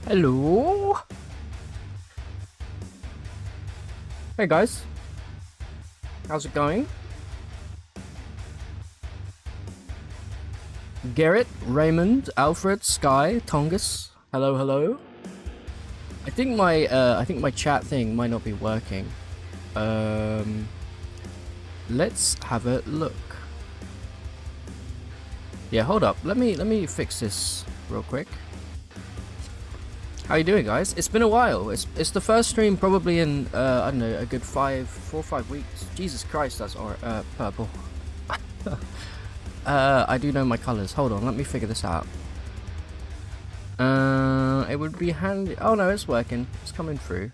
Hello. Hey guys. How's it going? Garrett, Raymond, Alfred, Sky, Tongus. Hello, hello. I think my chat thing might not be working. Let's have a look. Yeah, hold up. Let me fix this real quick. How you doing, guys? It's been a while. It's the first stream probably in I don't know, a good 4 or 5 weeks. Jesus Christ, that's purple. I do know my colors. Hold on, let me figure this out. It would be handy. Oh no, it's working. It's coming through.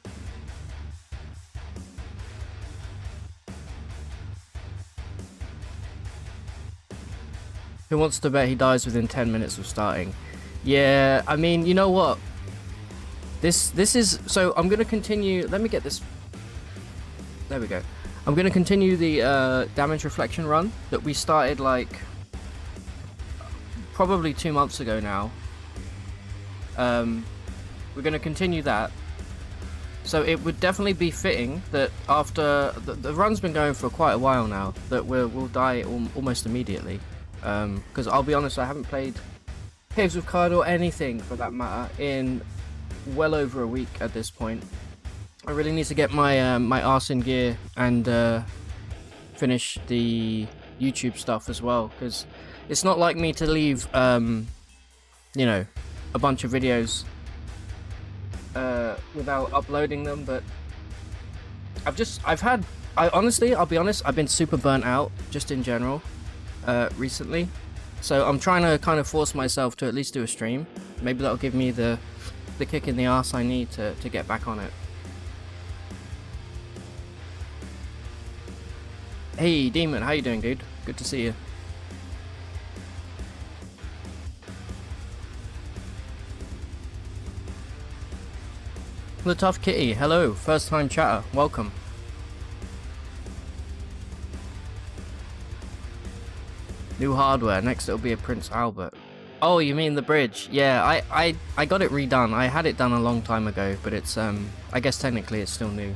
Who wants to bet he dies within 10 minutes of starting? Yeah, I mean, you know what? This is... So, I'm going to continue... Let me get this... There we go. I'm going to continue the damage reflection run that we started, like... probably 2 months ago now. We're going to continue that. So, it would definitely be fitting that after... The run's been going for quite a while now, that we'll die almost immediately. Because I'll be honest, I haven't played Caves of Card or anything for that matter in well over a week at this point. I really need to get my my arse in gear and finish the YouTube stuff as well, because it's not like me to leave you know, a bunch of videos without uploading them, but honestly, I'll be honest, I've been super burnt out just in general recently, so I'm trying to kind of force myself to at least do a stream. Maybe that'll give me the kick in the ass I need to get back on it. Hey Demon, how you doing, dude? Good to see you. The Tough Kitty, hello, first time chatter, welcome. New hardware, next it'll be a Prince Albert. Oh, you mean the bridge? Yeah, I got it redone. I had it done a long time ago, but it's I guess technically it's still new.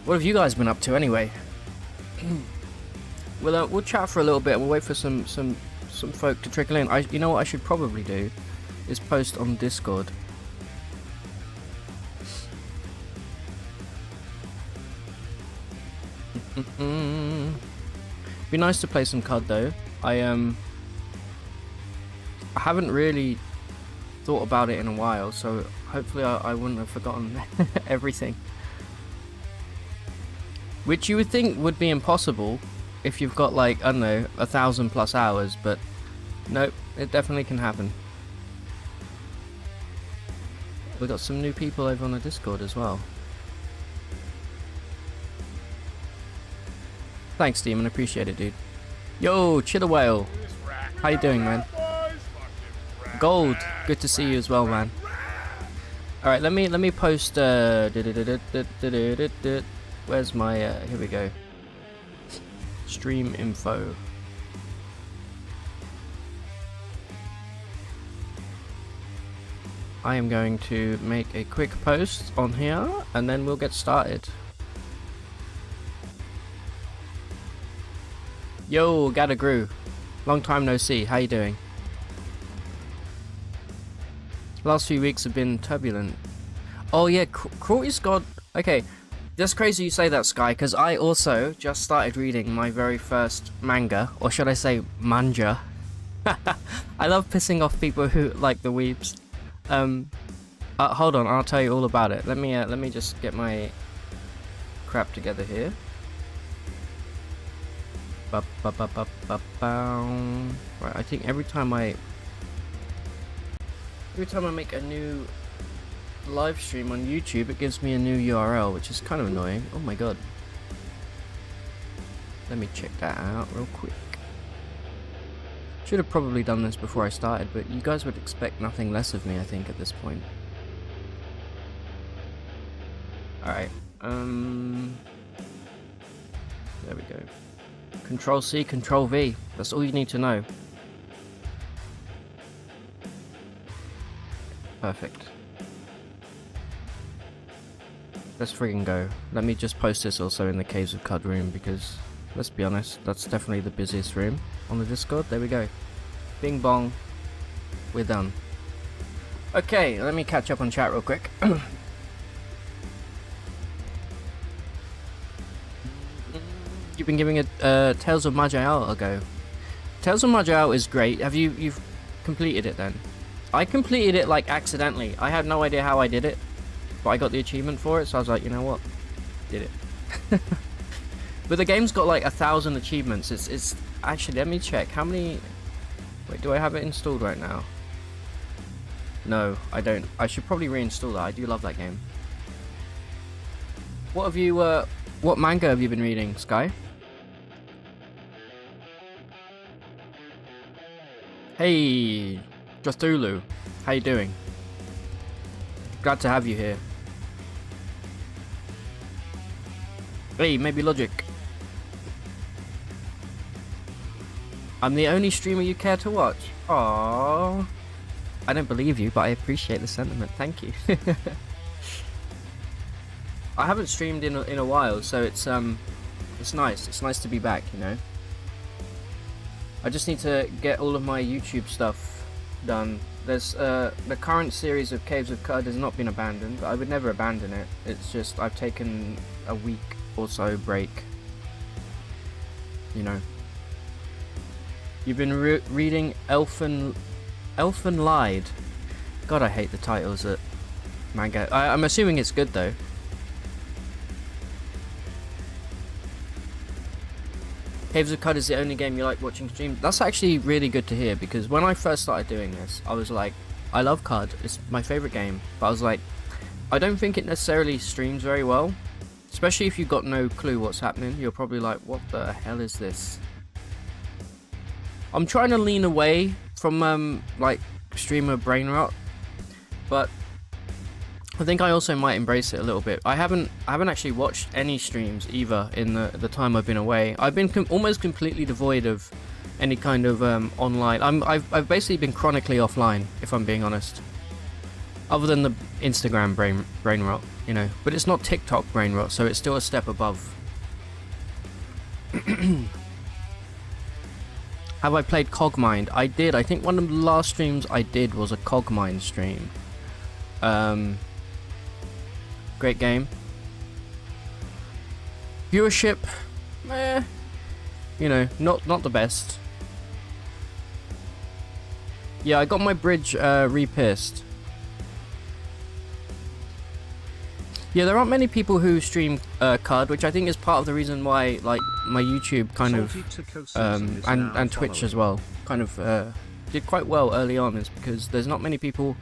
What have you guys been up to anyway? We'll chat for a little bit and we'll wait for some folk to trickle in. You know what I should probably do is post on Discord. Be nice to play some CUD though. I haven't really thought about it in a while, so hopefully I wouldn't have forgotten everything. Which you would think would be impossible if you've got like, I don't know, 1,000+ hours, but nope, it definitely can happen. We got some new people over on the Discord as well. Thanks, Demon, appreciate it, dude. Yo, Chiller Whale, how you doing, man? Gold, good to see you as well, man. All right, let me post. Where's my? Here we go. Stream info. I am going to make a quick post on here, and then we'll get started. Yo, Gadagru, long time no see. How you doing? Last few weeks have been turbulent. Oh yeah, Cruelty's God. Okay, that's crazy you say that, Sky, because I also just started reading my very first manga, or should I say manja. I love pissing off people who like the weebs. Hold on, I'll tell you all about it. Let me just get my crap together here. Right, I think every time I make a new live stream on YouTube, it gives me a new URL, which is kind of annoying. Oh my god. Let me check that out real quick. Should have probably done this before I started, but you guys would expect nothing less of me, I think, at this point. Alright, there we go. Control C, Control V. That's all you need to know. Perfect. Let's friggin' go. Let me just post this also in the Caves of Cud room, because let's be honest, that's definitely the busiest room on the Discord. There we go. Bing bong. We're done. Okay, let me catch up on chat real quick. You've been giving it Tales of Maj'Al a go. Tales of Maj'Al is great. You've completed it then? I completed it like accidentally. I had no idea how I did it, but I got the achievement for it, so I was like, you know what? Did it. But the game's got like 1,000 achievements. It's actually, let me check. How many... Wait, do I have it installed right now? No, I don't. I should probably reinstall that. I do love that game. What have you, what manga have you been reading, Sky? Hey, Cthulhu. How you doing? Glad to have you here. Hey, maybe Logic. I'm the only streamer you care to watch. Aww. I don't believe you, but I appreciate the sentiment. Thank you. I haven't streamed in a while, so it's nice. It's nice to be back, you know. I just need to get all of my YouTube stuff done. There's the current series of Caves of Cud has not been abandoned. I would never abandon it. It's just I've taken a week or so break. You know. You've been reading Elfen Lied. God, I hate the titles at manga. I'm assuming it's good though. Caves of Cud is the only game you like watching stream. That's actually really good to hear, because when I first started doing this, I was like, I love Cud, it's my favourite game, but I was like, I don't think it necessarily streams very well, especially if you've got no clue what's happening. You're probably like, what the hell is this? I'm trying to lean away from like streamer brain rot, but I think I also might embrace it a little bit. I haven't actually watched any streams either in the time I've been away. I've been almost completely devoid of any kind of online. I've basically been chronically offline, if I'm being honest. Other than the Instagram brain rot, you know. But it's not TikTok brain rot, so it's still a step above. Have I played Cogmind? I did. I think one of the last streams I did was a Cogmind stream. Great game. Viewership, you know, not the best. Yeah, I got my bridge re-pierced. Yeah, there aren't many people who stream Cud, which I think is part of the reason why, like, my YouTube kind of, and Twitch as well, kind of did quite well early on, is because there's not many people.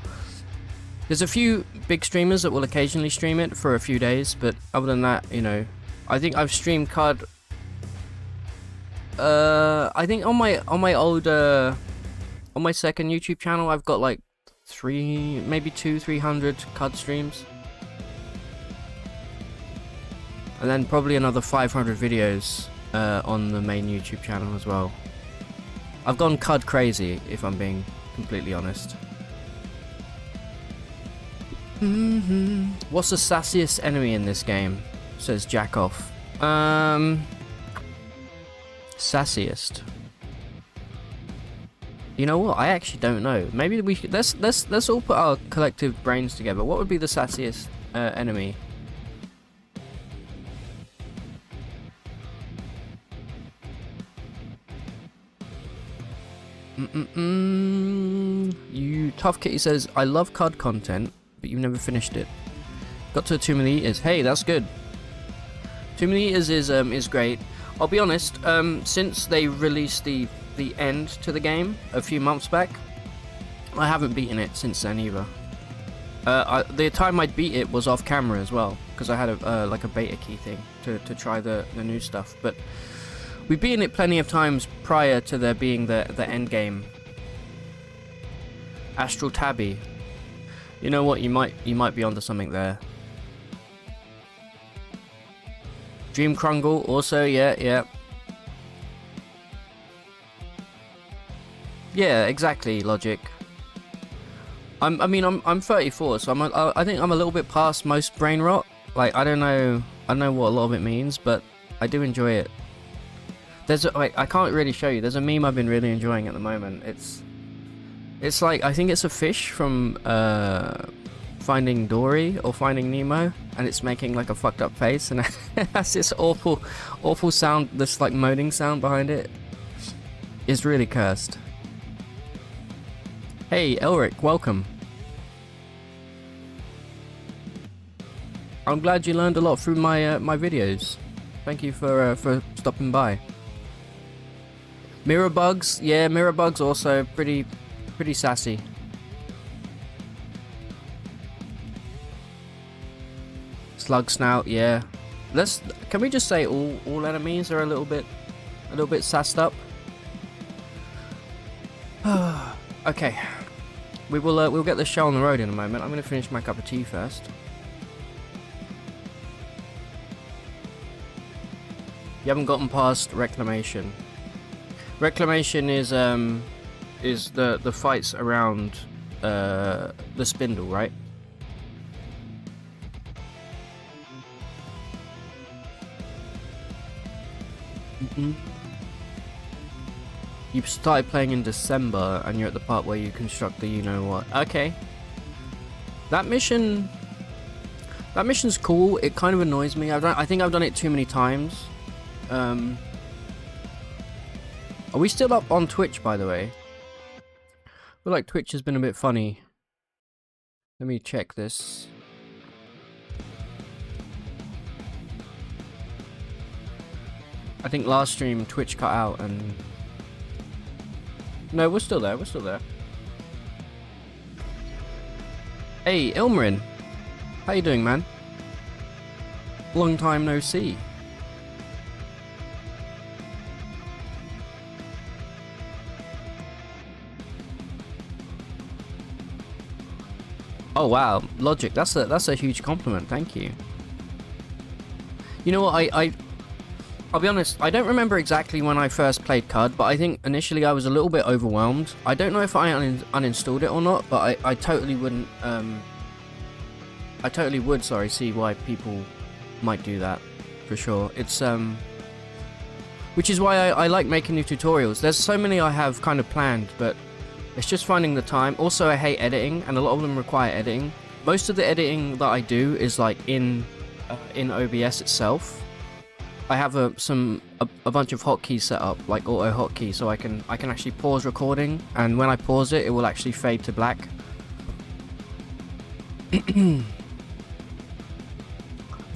There's a few big streamers that will occasionally stream it for a few days, but other than that, you know, I think I've streamed Cud. I think on my old on my second YouTube channel, I've got like 300 Cud streams, and then probably another 500 videos on the main YouTube channel as well. I've gone Cud crazy, if I'm being completely honest. What's the sassiest enemy in this game? Says Jackoff. Sassiest. You know what? I actually don't know. Maybe we should, let's all put our collective brains together. What would be the sassiest enemy? You Tough Kitty says, I love Cud content, but you've never finished it. Got to Tomb of the Eaters. Hey, that's good. Tomb of the Eaters is great. I'll be honest, since they released the end to the game a few months back, I haven't beaten it since then either. The time I'd beat it was off camera as well, because I had like a beta key thing to try the new stuff. But we've beaten it plenty of times prior to there being the end game. Astral Tabby. You know what? You might be onto something there. Dream Krungle also, yeah. Yeah, exactly, Logic. I'm 34, so I think I'm a little bit past most brain rot. Like, I don't know what a lot of it means, but I do enjoy it. I can't really show you. There's a meme I've been really enjoying at the moment. It's like, I think it's a fish from Finding Dory or Finding Nemo, and it's making like a fucked up face, and it has this awful sound, this like moaning sound behind it. It's really cursed. Hey, Elric, welcome. I'm glad you learned a lot through my my videos. Thank you for stopping by. Mirror bugs, yeah, mirror bugs also pretty sassy. Slug snout, yeah. Can we just say all enemies are a little bit sassed up? Okay, we'll get the show on the road in a moment. I'm gonna finish my cup of tea first. You haven't gotten past Reclamation. Reclamation is the fights around the spindle, right? You started playing in December, and you're at the part where you construct the you-know-what. Okay. That mission's cool. It kind of annoys me. I think I've done it too many times. Are we still up on Twitch, by the way? I feel like Twitch has been a bit funny. Let me check this. I think last stream Twitch cut out and... No, we're still there, we're still there. Hey, Ilmarin. How you doing, man? Long time no see. Oh wow, Logic, that's a huge compliment, thank you. You know what, I'll be honest, I don't remember exactly when I first played CUD, but I think initially I was a little bit overwhelmed. I don't know if I uninstalled it or not, but I totally wouldn't, sorry, see why people might do that, for sure. It's, which is why I like making new tutorials. There's so many I have kind of planned, but it's just finding the time. Also, I hate editing, and a lot of them require editing. Most of the editing that I do is like in OBS itself. I have a bunch of hotkeys set up, like auto hotkey, so I can actually pause recording, and when I pause it, it will actually fade to black. The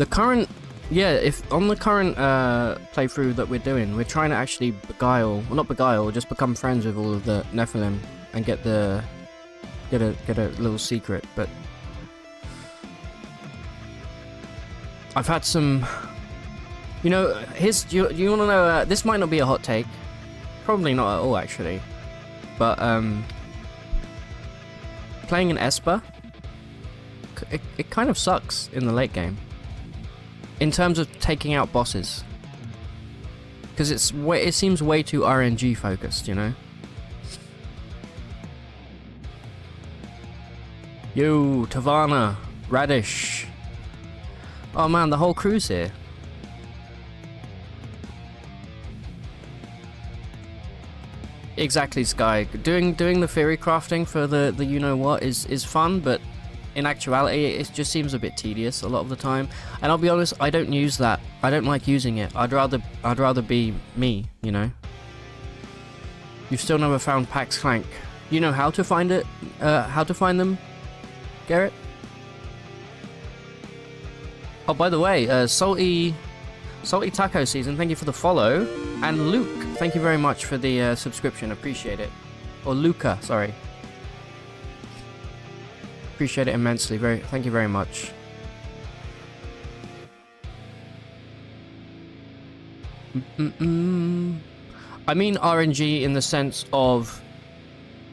current, yeah, if on the current playthrough that we're doing, we're trying to actually beguile, well not beguile, just become friends with all of the Nephilim and get a little secret. But I've had some. You know, you want to know, this might not be a hot take. Probably not at all, actually. But, playing an Esper, it kind of sucks in the late game. In terms of taking out bosses. Because it seems way too RNG focused, you know? Yo, Tavana, Radish. Oh man, the whole crew's here. Exactly, Sky. Doing the theory crafting for the you-know-what is fun, but in actuality it just seems a bit tedious a lot of the time. And I'll be honest, I don't use that. I don't like using it. I'd rather be me, you know. You've still never found Pax Clank. You know how to find it? How to find them, Garrett? Oh, by the way, Salty Taco Season, thank you for the follow. And Luke, thank you very much for the subscription, appreciate it. Or Luca, sorry. Appreciate it immensely, thank you very much. I mean RNG in the sense of,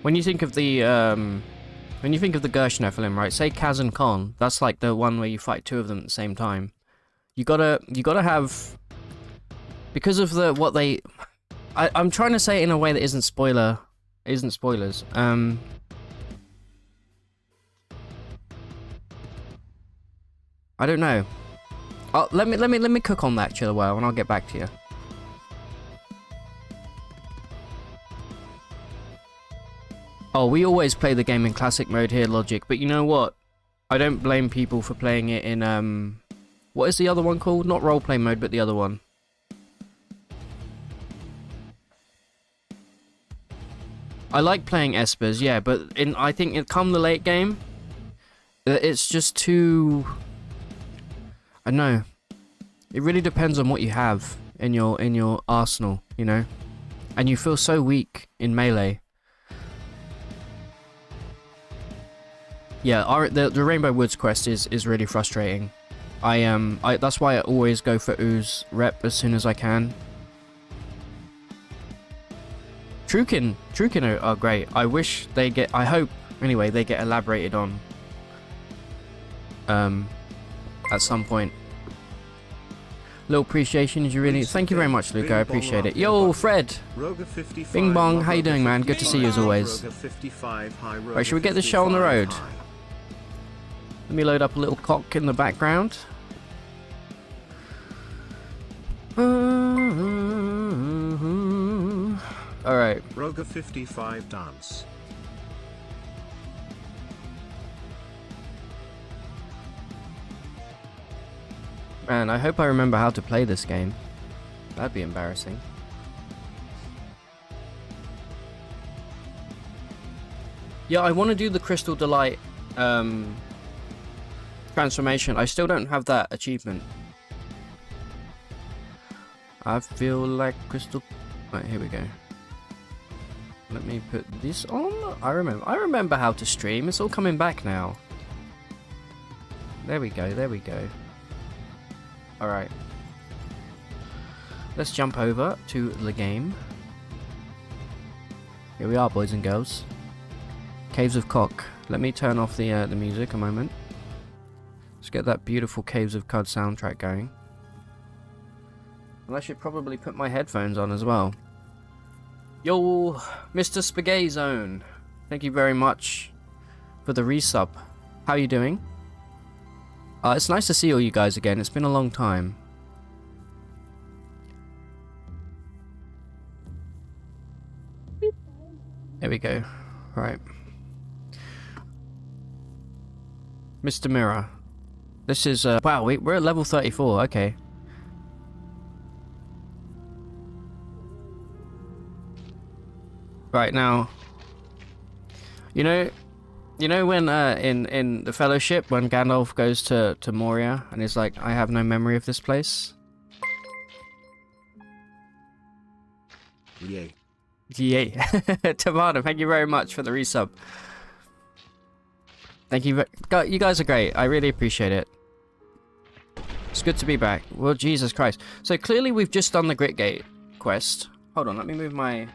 when you think of the Gersh Nephilim, right? Say Kaz and Khan, that's like the one where you fight two of them at the same time. You gotta have, because of what they, I'm trying to say it in a way that isn't spoilers. I don't know. Let me cook on that, chill a while, and I'll get back to you. Oh, we always play the game in classic mode here, Logic, but you know what? I don't blame people for playing it in, what is the other one called? Not roleplay mode, but the other one. I like playing Espers, yeah, but I think come the late game, it's just too... I don't know. It really depends on what you have in your arsenal, you know? And you feel so weak in melee. Yeah, the Rainbow Woods quest is really frustrating. That's why I always go for Ooze rep as soon as I can. Trukin are great. I wish they get, I hope anyway, they get elaborated on at some point. Little appreciation is you really. Thank you very much, Luke. I appreciate it. Yo, Fred. Bing bong. How you doing, man? Good to see you as always. Right, should we get this show on the road? Let me load up a little cock in the background. All right. Roga 55 dance. Man, I hope I remember how to play this game. That'd be embarrassing. Yeah, I want to do the Crystal Delight transformation. I still don't have that achievement. I feel like Crystal... Right, here we go. Let me put this on. I remember how to stream. It's all coming back now. There we go, there we go. Alright. Let's jump over to the game. Here we are, boys and girls. Caves of Cock. Let me turn off the music a moment. Let's get that beautiful Caves of Cod soundtrack going. And I should probably put my headphones on as well. Yo, Mr. Spaghetti Zone. Thank you very much for the resub. How are you doing? It's nice to see all you guys again. It's been a long time. There we go. Right. Mr. Mirror. This is, wow, we're at level 34. Okay. Right, now, you know when in the Fellowship, when Gandalf goes to Moria and he's like, I have no memory of this place? Yay. Yay. Tamada, thank you very much for the resub. Thank you. You guys are great. I really appreciate it. It's good to be back. Well, Jesus Christ. So clearly we've just done the Gritgate quest. Hold on, let me move my...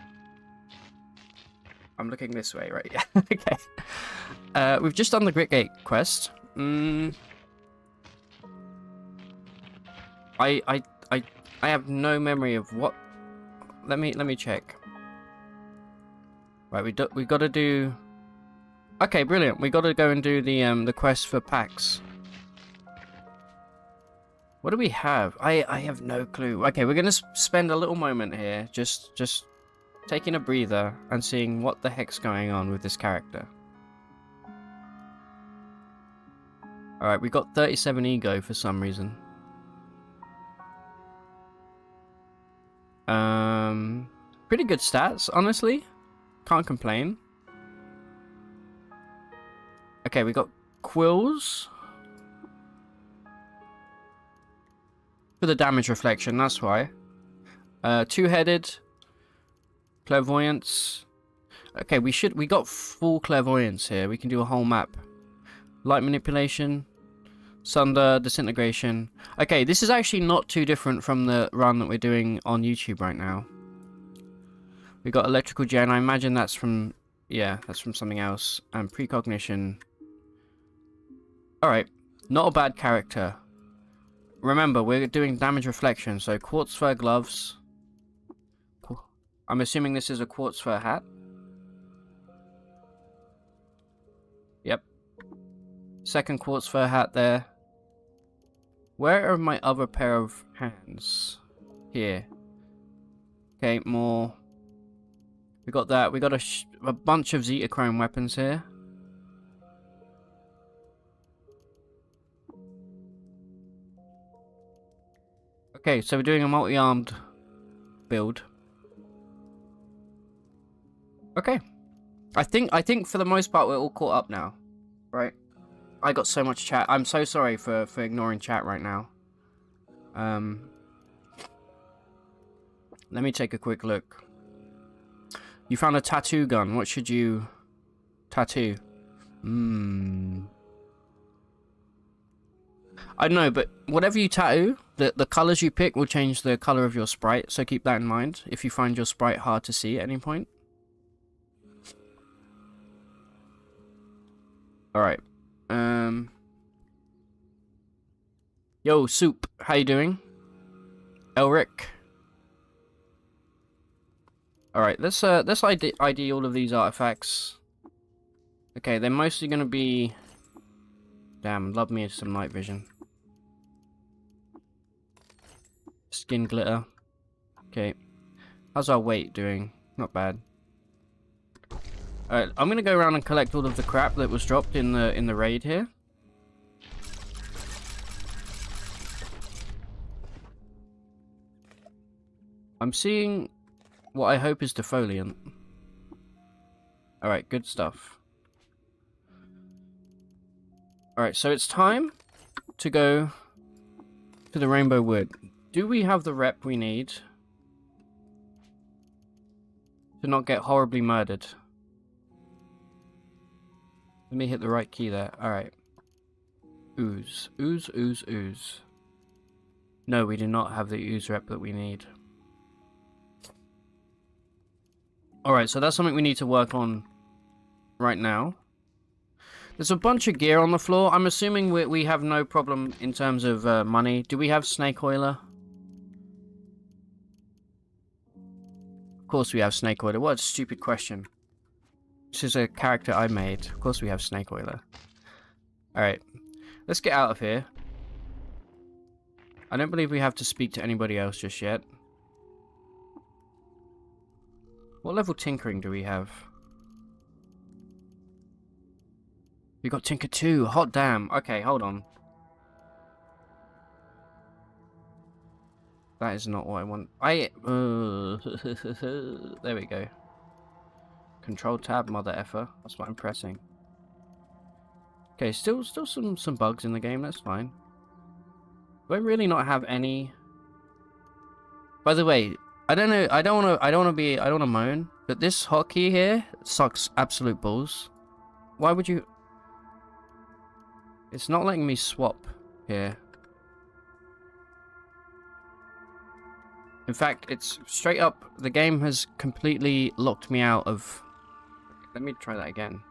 I'm looking this way, right? Yeah. Okay. We've just done the Gritgate quest. I have no memory of what. Let me check. Right, we got to do. Okay, brilliant. We got to go and do the quest for Pax. What do we have? I have no clue. Okay, we're gonna spend a little moment here, just taking a breather and seeing what the heck's going on with this character. Alright, we got 37 ego for some reason. Pretty good stats, honestly. Can't complain. Okay, we got quills. For the damage reflection, that's why. Two-headed. Clairvoyance. Okay, we got full clairvoyance here. We can do a whole map. Light manipulation. Sunder, disintegration. Okay, this is actually not too different from the run that we're doing on YouTube right now. We got electrical gen. I imagine that's from... Yeah, that's from something else. And precognition. Alright. Not a bad character. Remember, we're doing damage reflection. So, quartz fur gloves. I'm assuming this is a quartz fur hat. Yep. Second quartz fur hat there. Where are my other pair of hands? Here. Okay, more. We got that. We got a bunch of Zetachrome weapons here. Okay, so we're doing a multi-armed build. Okay. I think for the most part we're all caught up now. Right? I got so much chat. I'm so sorry for ignoring chat right now. Let me take a quick look. You found a tattoo gun. What should you tattoo? I don't know, but whatever you tattoo, the colors you pick will change the color of your sprite, so keep that in mind if you find your sprite hard to see at any point. Alright. Yo, Soup, how you doing? Elric. Alright, let's ID all of these artifacts. Okay, they're mostly gonna be... Damn, love me some night vision. Skin glitter. Okay. How's our weight doing? Not bad. Alright, I'm gonna go around and collect all of the crap that was dropped in the raid here. I'm seeing what I hope is defoliant. Alright, good stuff. Alright, so it's time to go to the Rainbow Wood. Do we have the rep we need to not get horribly murdered? Let me hit the right key there. Alright. Ooze. Ooze, ooze, ooze. No, we do not have the ooze rep that we need. Alright, so that's something we need to work on right now. There's a bunch of gear on the floor. I'm assuming we have no problem in terms of money. Do we have Snake Oiler? Of course we have Snake Oiler. What a stupid question. This is a character I made. Of course we have Snake Oiler. Alright. Let's get out of here. I don't believe we have to speak to anybody else just yet. What level tinkering do we have? We got Tinker 2. Hot damn. Okay, hold on. That is not what I want. There we go. Control tab, mother effer. That's what I'm pressing. Okay, still some bugs in the game. That's fine. Do I really not have any? By the way, I don't know. I don't want to moan, but this hotkey here sucks absolute balls. Why would you? It's not letting me swap here. In fact, it's straight up, the game has completely locked me out of... Let me try that again.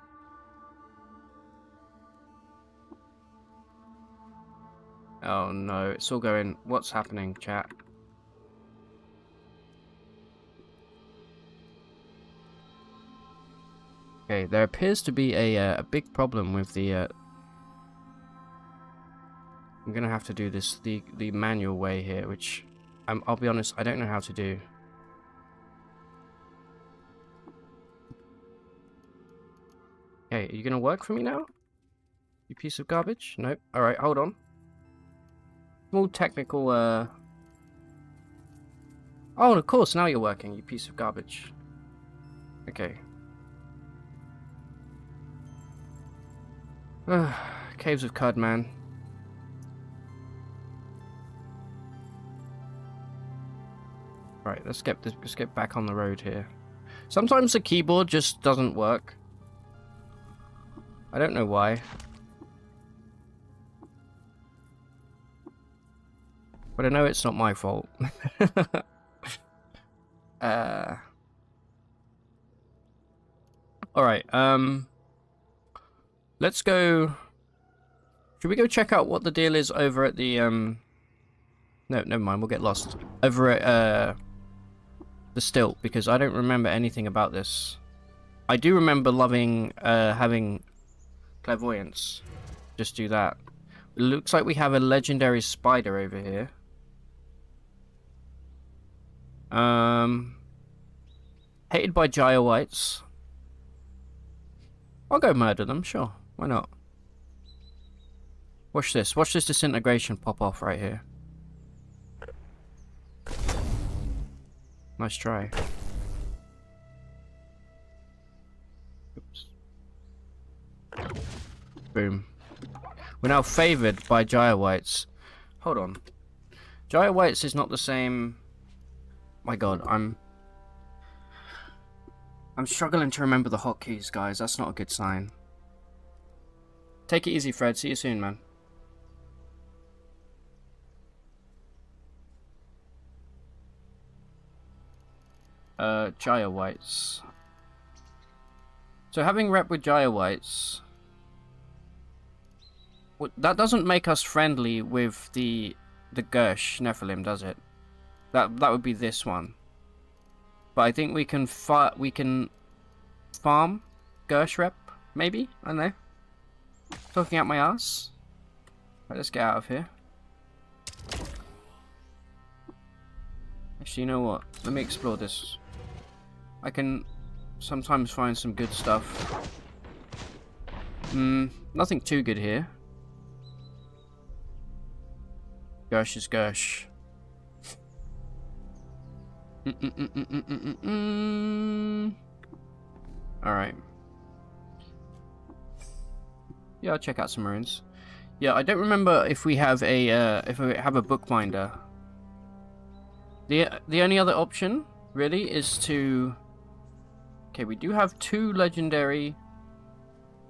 Oh no, it's all going... What's happening, chat? Okay, there appears to be a big problem with the... I'm gonna have to do this the manual way here, which I'll be honest, I don't know how to do. Okay, are you gonna work for me now? You piece of garbage? Nope. Alright, hold on. Small technical, Oh, of course, now you're working, you piece of garbage. Okay. Caves of Cud, man. Right, let's get back on the road here. Sometimes the keyboard just doesn't work. I don't know why. But I know it's not my fault. Alright, let's go... Should we go check out what the deal is over at the, No, never mind, we'll get lost. Over at, the stilt, because I don't remember anything about this. I do remember loving, having clairvoyance. Just do that. It looks like we have a legendary spider over here. Hated by Gyroites. I'll go murder them, sure. Why not? Watch this. Watch this disintegration pop off right here. Nice try. Oops. Boom. We're now favoured by Gyroites. Hold on. Gyroites is not the same... My god, I'm struggling to remember the hotkeys, guys. That's not a good sign. Take it easy, Fred. See you soon, man. Gyroites. So having rep with Gyroites... that doesn't make us friendly with the Gersh Nephilim, does it? That would be this one. But I think we can farm Gersh rep, maybe? I don't know. Talking out my ass. Right, let's get out of here. Actually, you know what? Let me explore this. I can sometimes find some good stuff. Nothing too good here. Gersh is Gersh. Alright. Yeah, I'll check out some ruins. Yeah, I don't remember if we have a bookbinder. The only other option really is to... Okay, we do have 2 legendary...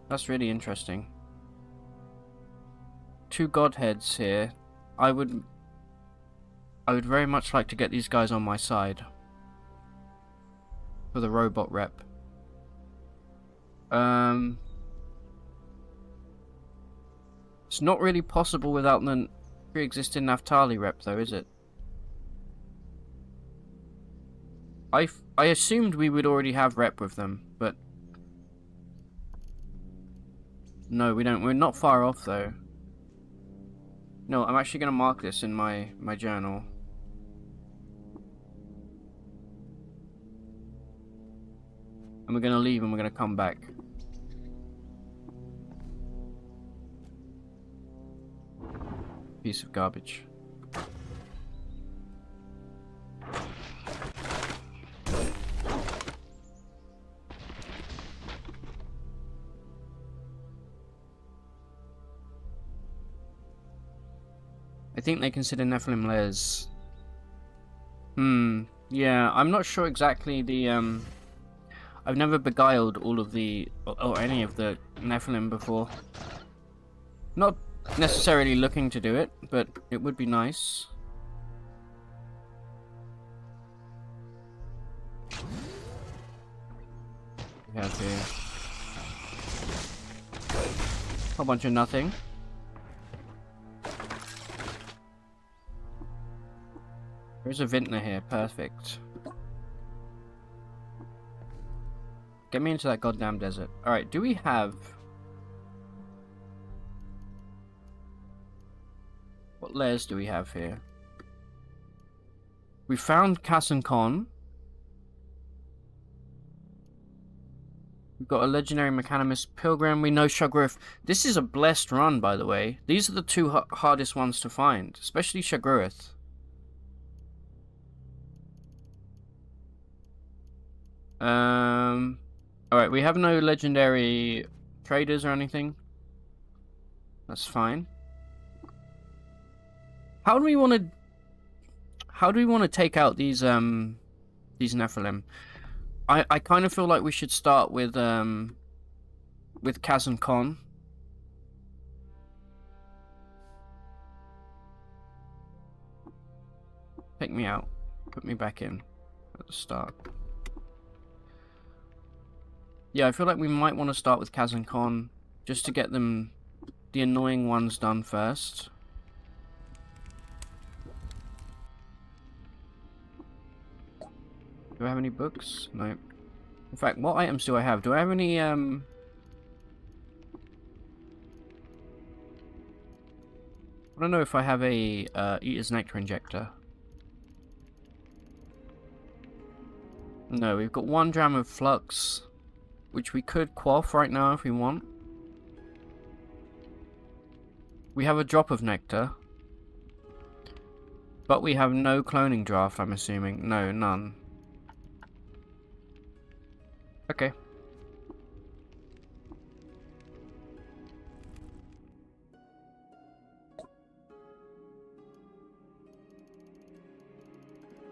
That's really interesting. 2 godheads here. I would very much like to get these guys on my side. For the robot rep. It's not really possible without the pre-existing Naphtali rep though, is it? I assumed we would already have rep with them, but... No, we don't. We're not far off though. No, I'm actually going to mark this in my journal. And we're going to leave and we're going to come back. Piece of garbage. I think they consider Nephilim layers. Yeah, I'm not sure exactly the, I've never beguiled all of the, or any of the Nephilim before. Not necessarily looking to do it, but it would be nice. We have here a whole bunch of nothing. There's a vintner here, perfect. Get me into that goddamn desert. Alright, do we have... What layers do we have here? We found Kassan Khan. We've got a legendary Mechanimist Pilgrim. We know Shagruth. This is a blessed run, by the way. These are the 2 hardest ones to find, especially Shagruth. Alright, we have no legendary traders or anything. That's fine. How do we want to take out these Nephilim? I kind of feel like we should start with Kassan Khan. Take me out. Put me back in at the start. Yeah, I feel like we might want to start with Kassan Khan, just to get them, the annoying ones done first. Do I have any books? No. In fact, what items do I have? Do I have any, I don't know if I have a Eater's Nectar Injector. No, we've got 1 dram of Flux, which we could quaff right now if we want. We have a drop of Nectar. But we have no cloning draft, I'm assuming. No, none. Okay.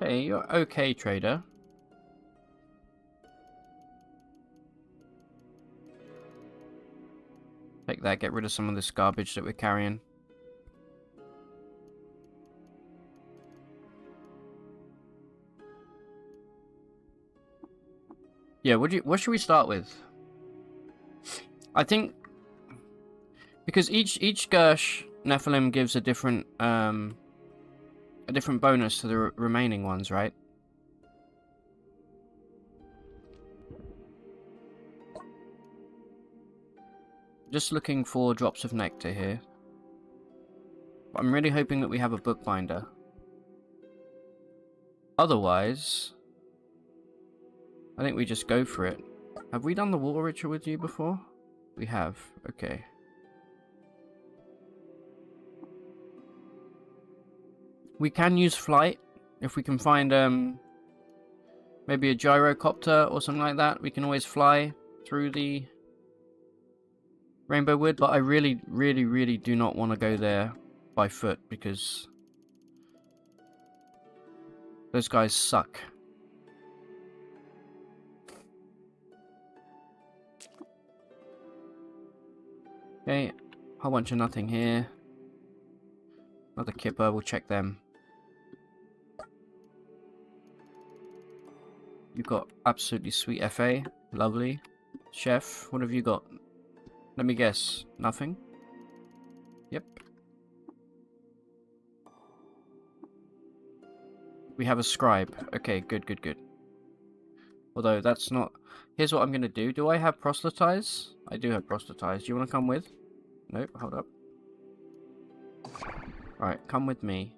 Hey, you're okay, trader. Take that, get rid of some of this garbage that we're carrying. Yeah, what should we start with? I think because each Gersh Nephilim gives a different bonus to the remaining ones, right? Just looking for drops of nectar here. I'm really hoping that we have a bookbinder. Otherwise, I think we just go for it. Have we done the water ritual with you before? We have. Okay. We can use flight if we can find maybe a gyrocopter or something like that. We can always fly through the Rainbow Wood, but I really, really, really do not want to go there by foot because those guys suck. Okay, whole bunch of nothing here. Another kipper, we'll check them. You've got absolutely sweet FA, lovely. Chef, what have you got? Let me guess, nothing? Yep. We have a scribe. Okay, good, good, good. Although that's not... Here's what I'm going to do. Do I have proselytize? I do have proselytize. Do you want to come with? Nope, hold up. Alright, come with me.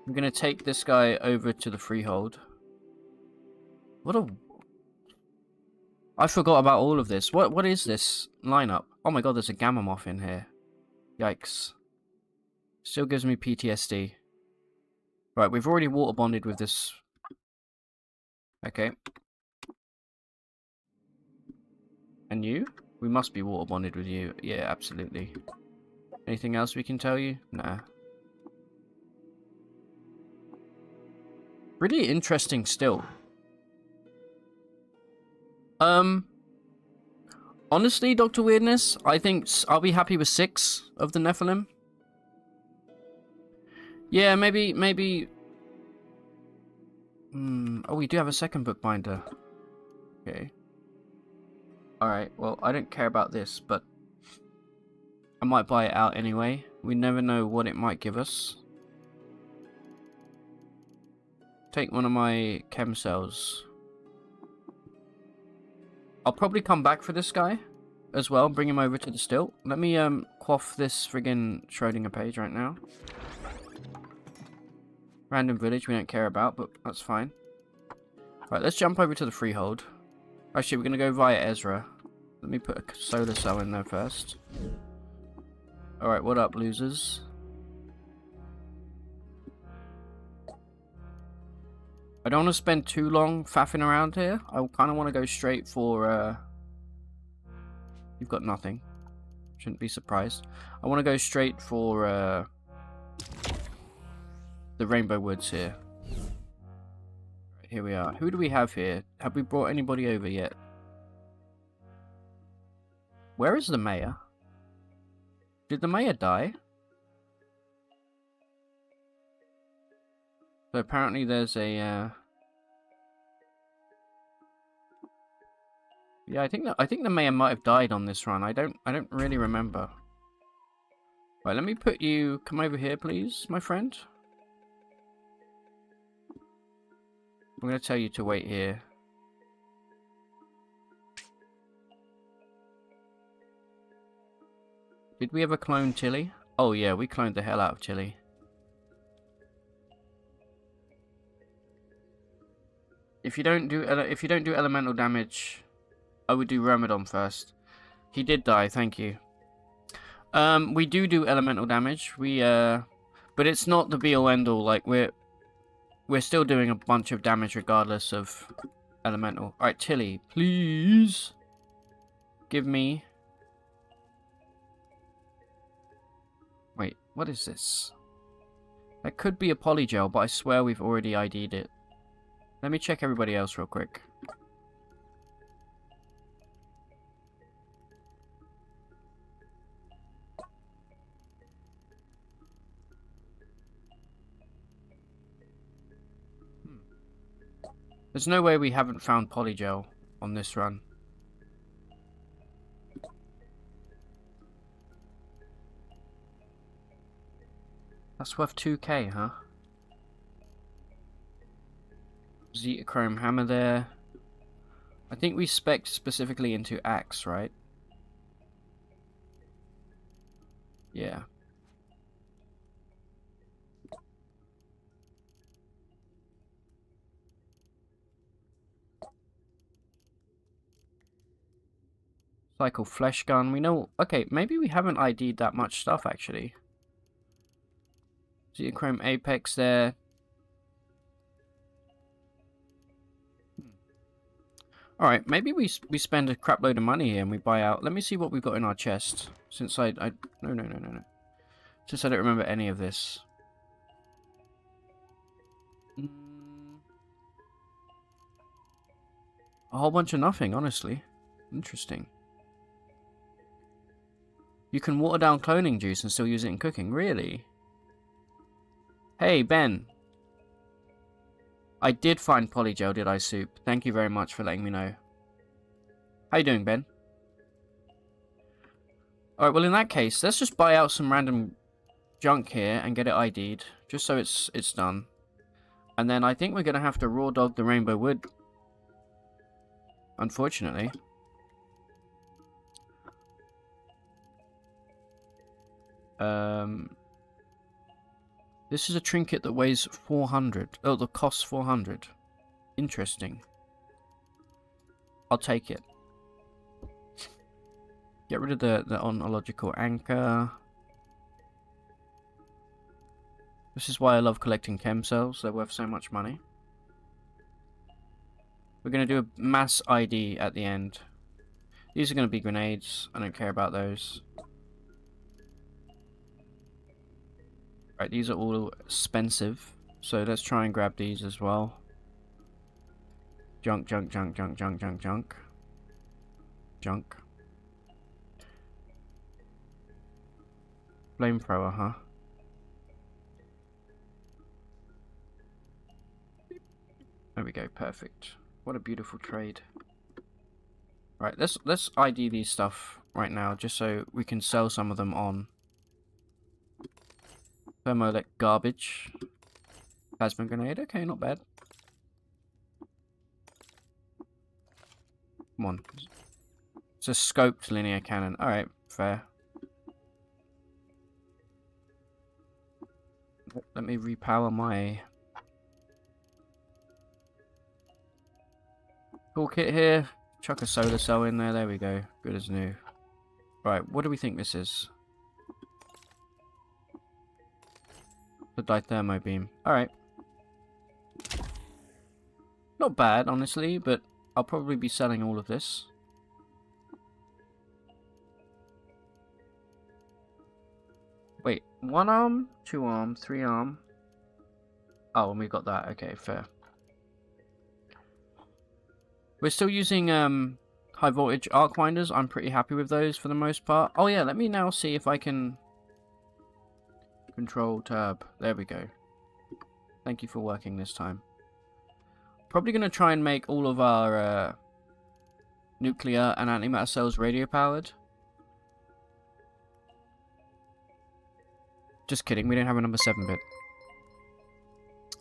I'm going to take this guy over to the freehold. What a... I forgot about all of this. What is this lineup? Oh my god, there's a gamma moth in here. Yikes. Still gives me PTSD. Right, we've already water bonded with this. Okay. And you? We must be water bonded with you. Yeah, absolutely. Anything else we can tell you? Nah. Really interesting still. Honestly, Dr. Weirdness, I think I'll be happy with 6 of the Nephilim. Yeah, maybe... Oh, we do have a second bookbinder. Okay. Alright, well, I don't care about this, but I might buy it out anyway. We never know what it might give us. Take one of my chem cells. I'll probably come back for this guy as well, bring him over to the stilt. Let me quaff this friggin' Schrodinger page right now. Random village we don't care about, but that's fine. Right, let's jump over to the freehold. Actually, we're going to go via Ezra. Let me put a solar cell in there first. Alright, what up, losers? I don't want to spend too long faffing around here. I kind of want to go straight for... You've got nothing. Shouldn't be surprised. I want to go straight for... the Rainbow Woods here. Here we are. Who do we have here? Have we brought anybody over yet? Where is the mayor? Did the mayor die? So apparently there's a yeah, I think the mayor might have died on this run. I don't really remember. Right, let me put you come over here, please, my friend. I'm going to tell you to wait here. Did we ever clone Tilly? Oh yeah, we cloned the hell out of Chili. If you don't do elemental damage, I would do Ramadan first. He did die, thank you. We do elemental damage. But it's not the be all end all. Like we're still doing a bunch of damage regardless of elemental. All right, Tilly, please give me. Wait, what is this? That could be a polygel, but I swear we've already ID'd it. Let me check everybody else real quick. There's no way we haven't found polygel on this run. That's worth 2k, huh? Zetachrome hammer there. I think we spec'd specifically into axe, right? Yeah. Cycle flesh gun. We know. Okay, maybe we haven't ID'd that much stuff actually. Zetachrome apex there. Alright, maybe we spend a crap load of money here and we buy out. Let me see what we've got in our chest. Since no. Since I don't remember any of this. A whole bunch of nothing, honestly. Interesting. You can water down cloning juice and still use it in cooking. Really? Hey, Ben. I did find polygel, did I, Soup? Thank you very much for letting me know. How you doing, Ben? Alright, well in that case, let's just buy out some random junk here and get it ID'd. Just so it's done. And then I think we're going to have to raw dog the rainbow wood. Unfortunately. This is a trinket that weighs 400. Oh, that costs 400. Interesting. I'll take it. Get rid of the ontological anchor. This is why I love collecting chem cells. They're worth so much money. We're going to do a mass ID at the end. These are going to be grenades. I don't care about those. Right, these are all expensive. So let's try and grab these as well. Junk, junk, junk, junk, junk, junk, junk. Junk. Flamethrower, huh? There we go, perfect. What a beautiful trade. Right, let's ID these stuff right now, just so we can sell some of them on. Thermolec garbage. Plasma grenade, okay, not bad. Come on. It's a scoped linear cannon. Alright, fair. Let me repower my toolkit here. Chuck a solar cell in there. There we go. Good as new. Right, what do we think this is? The dithermo beam. Alright. Not bad, honestly, but I'll probably be selling all of this. Wait, 1 arm, 2 arm, 3 arm. Oh, and we got that. Okay, fair. We're still using high voltage arc winders. I'm pretty happy with those for the most part. Oh yeah, let me now see if I can control tab. There we go. Thank you for working this time. Probably going to try and make all of our nuclear and antimatter cells radio powered. Just kidding, we don't have a number 7-bit.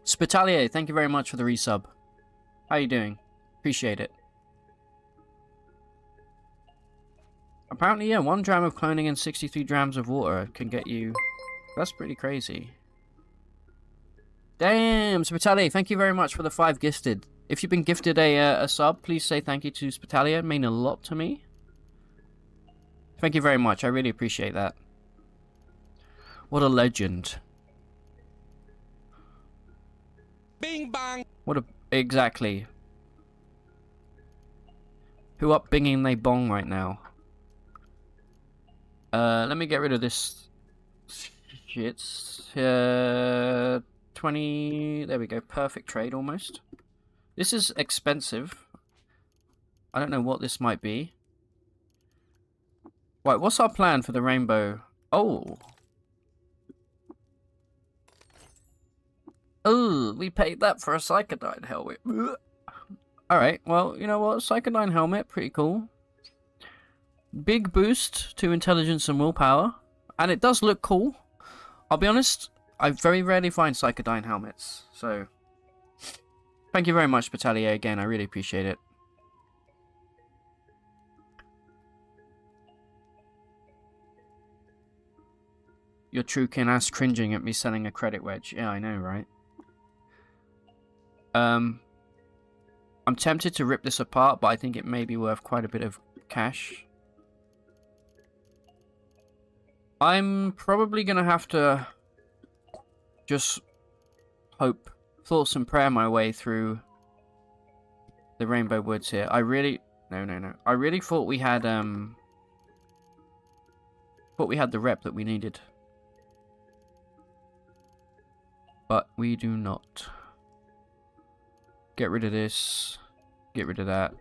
Spitalier, thank you very much for the resub. How you doing? Appreciate it. Apparently, yeah, 1 dram of cloning and 63 drams of water can get you... That's pretty crazy. Damn, Spitalia, thank you very much for the 5 gifted. If you've been gifted a sub, please say thank you to Spitalia. It means a lot to me. Thank you very much. I really appreciate that. What a legend. Bing bang. What a... Exactly. Who up binging they bong right now? Let me get rid of this shit. 20... There we go. Perfect trade, almost. This is expensive. I don't know what this might be. Right, what's our plan for the rainbow? Oh. Oh, we paid that for a Psychodyne helmet. Alright, well, you know what? Psychodyne helmet, pretty cool. Big boost to intelligence and willpower. And it does look cool. I'll be honest, I very rarely find Psychodyne helmets. So, thank you very much, Batalier, again. I really appreciate it. Your true kin ass cringing at me selling a credit wedge. Yeah, I know, right? I'm tempted to rip this apart, but I think it may be worth quite a bit of cash. I'm probably going to have to just hope, thoughts and prayer my way through the Rainbow Woods here. I really... No. I really thought we had, the rep that we needed. But we do not. Get rid of this. Get rid of that.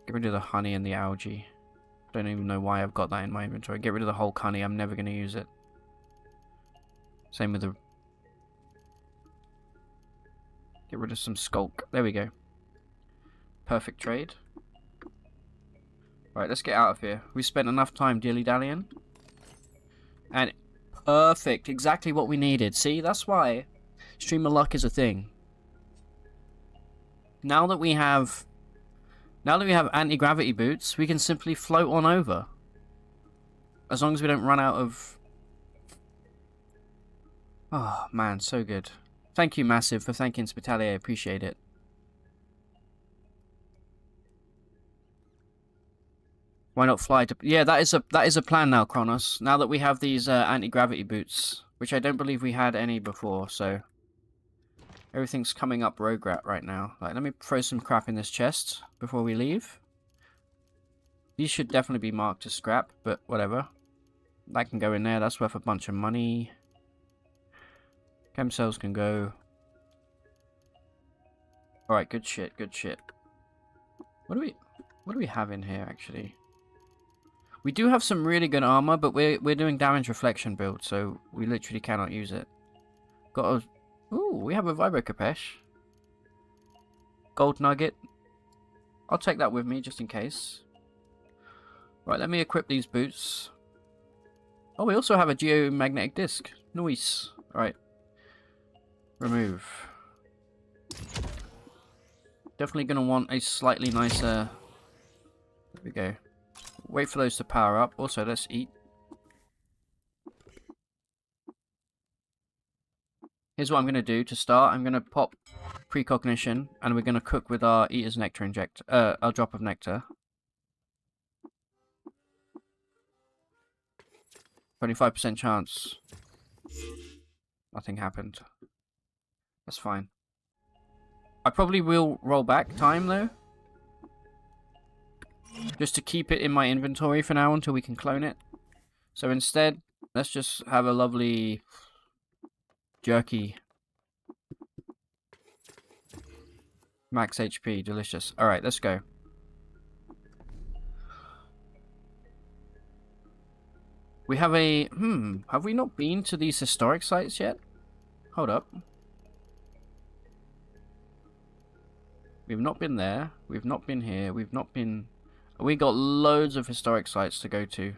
Get rid of the honey and the algae. Don't even know why I've got that in my inventory. Get rid of the whole honey. I'm never going to use it. Same with the... Get rid of some skulk. There we go. Perfect trade. Right, let's get out of here. We spent enough time dilly-dallying. And perfect. Exactly what we needed. See, that's why streamer luck is a thing. Now that we have anti-gravity boots, we can simply float on over. As long as we don't run out of... Oh, man, so good. Thank you, Massive, for thanking Spitalier. Appreciate it. Why not fly to... Yeah, that is a plan now, Kronos. Now that we have these anti-gravity boots, which I don't believe we had any before, so... Everything's coming up Rograt right now. Like, let me throw some crap in this chest before we leave. These should definitely be marked as scrap, but whatever. That can go in there. That's worth a bunch of money. Chem cells can go. Alright, good shit, good shit. What do we have in here, actually? We do have some really good armor, but we're doing damage reflection build, so we literally cannot use it. Got a... Ooh, we have a Vibro Capesh. Gold Nugget. I'll take that with me, just in case. Right, let me equip these boots. Oh, we also have a geomagnetic disc. Nice. Alright. Remove. Definitely going to want a slightly nicer... There we go. Wait for those to power up. Also, let's eat. Here's what I'm going to do to start. I'm going to pop precognition, and we're going to cook with our Eater's Nectar inject, our drop of nectar. 25% chance. Nothing happened. That's fine. I probably will roll back time, though. Just to keep it in my inventory for now until we can clone it. So instead, let's just have a lovely... jerky. Max HP, delicious. Alright, let's go. We have a... have we not been to these historic sites yet? Hold up. We've not been there. We've not been here. We've not been... We got loads of historic sites to go to.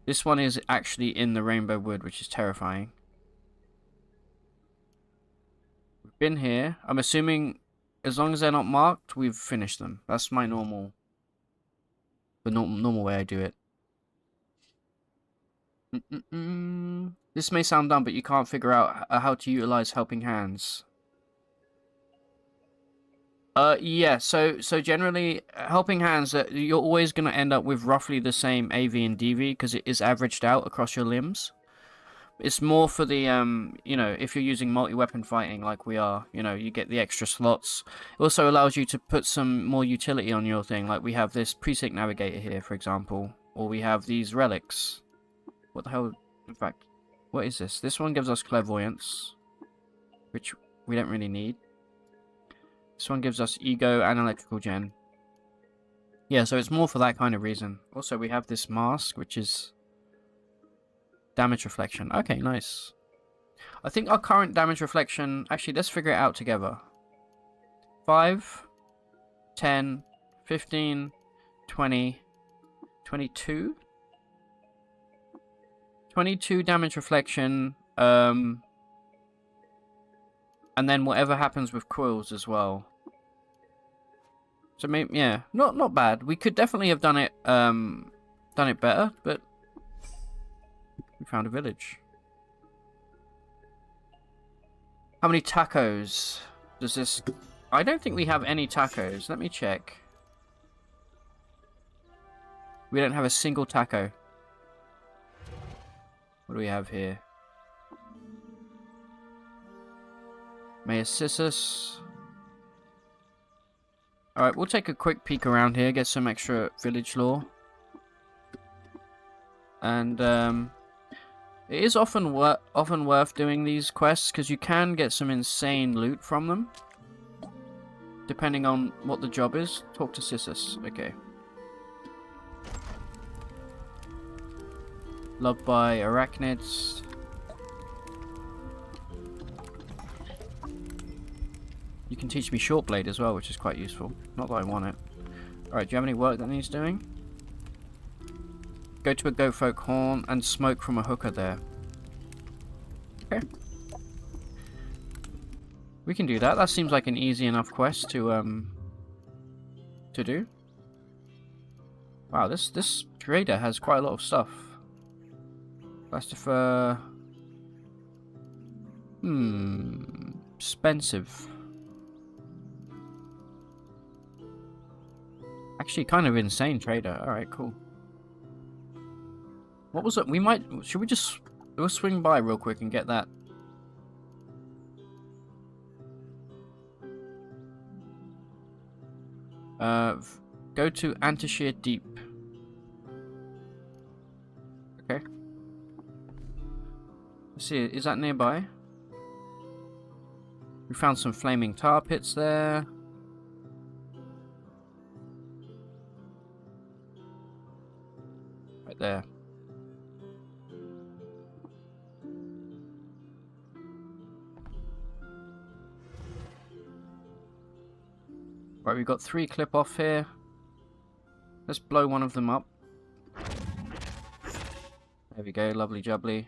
This one is actually in the Rainbow Wood, which is terrifying. Been here. I'm assuming as long as they're not marked, we've finished them. That's my normal The normal way I do it. This may sound dumb, but you can't figure out how to utilize helping hands. Yeah, so generally, helping hands, you're always going to end up with roughly the same AV and DV because it is averaged out across your limbs. It's more for the, you know, if you're using multi-weapon fighting like we are, you know, you get the extra slots. It also allows you to put some more utility on your thing, like we have this precinct navigator here, for example, or we have these relics. What the hell, in fact, what is this? This one gives us clairvoyance, which we don't really need. This one gives us ego and electrical gen. Yeah, so it's more for that kind of reason. Also, we have this mask, which is damage reflection. Okay, nice. I think our current damage reflection... Actually, let's figure it out together. 5, 10, 15, 20, 22? 22 damage reflection, and then whatever happens with quills as well. So maybe, yeah, not bad. We could definitely have done it better, but we found a village. How many tacos does this? I don't think we have any tacos. Let me check. We don't have a single taco. What do we have here? May assist us. Alright, we'll take a quick peek around here, get some extra village lore. And it is often worth doing these quests because you can get some insane loot from them. Depending on what the job is. Talk to Sissus. Okay. Loved by arachnids. You can teach me short blade as well, which is quite useful. Not that I want it. Alright, do you have any work that needs doing? Go to a goat folk horn and smoke from a hooker there. Okay. We can do that. That seems like an easy enough quest to do. Wow, this trader has quite a lot of stuff. Plastifer. Expensive. Actually, kind of insane trader. Alright, cool. What was it? We might... Should we just... We'll swing by real quick and get that. Go to Antishir Deep. Okay. Let's see, is that nearby? We found some flaming tar pits there. Right there. Right, we've got 3 clip off here. Let's blow one of them up. There we go, lovely jubbly.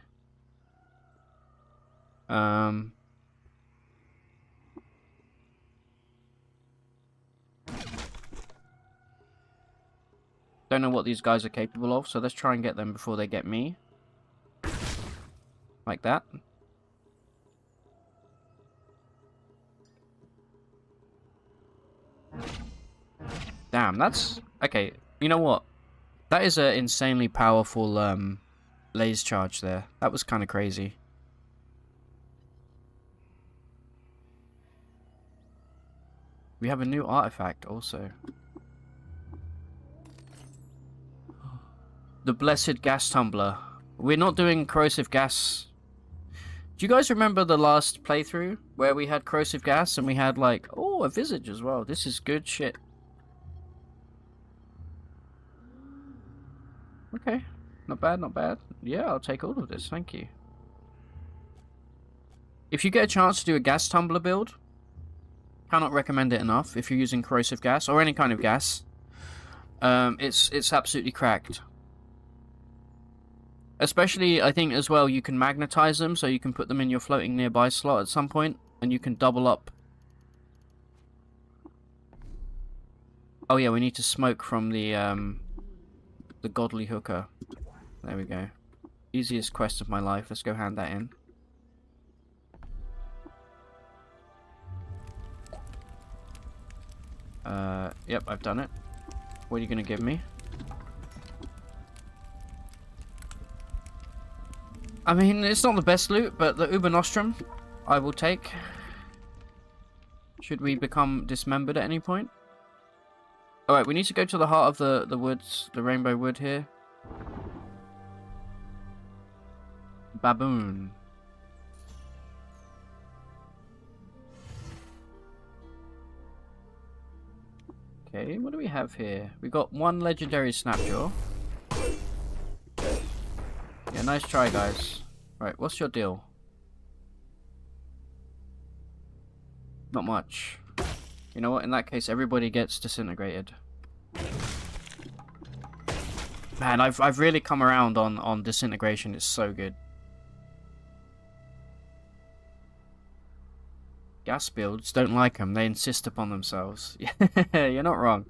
Don't know what these guys are capable of, so let's try and get them before they get me. Like that. Damn, that's... Okay, you know what? That is an insanely powerful laser charge there. That was kind of crazy. We have a new artifact also. The Blessed Gas Tumbler. We're not doing corrosive gas. Do you guys remember the last playthrough where we had corrosive gas and we had like, oh, a visage as well? This is good shit. Okay, not bad, not bad. Yeah, I'll take all of this, thank you. If you get a chance to do a gas tumbler build, cannot recommend it enough if you're using corrosive gas or any kind of gas. It's absolutely cracked. Especially, I think as well, you can magnetize them, so you can put them in your floating nearby slot at some point, and you can double up. Oh yeah, we need to smoke from the The godly hooker. There we go. Easiest quest of my life. Let's go hand that in. Yep, I've done it. What are you gonna give me? I mean, it's not the best loot, but the Uber Nostrum I will take. Should we become dismembered at any point? Alright, we need to go to the heart of the woods, the rainbow wood here. Baboon. Okay, what do we have here? We got one legendary Snapjaw. Yeah, nice try, guys. Right, what's your deal? Not much. You know what? In that case, everybody gets disintegrated. Man, I've really come around on disintegration. It's so good. Gas builds don't like them. They insist upon themselves. Yeah, you're not wrong.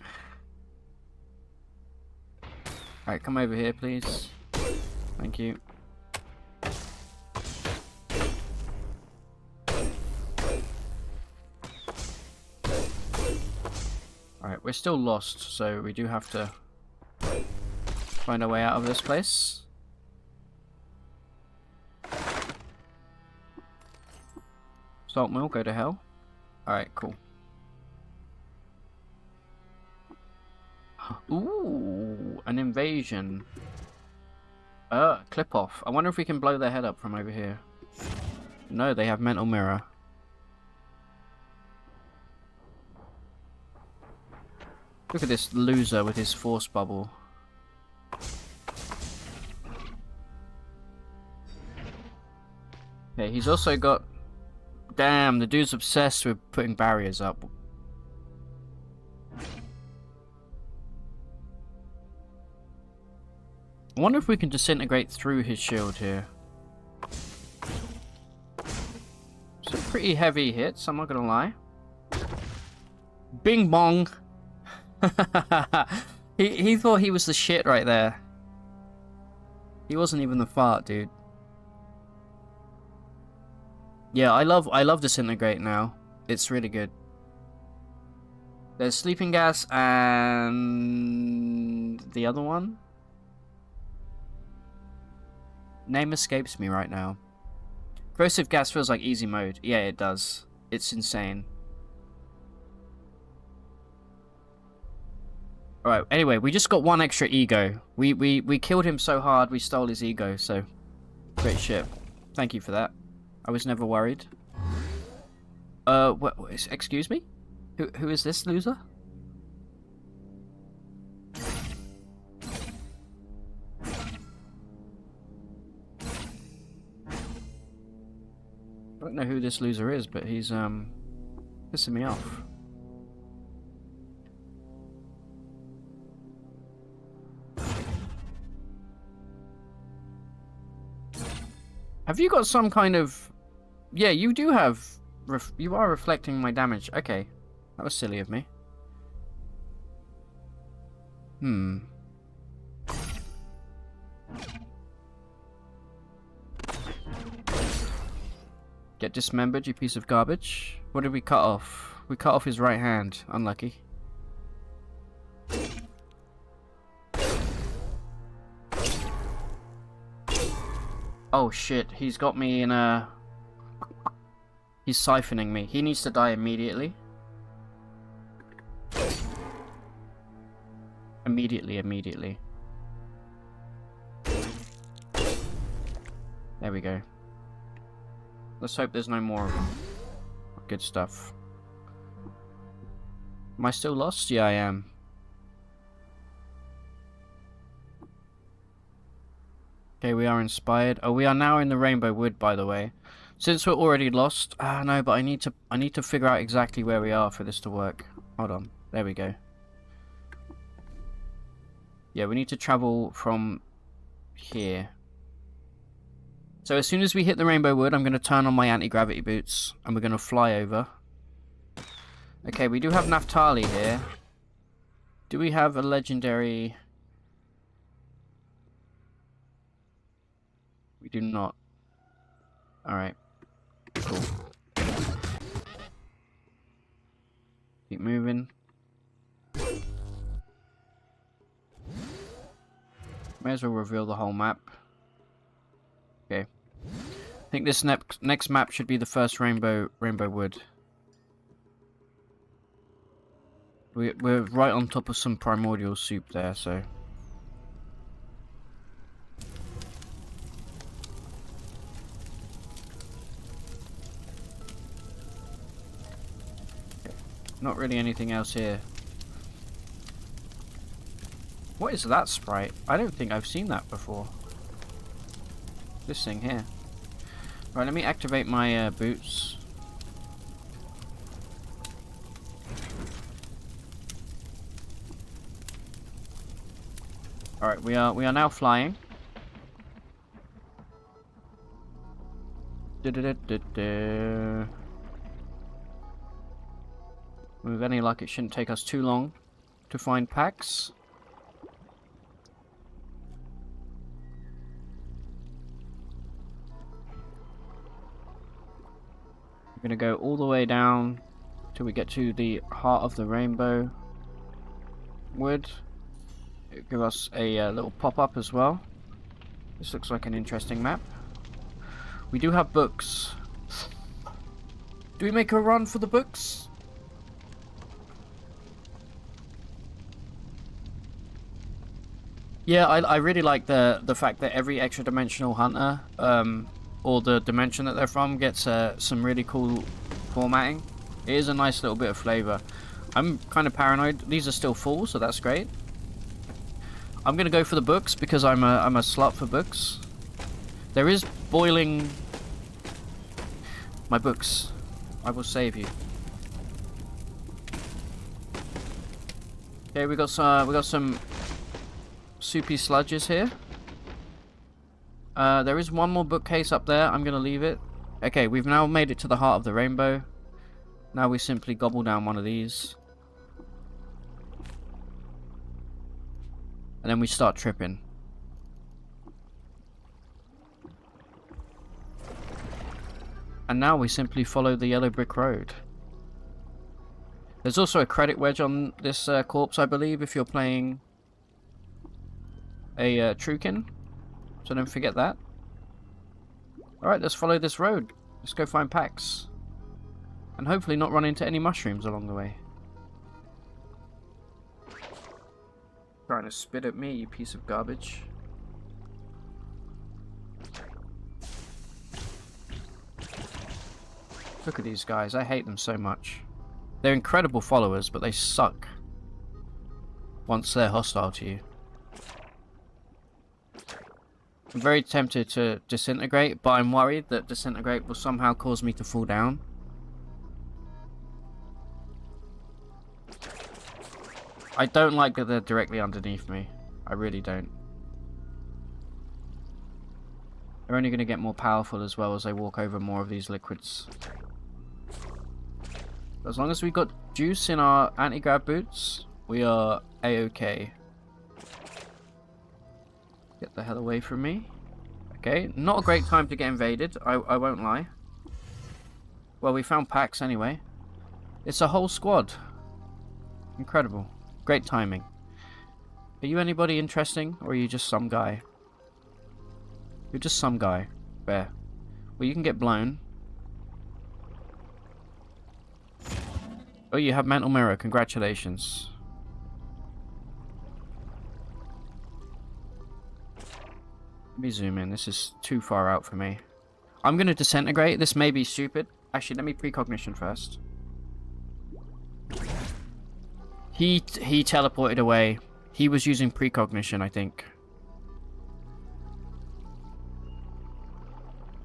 Alright, come over here, please. Thank you. Alright, we're still lost, so we do have to find a way out of this place. Salt mill, go to hell. Alright, cool. Ooh, an invasion. Clip off. I wonder if we can blow their head up from over here. No, they have mental mirror. Look at this loser with his force bubble. Okay, he's also got... Damn, the dude's obsessed with putting barriers up. I wonder if we can disintegrate through his shield here. Some pretty heavy hits, I'm not gonna lie. Bing bong! he thought he was the shit right there. He wasn't even the fart, dude. Yeah, I love disintegrate now. It's really good. There's sleeping gas and the other one. Name escapes me right now. Corrosive gas feels like easy mode. Yeah, it does. It's insane. Alright, anyway, we just got one extra ego. We killed him so hard we stole his ego, so great shit. Thank you for that. I was never worried. What, excuse me? Who is this loser? I don't know who this loser is, but he's pissing me off. Have you got some kind of... Yeah, you do have... You are reflecting my damage. Okay. That was silly of me. Get dismembered, you piece of garbage. What did we cut off? We cut off his right hand. Unlucky. Oh shit, he's got me in a... He's siphoning me. He needs to die immediately. Immediately. There we go. Let's hope there's no more of them. Good stuff. Am I still lost? Yeah, I am. Okay, we are inspired. Oh, we are now in the Rainbow Wood, by the way. Since we're already lost... Ah, no, but I need to figure out exactly where we are for this to work. Hold on. There we go. Yeah, we need to travel from here. So as soon as we hit the Rainbow Wood, I'm going to turn on my anti-gravity boots. And we're going to fly over. Okay, we do have Naphtali here. Do we have a legendary... We do not. Alright. Cool. Keep moving. May as well reveal the whole map. Okay. I think this next map should be the first Rainbow Wood. We're right on top of some primordial soup there, so... Not really anything else here. What is that sprite? I don't think I've seen that before. This thing here. Right, let me activate my boots. Alright, we are now flying. With any luck, it shouldn't take us too long to find packs. We're gonna go all the way down till we get to the heart of the Rainbow Wood. It'll give us a little pop-up as well. This looks like an interesting map. We do have books. Do we make a run for the books? Yeah, I really like the fact that every extra dimensional hunter, or the dimension that they're from, gets some really cool formatting. It is a nice little bit of flavor. I'm kind of paranoid. These are still full, so that's great. I'm gonna go for the books because I'm a slut for books. There is boiling. My books. I will save you. Okay, we got some soupy sludges here. There is one more bookcase up there. I'm gonna leave it. Okay, we've now made it to the heart of the rainbow. Now we simply gobble down one of these. And then we start tripping. And now we simply follow the yellow brick road. There's also a credit wedge on this corpse, I believe, if you're playing a Trukin. So don't forget that. Alright, let's follow this road. Let's go find packs. And hopefully not run into any mushrooms along the way. Trying to spit at me, you piece of garbage. Look at these guys, I hate them so much. They're incredible followers, but they suck once they're hostile to you. I'm very tempted to disintegrate, but I'm worried that disintegrate will somehow cause me to fall down. I don't like that they're directly underneath me. I really don't. They're only going to get more powerful as well as I walk over more of these liquids. As long as we got juice in our anti-grav boots, we are a-okay. Get the hell away from me. Okay, not a great time to get invaded, I won't lie. Well, we found packs anyway. It's a whole squad. Incredible. Great timing. Are you anybody interesting, or are you just some guy? You're just some guy. Fair. Well, you can get blown. Oh, you have mental mirror. Congratulations. Let me zoom in. This is too far out for me. I'm going to disintegrate. This may be stupid. Actually, let me precognition first. He teleported away. He was using precognition, I think.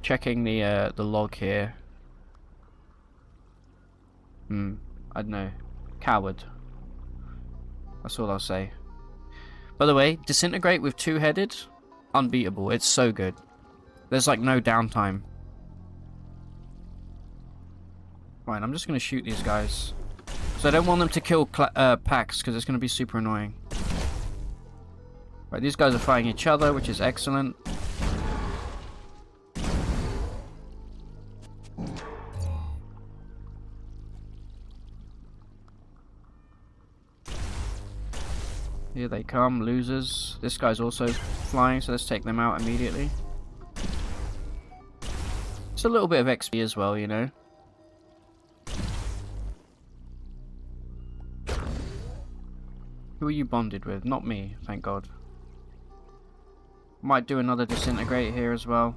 Checking the log here. I don't know. Coward. That's all I'll say. By the way, disintegrate with two-headed, unbeatable. It's so good. There's like no downtime. Right, I'm just gonna shoot these guys. So I don't want them to kill packs because it's gonna be super annoying. Right, these guys are fighting each other, which is excellent. Here they come, losers. This guy's also flying, so let's take them out immediately. It's a little bit of XP as well, you know. Who are you bonded with? Not me, thank God. Might do another disintegrate here as well.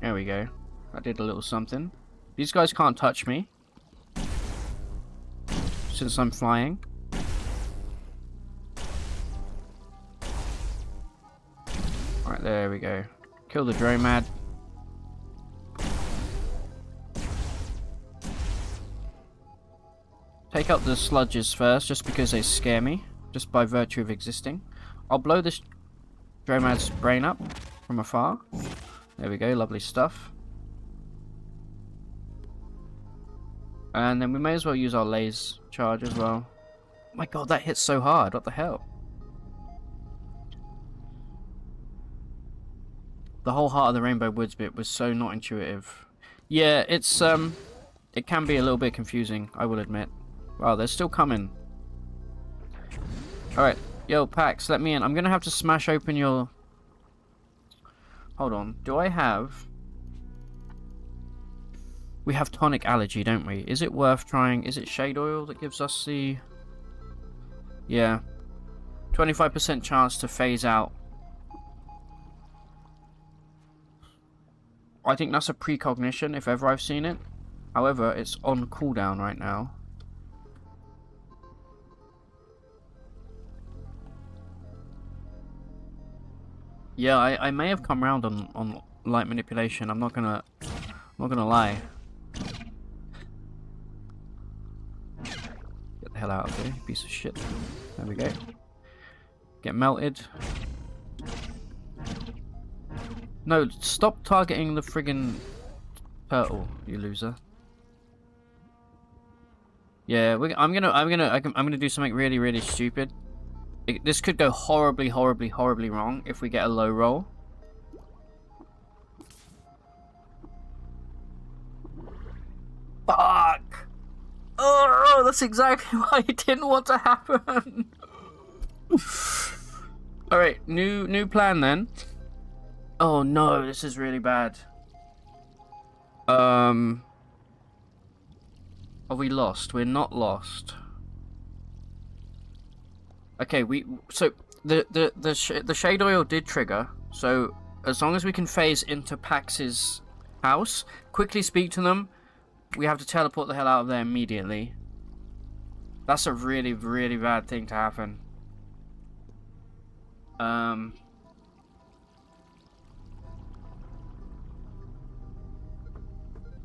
There we go. I did a little something. These guys can't touch me, since I'm flying. Alright, there we go. Kill the Dromad. Take out the sludges first, just because they scare me, just by virtue of existing. I'll blow this Dromad's brain up from afar. There we go, lovely stuff. And then we may as well use our laser charge as well. Oh my god, that hits so hard, what the hell? The whole Heart of the Rainbow Woods bit was so not intuitive. Yeah, it's, it can be a little bit confusing, I will admit. Wow, they're still coming. Alright, yo, Pax, let me in. I'm gonna have to smash open your... Hold on, do I have... We have tonic allergy, don't we? Is it worth trying? Is it shade oil that gives us the... Yeah. 25% chance to phase out. I think that's a precognition, if ever I've seen it. However, it's on cooldown right now. Yeah, I may have come round on light manipulation. I'm not gonna lie. Get the hell out of here, you piece of shit. There we go. Get melted. No, stop targeting the friggin' turtle, you loser. Yeah, I'm gonna do something really, really stupid. This could go horribly, horribly, horribly wrong if we get a low roll. Fuck! Oh, that's exactly why it didn't want to happen. All right, new plan then. Oh no, this is really bad. Are we lost? We're not lost. Okay, so the shade oil did trigger. So as long as we can phase into Pax's house, quickly speak to them. We have to teleport the hell out of there immediately. That's a really, really bad thing to happen.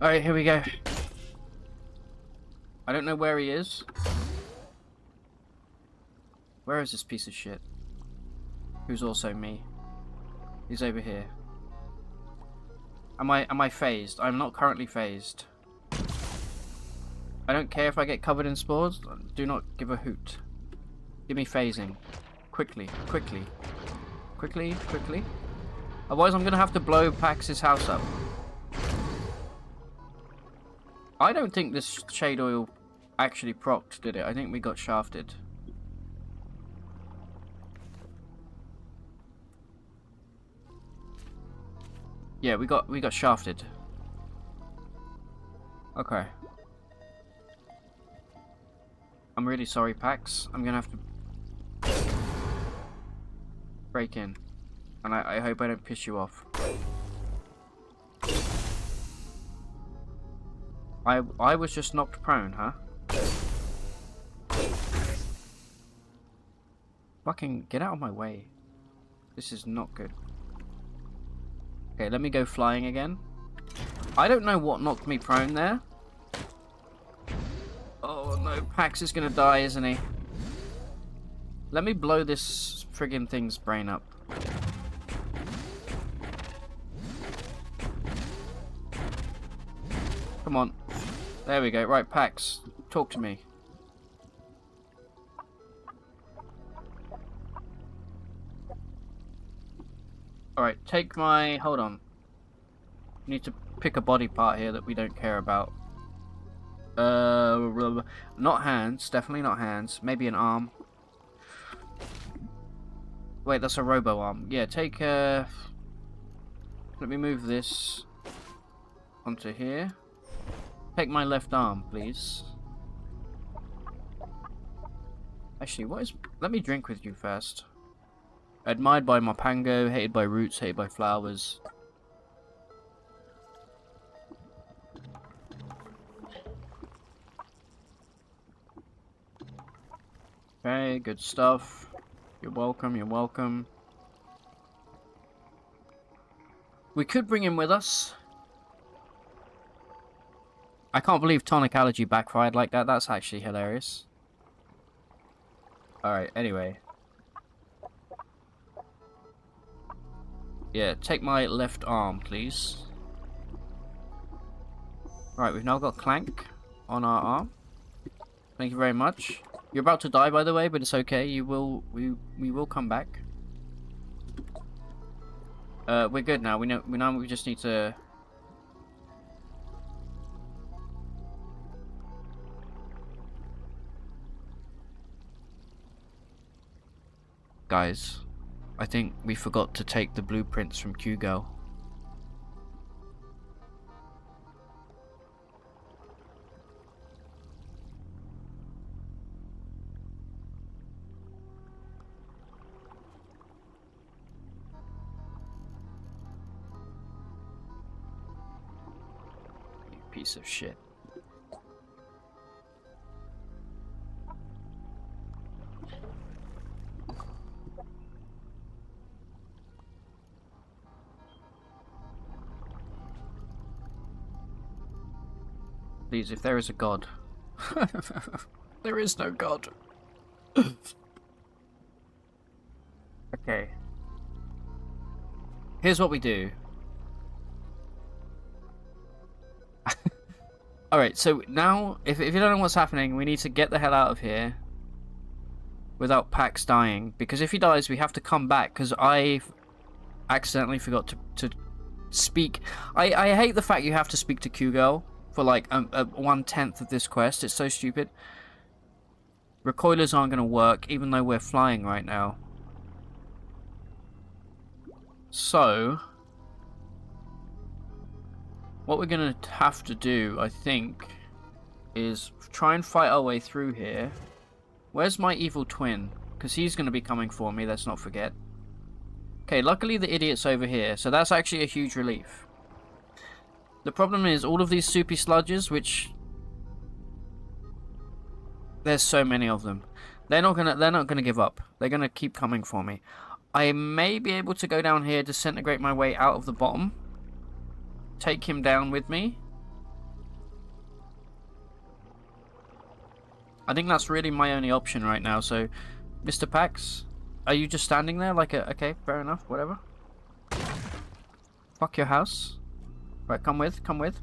Alright, here we go. I don't know where he is. Where is this piece of shit? Who's also me? He's over here. Am I phased? I'm not currently phased. I don't care if I get covered in spores. Do not give a hoot. Give me phasing. Quickly, quickly. Quickly, quickly. Otherwise I'm gonna have to blow Pax's house up. I don't think this shade oil actually procced, did it? I think we got shafted. Yeah, we got shafted. Okay. I'm really sorry, Pax. I'm gonna have to break in. And I hope I don't piss you off. I was just knocked prone, huh? Fucking get out of my way. This is not good. Okay, let me go flying again. I don't know what knocked me prone there. Oh no, Pax is gonna die, isn't he? Let me blow this friggin' thing's brain up. Come on. There we go. Right, Pax, talk to me. Alright, take my... Hold on. Need to pick a body part here that we don't care about. Not hands. Definitely not hands. Maybe an arm. Wait, that's a robo arm. Yeah, take let me move this onto here. Take my left arm, please. Actually, what is... Let me drink with you first. Admired by Mopango, hated by roots, hated by flowers. Okay, good stuff. You're welcome, you're welcome. We could bring him with us. I can't believe tonic allergy backfired like that. That's actually hilarious. Alright, anyway. Yeah, take my left arm, please. Right, we've now got Clank on our arm. Thank you very much. You're about to die, by the way, but it's okay. We will come back. We're good now. We know we just need to... Guys, I think we forgot to take the blueprints from Q-Girl. You piece of shit. Please, if there is a god. There is no god. Okay. Here's what we do. Alright, so now, if you don't know what's happening, we need to get the hell out of here. Without Pax dying. Because if he dies, we have to come back. Because I accidentally forgot to speak. I hate the fact you have to speak to Q-Girl. For like 1/10 of this quest. It's so stupid. Recoilers aren't going to work even though we're flying right now. So what we're going to have to do, I think, is try and fight our way through here. Where's my evil twin? Because he's going to be coming for me, let's not forget. Okay, luckily the idiot's over here, so that's actually a huge relief. The problem is all of these soupy sludges, which there's so many of them. They're not gonna give up. They're gonna keep coming for me. I may be able to go down here, disintegrate my way out of the bottom, take him down with me. I think that's really my only option right now. So, Mr. Pax, are you just standing there like a... Okay, fair enough, whatever. Fuck your house. Right, come with, come with.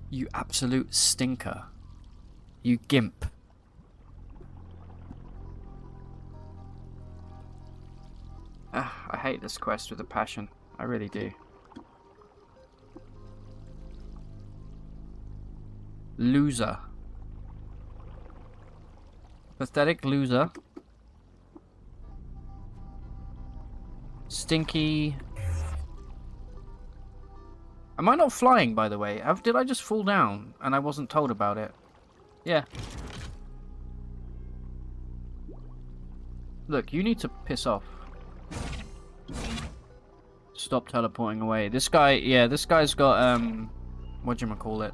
You absolute stinker. You gimp. I hate this quest with a passion. I really do. Loser. Pathetic loser. Stinky. Am I not flying, by the way? Did I just fall down and I wasn't told about it? Yeah. Look, you need to piss off. Stop teleporting away. This guy, yeah, this guy's got, whatchamacallit?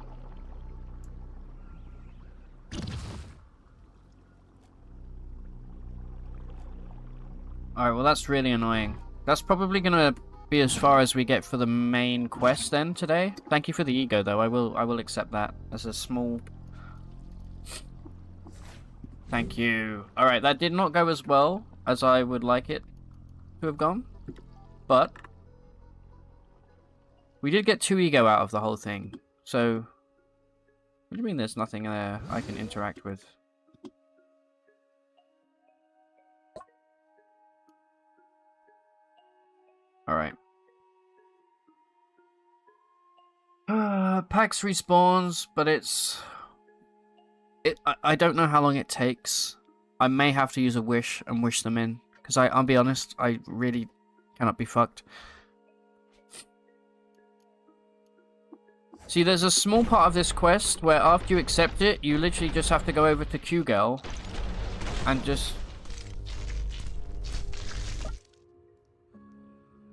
Alright, well that's really annoying. That's probably gonna be as far as we get for the main quest then today. Thank you for the ego though, I will accept that as a small... Thank you. Alright, that did not go as well as I would like it to have gone. But we did get 2 ego out of the whole thing. So what do you mean there's nothing there I can interact with? Alright. Pax respawns, but I don't know how long it takes. I may have to use a wish and wish them in. Because I'll be honest, I really cannot be fucked. See, there's a small part of this quest where after you accept it, you literally just have to go over to Q-Girl and just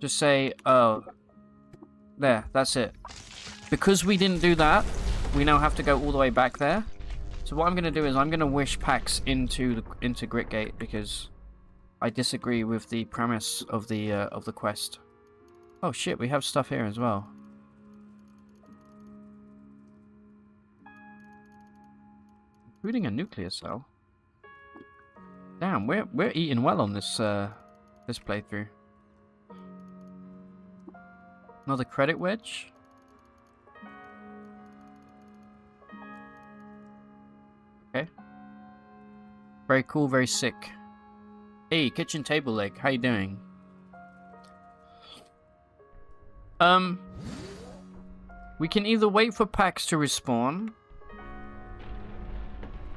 say, oh, there, that's it. Because we didn't do that, we now have to go all the way back there. So what I'm going to do is I'm going to wish Pax into Gritgate because I disagree with the premise of the quest. Oh shit, we have stuff here as well. Including a nuclear cell. Damn, we're eating well on this this playthrough. Another credit wedge. Okay. Very cool, very sick. Hey, kitchen table leg, how you doing? We can either wait for Pax to respawn,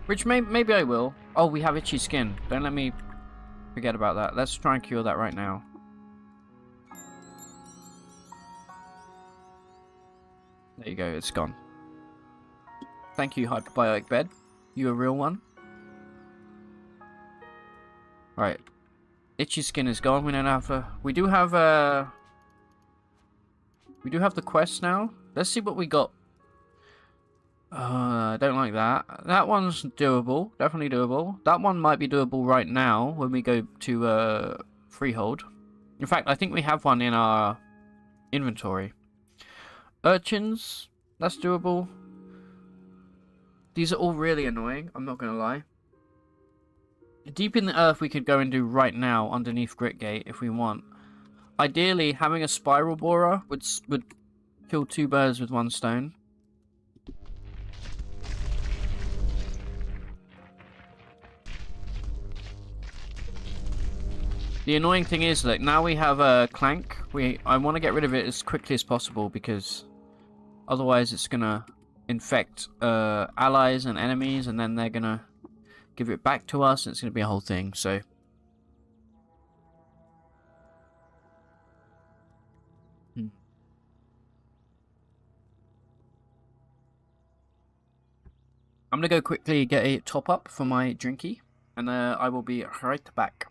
which maybe I will. Oh, we have itchy skin. Don't let me forget about that. Let's try and cure that right now. There you go, it's gone. Thank you, Hyperbiotic Bed. You a real one? Right. Itchy skin is gone. We don't have to... We do have the quest now. Let's see what we got. I don't like that. That one's doable. Definitely doable. That one might be doable right now when we go to Freehold. In fact, I think we have one in our inventory. Urchins. That's doable. These are all really annoying. I'm not going to lie. Deep in the earth we could go and do right now underneath Gritgate if we want. Ideally, having a spiral borer would kill 2 birds with 1 stone. The annoying thing is that now we have a clank. I want to get rid of it as quickly as possible because otherwise it's gonna infect allies and enemies, and then they're gonna give it back to us, and it's gonna be a whole thing. So I'm gonna go quickly get a top up for my drinky, and I will be right back.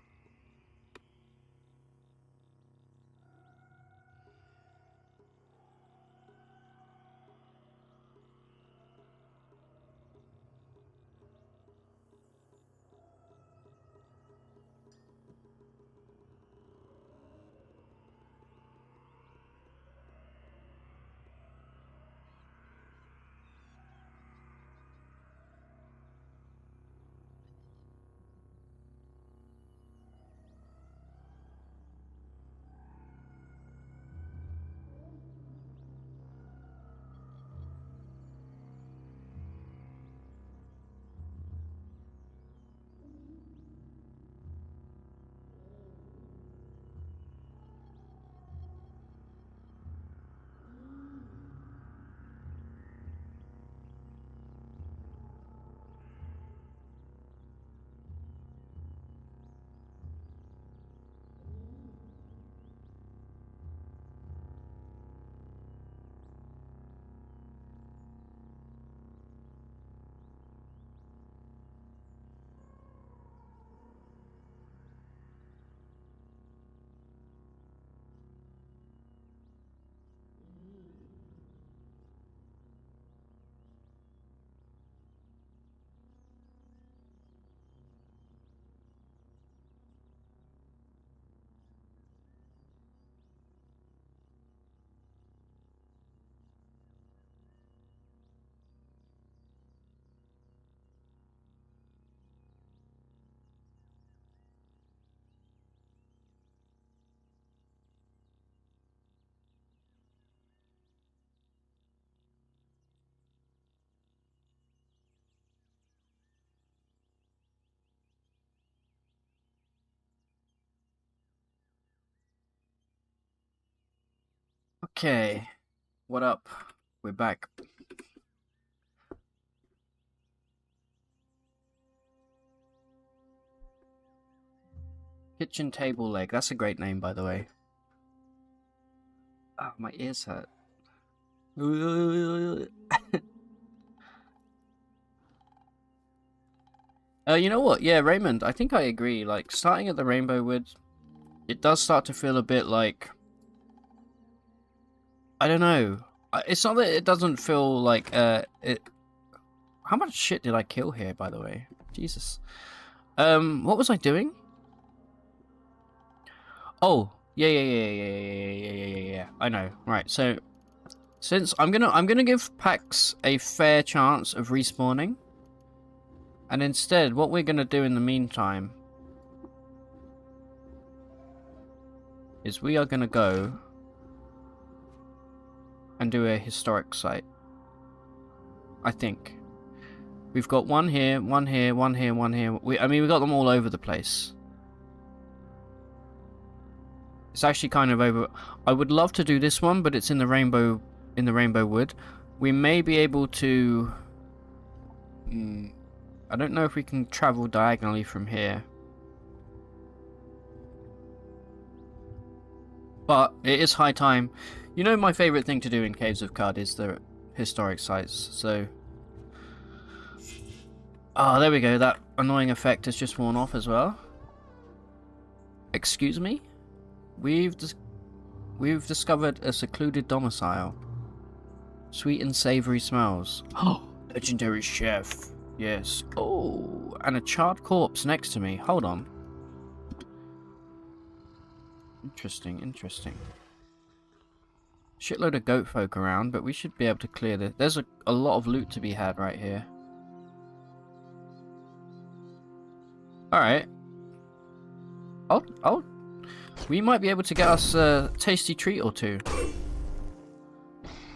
Okay, what up? We're back. Kitchen table leg. That's a great name, by the way. Oh, my ears hurt. You know what? Yeah, Raymond, I think I agree. Like, starting at the Rainbow Wood, it does start to feel a bit like... I don't know. It's not that it doesn't feel like, it... How much shit did I kill here, by the way? Jesus. What was I doing? Oh, yeah. I know. Right, so... Since I'm gonna give Pax a fair chance of respawning. And instead, what we're gonna do in the meantime... is we are gonna go... and do a historic site. I think. We've got one here, one here, one here, one here. I mean, we got them all over the place. It's actually kind of over... I would love to do this one, but it's in the Rainbow Wood. We may be able to... I don't know if we can travel diagonally from here. But it is high time. You know, my favorite thing to do in Caves of Cud is the historic sites, so... Oh, there we go. That annoying effect has just worn off as well. Excuse me? We've discovered a secluded domicile. Sweet and savory smells. Oh, legendary chef. Yes. Oh, and a charred corpse next to me. Hold on. Interesting. Shitload of goat folk around, but we should be able to clear this. There's a lot of loot to be had right here. Alright. We might be able to get us a tasty treat or two.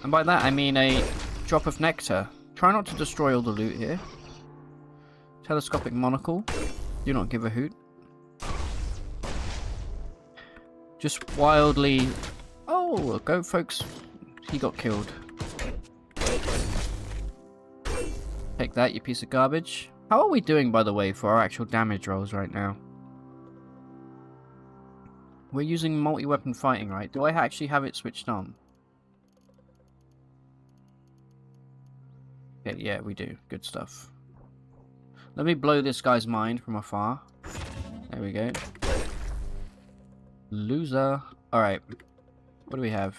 And by that I mean a drop of nectar. Try not to destroy all the loot here. Telescopic monocle. Do not give a hoot. Just wildly... Oh, goat folks. He got killed. Take that, you piece of garbage. How are we doing, by the way, for our actual damage rolls right now? We're using multi-weapon fighting, right? Do I actually have it switched on? Okay, yeah, we do. Good stuff. Let me blow this guy's mind from afar. There we go. Loser. Alright. What do we have?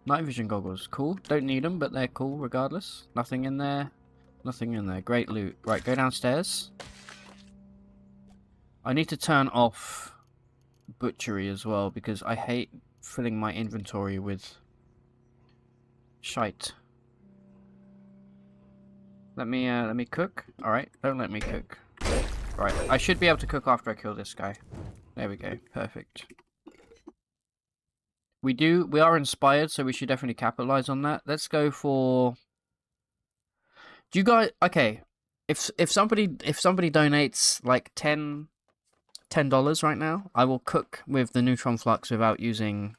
Night vision goggles. Cool. Don't need them, but they're cool regardless. Nothing in there. Nothing in there. Great loot. Right, go downstairs. I need to turn off butchery as well, because I hate filling my inventory with shite. Let me cook. Alright, don't let me cook. Right, I should be able to cook after I kill this guy. There we go. Perfect. We are inspired, so we should definitely capitalize on that. Let's go for... Do you guys... Okay. If somebody donates like $10 right now, I will cook with the neutron flux without using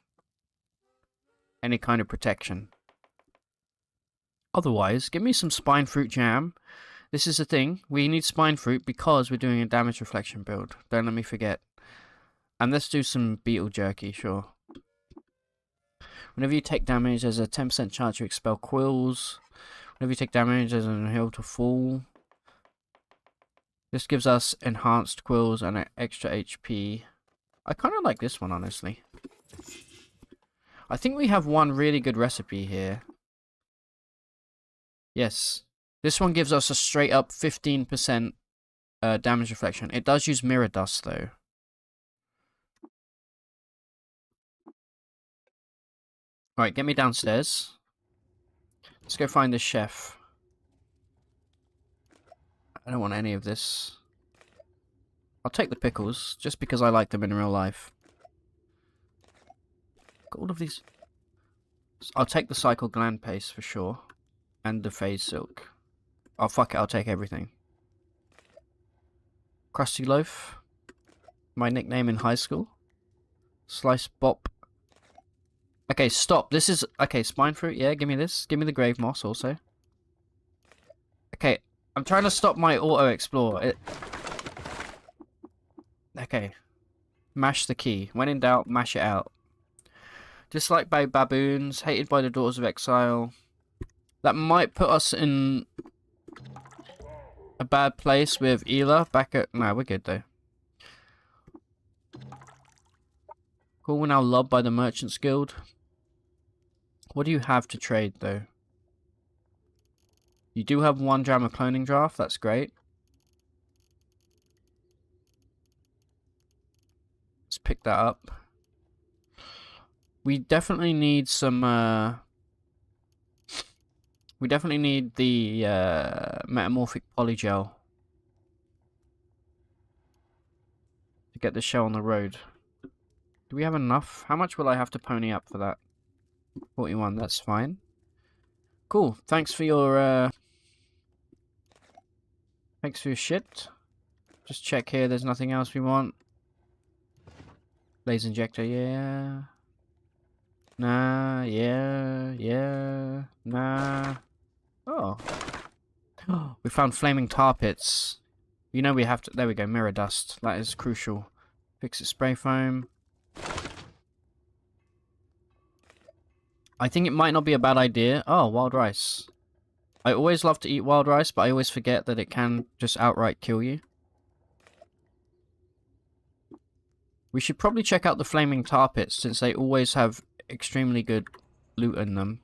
any kind of protection. Otherwise, give me some spine fruit jam. This is the thing. We need spine fruit because we're doing a damage reflection build. Don't let me forget. And let's do some beetle jerky, sure. Whenever you take damage, there's a 10% chance to expel quills. Whenever you take damage, there's an heal to fall. This gives us enhanced quills and an extra HP. I kind of like this one, honestly. I think we have one really good recipe here. Yes. This one gives us a straight up 15% damage reflection. It does use mirror dust, though. Alright, get me downstairs. Let's go find the chef. I don't want any of this. I'll take the pickles, just because I like them in real life. Got all of these. I'll take the cycle gland paste for sure. And the phase silk. Oh, fuck it, I'll take everything. Krusty Loaf. My nickname in high school. Slice Bop. Okay, stop. This is... Okay, spine fruit. Yeah, give me this. Give me the grave moss also. Okay, I'm trying to stop my auto-explore. Okay. Mash the key. When in doubt, mash it out. Disliked by baboons. Hated by the Daughters of Exile. That might put us in a bad place with Ela back at... No, we're good though. Cool, we're now loved by the Merchants Guild. What do you have to trade though? You do have 1 jam of cloning draft, that's great. Let's pick that up. We definitely need some, we definitely need the, metamorphic polygel. To get the show on the road. Do we have enough? How much will I have to pony up for that? 41, that's fine. Cool, thanks for your, thanks for your shit. Just check here, there's nothing else we want. Blaze injector, yeah. Nah, yeah, nah. Oh. We found flaming tar pits. You know we have to... There we go, mirror dust. That is crucial. Fix it, spray foam. I think it might not be a bad idea. Oh, wild rice. I always love to eat wild rice, but I always forget that it can just outright kill you. We should probably check out the flaming tar pits, since they always have extremely good loot in them.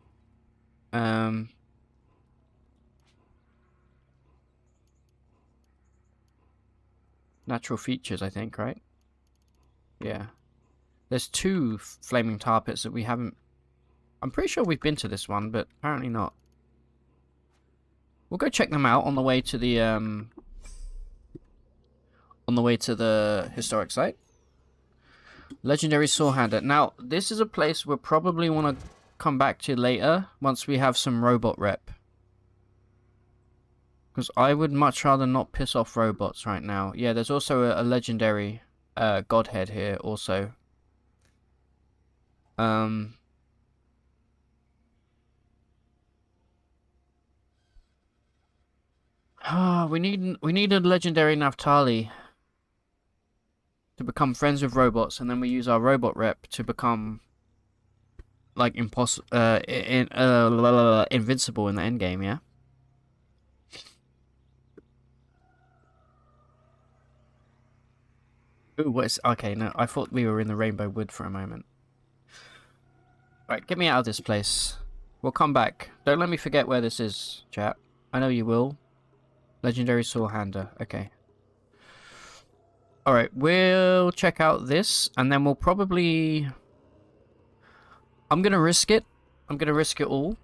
Natural features, I think, right? Yeah. There's 2 flaming tar pits that we haven't... I'm pretty sure we've been to this one, but apparently not. We'll go check them out on the way to the, historic site. Legendary Sawhander. Now, this is a place we'll probably want to come back to later, once we have some robot rep. Because I would much rather not piss off robots right now. Yeah, there's also a legendary godhead here also. We need a legendary Naphtali to become friends with robots, and then we use our robot rep to become like invincible in the end game, yeah? Ooh, what is... Okay, no, I thought we were in the Rainbow Wood for a moment. Alright, get me out of this place. We'll come back. Don't let me forget where this is, chat. I know you will. Legendary Sawhander. Okay. Alright, we'll check out this, and then we'll probably... I'm gonna risk it. I'm gonna risk it all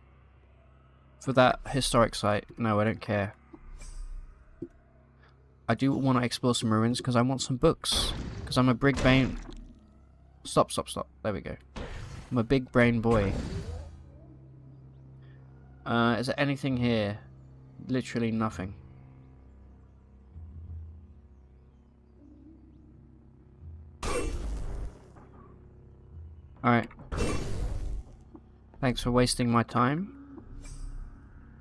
for that historic site. No, I don't care. I do want to explore some ruins because I want some books. Because I'm a big brain... Stop. There we go. I'm a big brain boy. Is there anything here? Literally nothing. Alright. Thanks for wasting my time.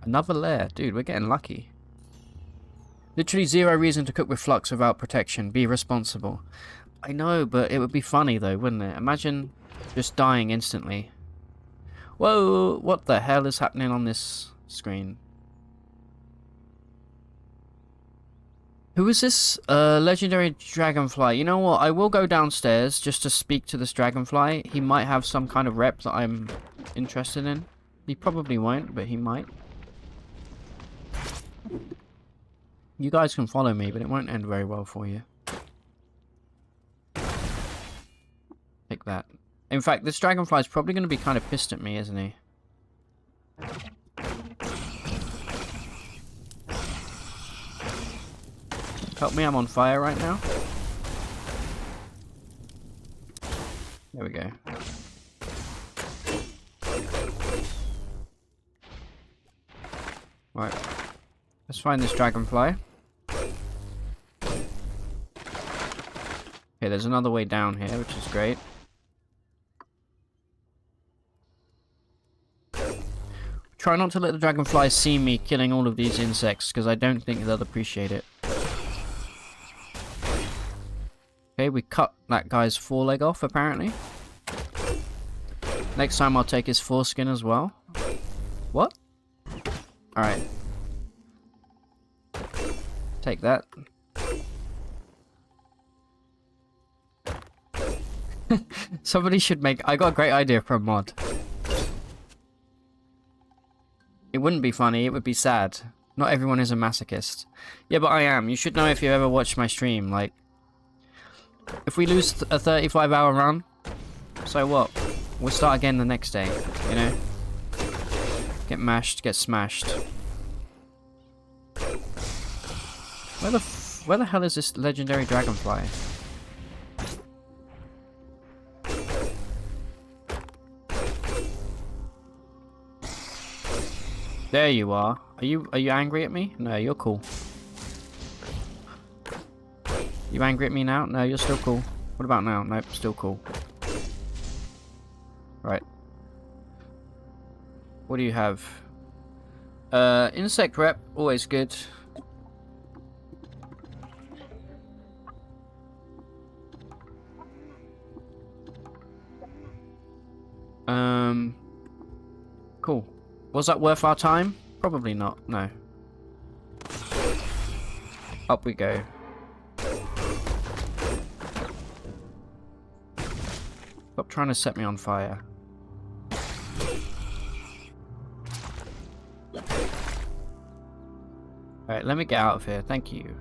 Another lair. Dude, we're getting lucky. Literally 0 reason to cook with flux without protection. Be responsible. I know, but it would be funny though, wouldn't it? Imagine just dying instantly. Whoa, what the hell is happening on this screen? Who is this? Legendary Dragonfly. You know what? I will go downstairs just to speak to this Dragonfly. He might have some kind of rep that I'm interested in. He probably won't, but he might. You guys can follow me, but it won't end very well for you. Take that. In fact, this Dragonfly is probably going to be kind of pissed at me, isn't he? Help me, I'm on fire right now. There we go. Right. Let's find this Dragonfly. Okay, there's another way down here, which is great. Try not to let the dragonflies see me killing all of these insects, because I don't think they'll appreciate it. Okay, we cut that guy's foreleg off, apparently. Next time I'll take his foreskin as well. What? Alright. Take that. Somebody should make... I got a great idea for a mod. It wouldn't be funny, it would be sad. Not everyone is a masochist. Yeah, but I am. You should know if you ever watched my stream. Like, if we lose a 35-hour run, so what? We'll start again the next day, you know? Get mashed, get smashed. Where the hell is this legendary dragonfly? There you are. Are you angry at me? No, you're cool. You angry at me now? No, you're still cool. What about now? Nope, still cool. Right. What do you have? Insect rep, always good. Cool. Was that worth our time? Probably not, no. Up we go. Stop trying to set me on fire. Alright, let me get out of here, thank you.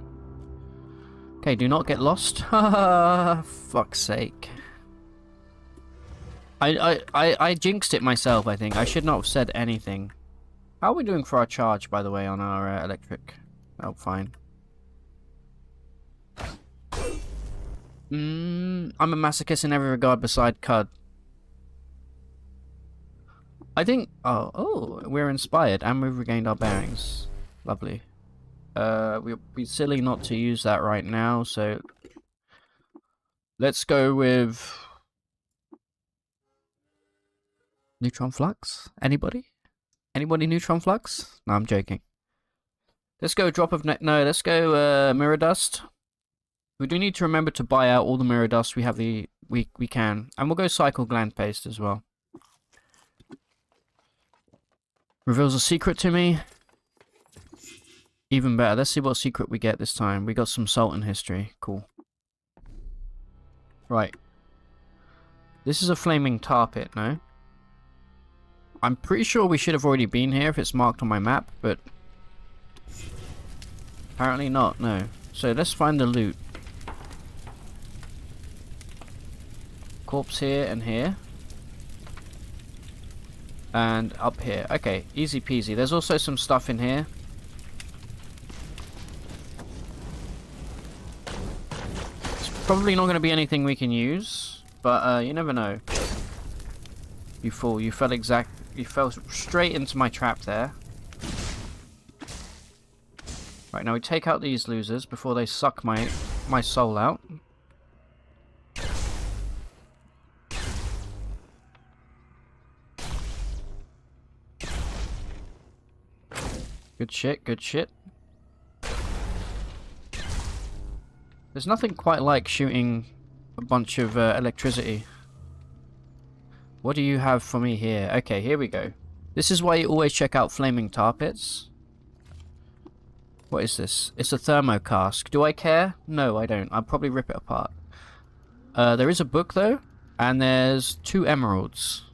Okay, do not get lost. Fuck's sake. I jinxed it myself, I think. I should not have said anything. How are we doing for our charge, by the way, on our electric? Oh, fine. I'm a masochist in every regard beside Cud. I think... Oh, we're inspired and we've regained our bearings. Lovely. We'd be silly not to use that right now, so... Let's go with... Neutron flux? Anybody? Anybody neutron flux? No, I'm joking. Let's go drop of no, let's go mirror dust. We do need to remember to buy out all the mirror dust we have we can. And we'll go cycle gland paste as well. Reveals a secret to me. Even better. Let's see what secret we get this time. We got some salt in history. Cool. Right. This is a flaming tar pit, no? I'm pretty sure we should have already been here if it's marked on my map, but apparently not, no. So let's find the loot. Corpse here and here. And up here. Okay, easy peasy. There's also some stuff in here. It's probably not going to be anything we can use, but you never know. You fool, you fell straight into my trap there. Right, now we take out these losers before they suck my soul out. Good shit, good shit. There's nothing quite like shooting a bunch of electricity. What do you have for me here? Okay, here we go. This is why you always check out flaming tar pits. What is this? It's a thermo cask. Do I care? No, I don't. I'll probably rip it apart. There is a book though, and there's 2 emeralds.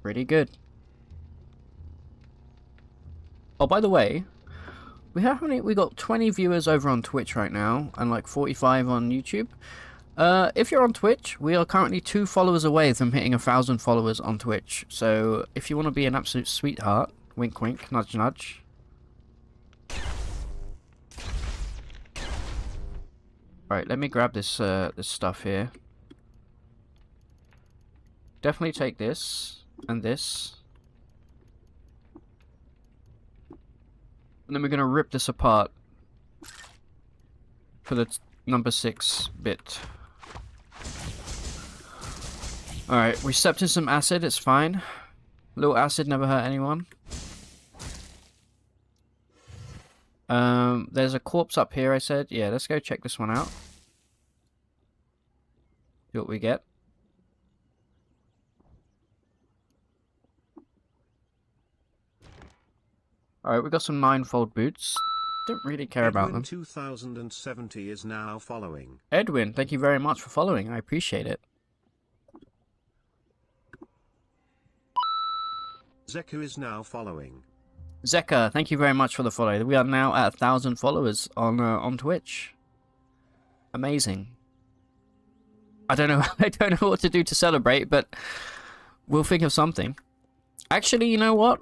Pretty good. Oh, by the way, we got 20 viewers over on Twitch right now, and like 45 on YouTube. If you're on Twitch, we are currently 2 followers away from hitting 1,000 followers on Twitch. So if you want to be an absolute sweetheart, wink wink, nudge nudge. Alright, let me grab this this stuff here. Definitely take this and this. And then we're gonna rip this apart for the number 6 bit. Alright, we stepped in some acid, it's fine. Little acid never hurt anyone. There's a corpse up here, I said. Yeah, let's go check this one out. See what we get. Alright, we got some ninefold boots. Don't really care about them. 2070 is now following. Edwin, thank you very much for following. I appreciate it. Zeku is now following. Zeka, thank you very much for the follow. We are now at 1,000 followers on Twitch. Amazing. I don't know. I don't know what to do to celebrate, but we'll think of something. Actually, you know what?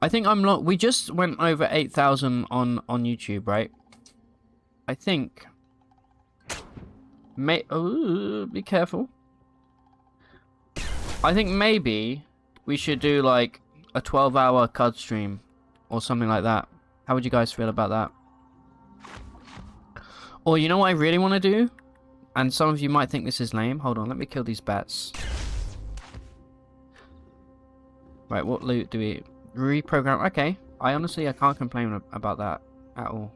I think I'm not. We just went over 8,000 on YouTube, right? I think. Oh, be careful. I think maybe we should do like a 12-hour CUD stream or something like that. How would you guys feel about that? Or you know what I really want to do? And some of you might think this is lame. Hold on, let me kill these bats. Right, what loot do we... Reprogram... Okay, I can't complain about that at all.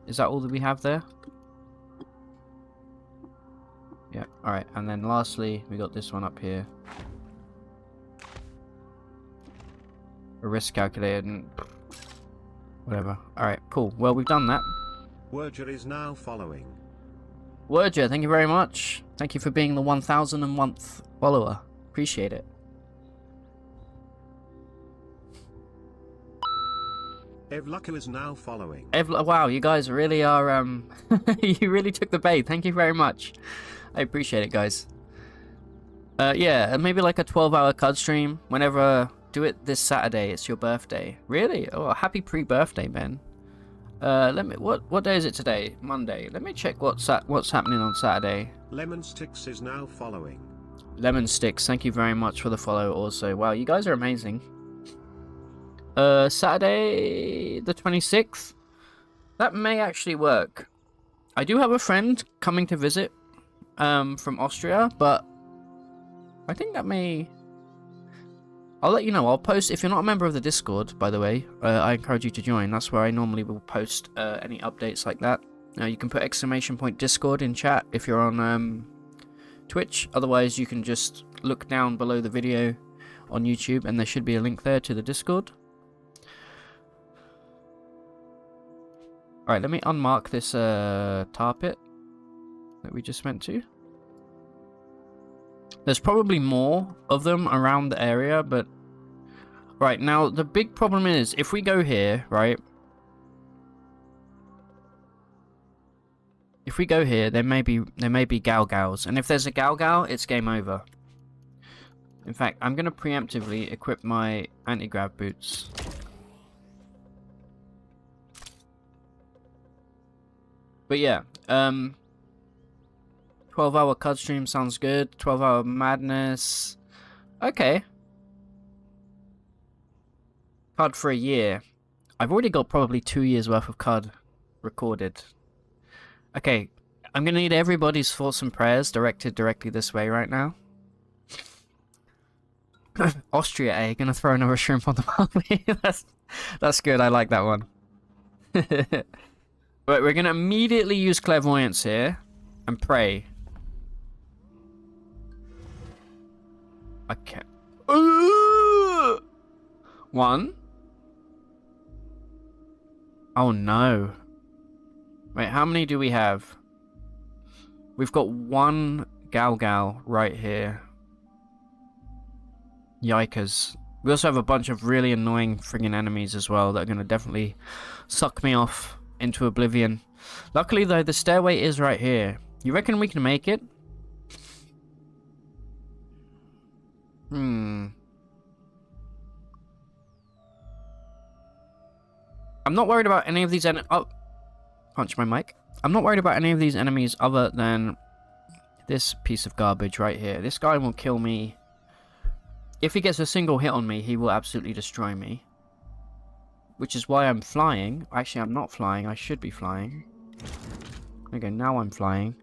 Is that all that we have there? Yeah, alright. And then lastly, we got this one up here. A risk calculator and... Whatever. Alright, cool. Well, we've done that. Wordger is now following. Wordger, thank you very much. Thank you for being the 1,001th follower. Appreciate it. Evlucker is now following. Wow, you guys really are, you really took the bait. Thank you very much. I appreciate it, guys. Yeah, maybe like a 12-hour CUD stream. Whenever... Do it this Saturday. It's your birthday. Really? Oh, happy pre-birthday, Ben. Let me... What day is it today? Monday. Let me check what's happening on Saturday. Lemon Sticks is now following. Lemon Sticks, thank you very much for the follow also. Wow, you guys are amazing. Saturday the 26th? That may actually work. I do have a friend coming to visit from Austria, but I think that may... I'll let you know. I'll post... If you're not a member of the Discord, by the way, I encourage you to join. That's where I normally will post any updates like that. You can put ! Discord in chat if you're on Twitch. Otherwise, you can just look down below the video on YouTube, and there should be a link there to the Discord. Alright, let me unmark this tar pit that we just went to. There's probably more of them around the area, but... Right, now, the big problem is, if we go here, right? If we go here, there may be Galgals. And if there's a Galgal, it's game over. In fact, I'm going to preemptively equip my anti-grav boots. But yeah, 12-hour CUD stream sounds good. 12-hour madness. Okay. CUD for a year. I've already got probably 2 years worth of CUD recorded. Okay, I'm going to need everybody's thoughts and prayers directed directly this way right now. Austria, eh? Gonna throw another shrimp on the party. That's good, I like that one. Right, we're going to immediately use clairvoyance here and pray. Okay. 1. Oh no. Wait, how many do we have? We've got 1 Galgal right here. Yikers. We also have a bunch of really annoying friggin' enemies as well that are going to definitely suck me off into oblivion. Luckily though, the stairway is right here. You reckon we can make it? I'm not worried about any of these oh, punch my mic. I'm not worried about any of these enemies other than this piece of garbage right here. This guy will kill me. If he gets a single hit on me, he will absolutely destroy me. Which is why I'm flying. Actually, I'm not flying. I should be flying. Okay, now I'm flying.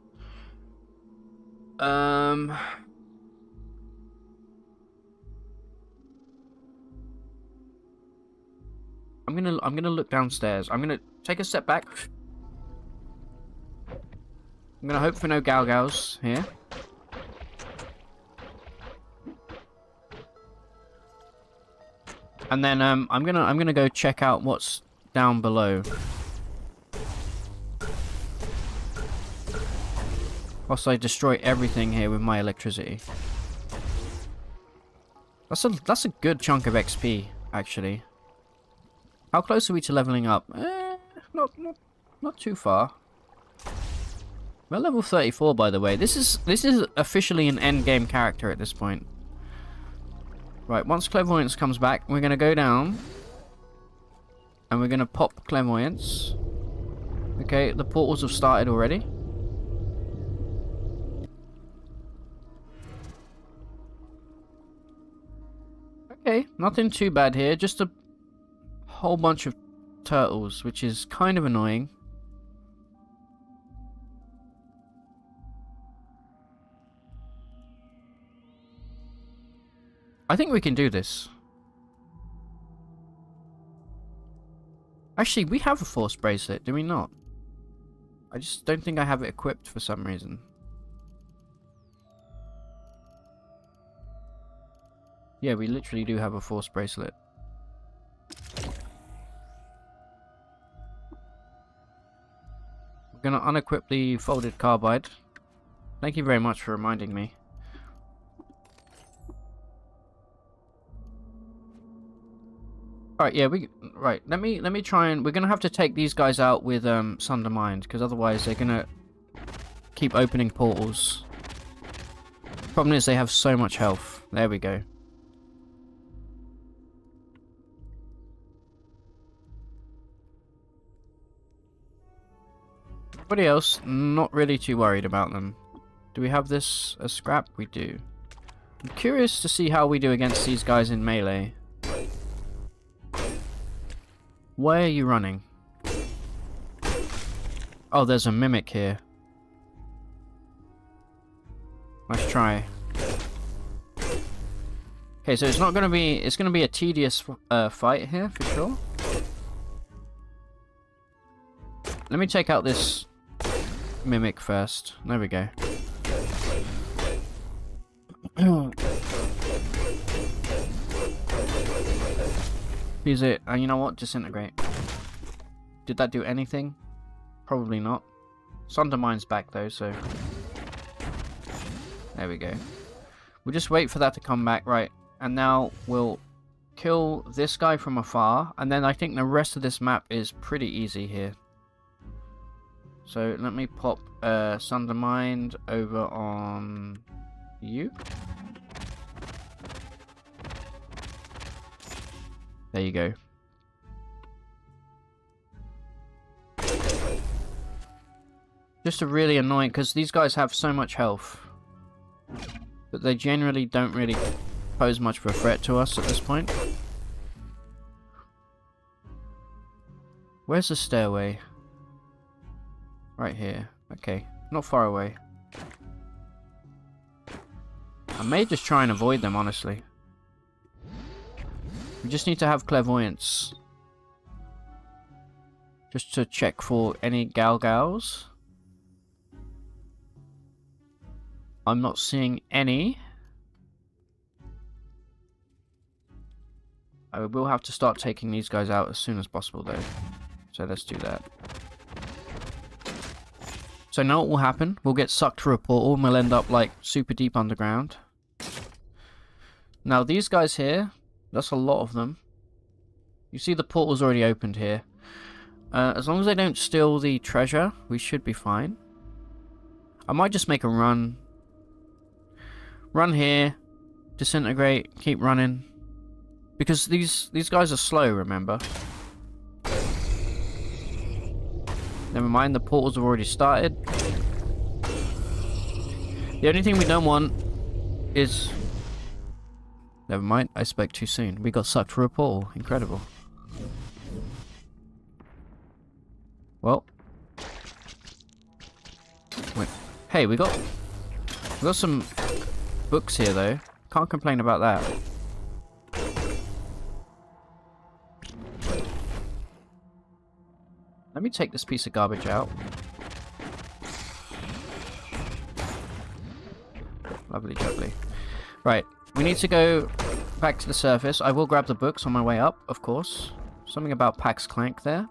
I'm gonna look downstairs. I'm gonna take a step back. I'm gonna hope for no Galgals here. And then I'm gonna go check out what's down below. Whilst I destroy everything here with my electricity. That's a good chunk of XP, actually. How close are we to leveling up? Not too far. We're level 34, by the way. This is officially an end game character at this point. Right, once Clairvoyance comes back, we're going to go down. And we're going to pop Clairvoyance. Okay, the portals have started already. Okay, nothing too bad here. Just a whole bunch of turtles, which is kind of annoying. I think we can do this. Actually, we have a force bracelet, do we not? I just don't think I have it equipped for some reason. Yeah, we literally do have a force bracelet. We're gonna unequip the folded carbide. Thank you very much for reminding me. Alright, yeah, right, let me try and we're gonna have to take these guys out with Sundermind, because otherwise they're gonna keep opening portals. Problem is they have so much health. There we go. Everybody else, not really too worried about them. Do we have this as scrap? We do. I'm curious to see how we do against these guys in melee. Where are you running? Oh, there's a mimic here. Let's try. Okay, so it's gonna be a tedious fight here for sure. Let me take out this mimic first. There we go. Use it, and you know what? Disintegrate. Did that do anything? Probably not. Sundermind's back though, so... There we go. We'll just wait for that to come back, right. And now we'll kill this guy from afar, and then I think the rest of this map is pretty easy here. So let me pop Sundermind over on you. There you go. Just a really annoying, because these guys have so much health. But they generally don't really pose much of a threat to us at this point. Where's the stairway? Right here. Okay, not far away. I may just try and avoid them, honestly. We just need to have clairvoyance. Just to check for any Galgals. I'm not seeing any. I will have to start taking these guys out as soon as possible though. So let's do that. So now what will happen? We'll get sucked through a portal and we'll end up like super deep underground. Now these guys here, that's a lot of them. You see the portal's already opened here. As long as they don't steal the treasure, we should be fine. I might just make a run. Run here. Disintegrate. Keep running. Because these guys are slow, remember. Never mind, the portals have already started. The only thing we don't want is... Never mind, I spoke too soon. We got sucked through a portal. Incredible. Well. Wait. Hey, we got some books here though. Can't complain about that. Let me take this piece of garbage out. Lovely jubbly. Right, we need to go back to the surface. I will grab the books on my way up, of course. Something about Pax Clank there.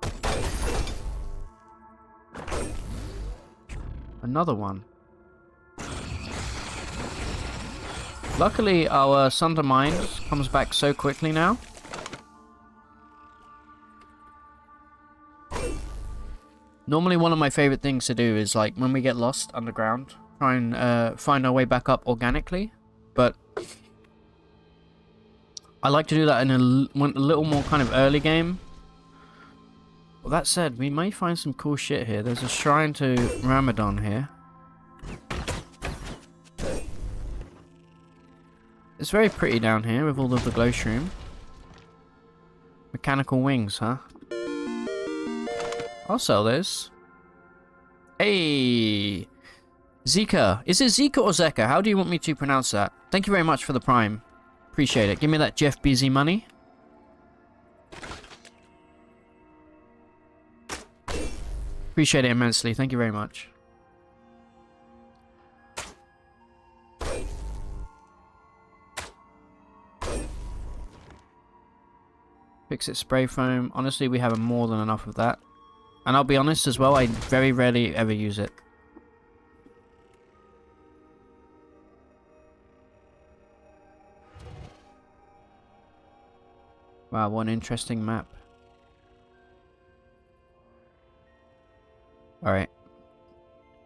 Another one. Luckily, our Sunder Mind comes back so quickly now. Normally, one of my favorite things to do is, like, when we get lost underground, try and find our way back up organically. But I like to do that in a little more kind of early game. Well, that said, we may find some cool shit here. There's a shrine to Ramadan here. It's very pretty down here with all of the glow shroom. Mechanical wings, huh? I'll sell those. Hey! Zika. Is it Zika or Zeka? How do you want me to pronounce that? Thank you very much for the Prime. Appreciate it. Give me that Jeff Bezos money. Appreciate it immensely. Thank you very much. Fix it spray foam. Honestly, we have more than enough of that. And I'll be honest as well, I very rarely ever use it. Wow, what an interesting map. Alright.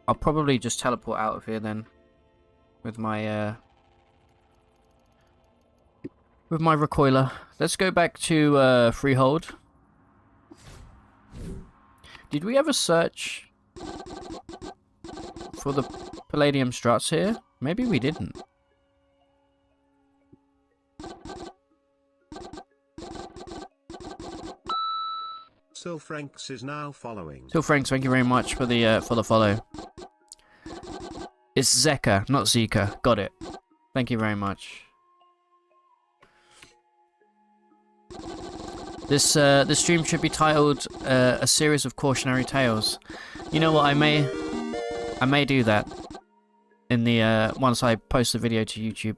I'll probably just teleport out of here then. With my recoiler. Let's go back to Freehold. Did we ever search for the Palladium struts here? Maybe we didn't. Silfranks is now following. Silfranks, thank you very much for the follow. It's Zeka, not Zika. Got it. Thank you very much. This stream should be titled a series of cautionary tales. You know what? I may do that in the once I post the video to YouTube.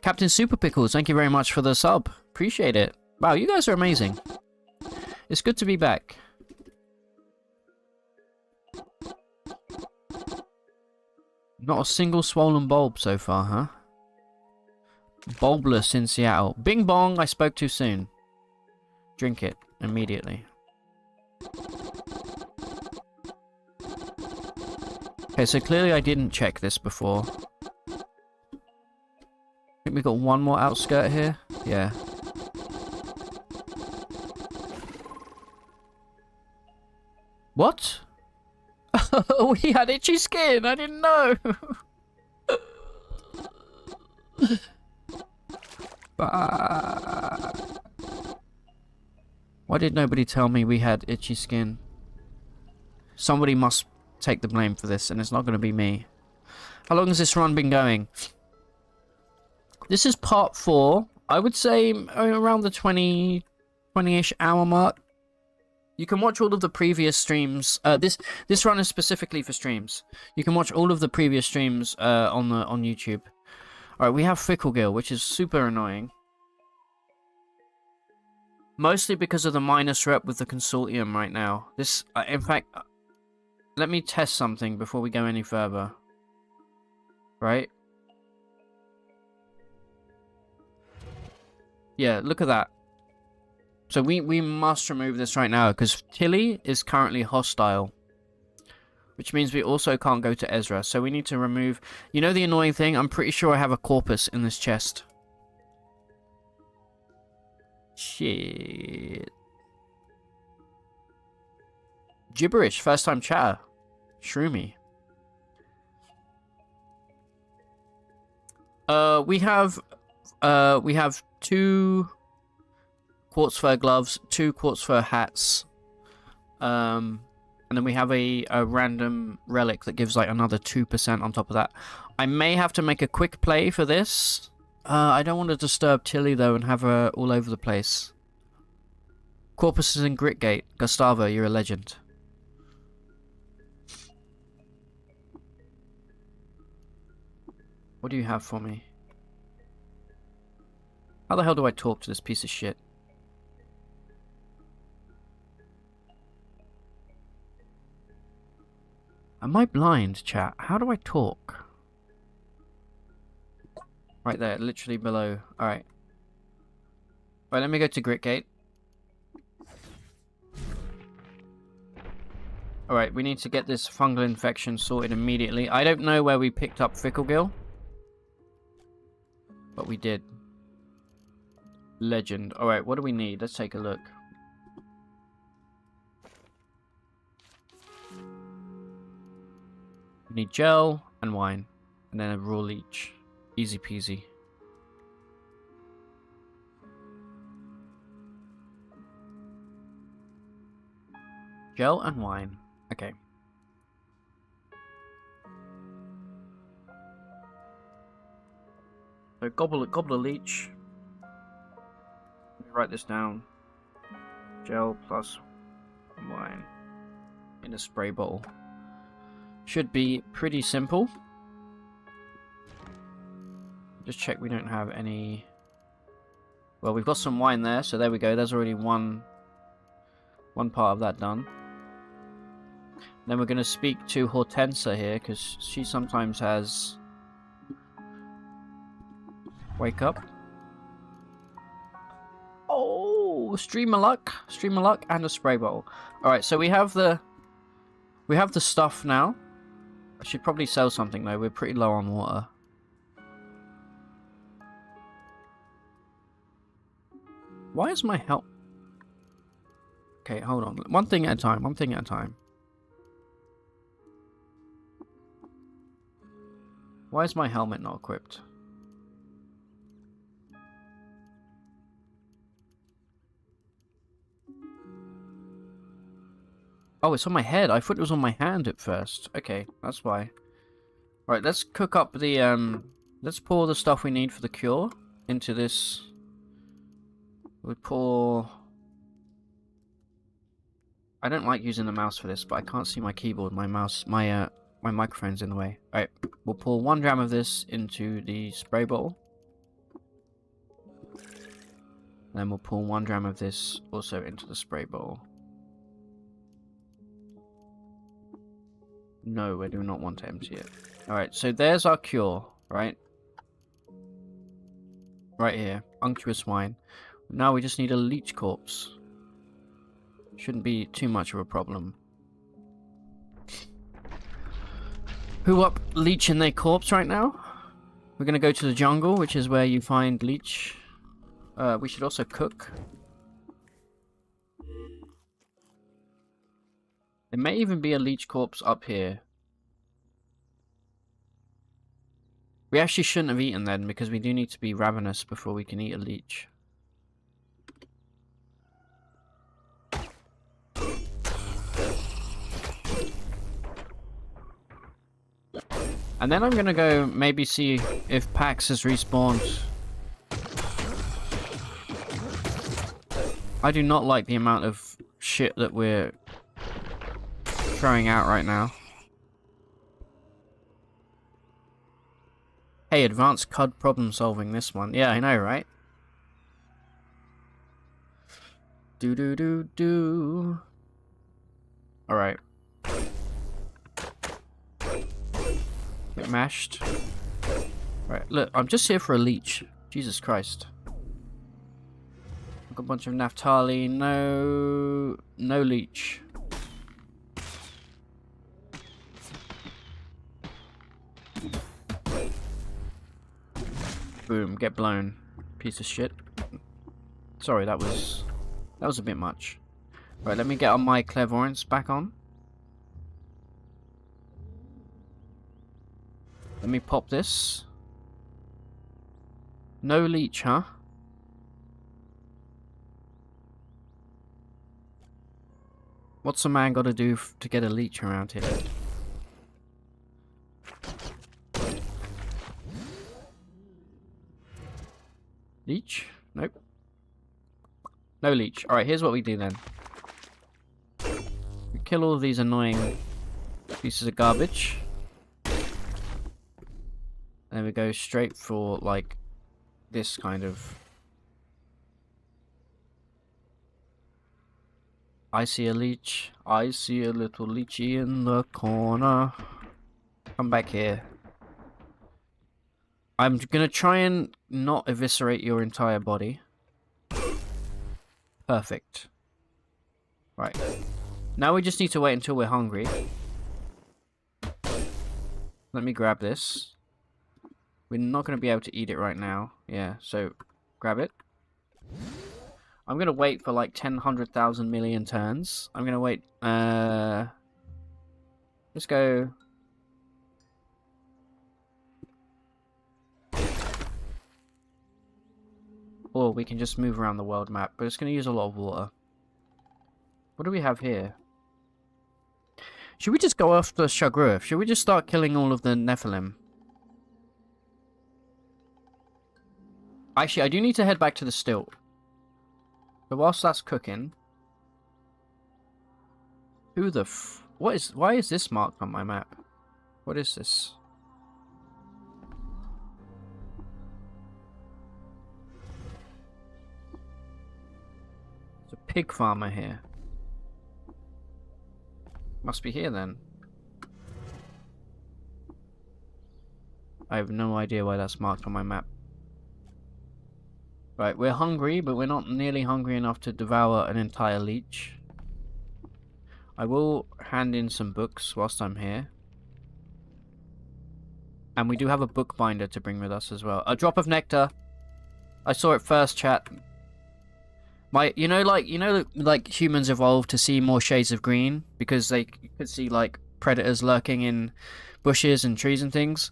Captain Super Pickles, thank you very much for the sub. Appreciate it. Wow, you guys are amazing. It's good to be back. Not a single swollen bulb so far, huh? Bulbless in Seattle. Bing bong, I spoke too soon. Drink it immediately. Okay, so clearly I didn't check this before. I think we got one more outskirt here. Yeah. What? We had itchy skin. I didn't know. Why did nobody tell me we had itchy skin? Somebody must take the blame for this, and it's not going to be me. How long has this run been going? This is part 4. I would say around the 20-ish hour mark. You can watch all of the previous streams. This run is specifically for streams. You can watch all of the previous streams on YouTube. Alright, we have Ficklegill, which is super annoying. Mostly because of the minus rep with the Consortium right now. This, in fact, let me test something before we go any further. Right? Yeah, look at that. So we must remove this right now, because Tilly is currently hostile. Which means we also can't go to Ezra. So we need to remove... You know the annoying thing? I'm pretty sure I have a corpus in this chest. Shit. Gibberish, first time chatter. Shroomy. We have 2 quartz fur gloves, 2 quartz fur hats. And then we have a random relic that gives like another 2% on top of that. I may have to make a quick play for this. I don't want to disturb Tilly though and have her all over the place. Corpus is in Gritgate. Gustavo, you're a legend. What do you have for me? How the hell do I talk to this piece of shit? Am I blind, chat? How do I talk? Right there, literally below. Alright. Right, let me go to Gritgate. Alright, we need to get this fungal infection sorted immediately. I don't know where we picked up Ficklegill. But we did. Legend. Alright, what do we need? Let's take a look. We need gel and wine. And then a raw leech. Easy peasy. Gel and wine. Okay. So gobble a leech. Let me write this down. Gel plus wine in a spray bottle. Should be pretty simple. Just check we don't have any... Well, we've got some wine there, so there we go. There's already one part of that done. Then we're going to speak to Hortensa here, because she sometimes has... Wake up. Oh, stream of luck and a spray bottle. Alright, so we have the stuff now. I should probably sell something though, we're pretty low on water. Why is my help? Okay, hold on. One thing at a time, Why is my helmet not equipped? Oh, it's on my head. I thought it was on my hand at first. Okay, that's why. Right, let's cook up the, let's pour the stuff we need for the cure into this. We pour... I don't like using the mouse for this, but I can't see my keyboard. My mouse, my microphone's in the way. Alright, we'll pour 1 gram of this into the spray bottle. Then we'll pour 1 gram of this also into the spray bottle. No, we do not want to empty it. Alright, so there's our cure, right? Right here. Unctuous wine. Now we just need a leech corpse. Shouldn't be too much of a problem. Who up leeching their corpse right now? We're going to go to the jungle, which is where you find leech. We should also cook. There may even be a leech corpse up here. We actually shouldn't have eaten then, because we do need to be ravenous before we can eat a leech. And then I'm gonna go maybe see if Pax has respawned. I do not like the amount of shit that we're throwing out right now. Hey, advanced CUD problem solving, this one. Yeah, I know, right? Do. Alright. Get mashed. Right, look, I'm just here for a leech. Jesus Christ. I've got a bunch of naphtali. No leech. Boom, get blown. Piece of shit. Sorry, that was a bit much. Right, let me get on my clairvoyance back on. Let me pop this. No leech, huh? What's a man got to do to get a leech around here? Leech? Nope. No leech. Alright, here's what we do then. We kill all of these annoying pieces of garbage. And then we go straight for, like, this kind of... I see a leech. I see a little leechy in the corner. Come back here. I'm gonna try and not eviscerate your entire body. Perfect. Right. Now we just need to wait until we're hungry. Let me grab this. We're not going to be able to eat it right now. Yeah, so grab it. I'm going to wait for like 100,000 million turns. I'm going to wait. Let's go. Or we can just move around the world map, but it's going to use a lot of water. What do we have here? Should we just go after Shagruth? Should we just start killing all of the Nephilim? Actually, I do need to head back to the stilt. But whilst that's cooking... Who the f... What is... Why is this marked on my map? What is this? There's a pig farmer here. Must be here then. I have no idea why that's marked on my map. Right, we're hungry, but we're not nearly hungry enough to devour an entire leech. I will hand in some books whilst I'm here. And we do have a bookbinder to bring with us as well. A drop of nectar. I saw it first, chat. You know, like humans evolved to see more shades of green because they could see like predators lurking in bushes and trees and things.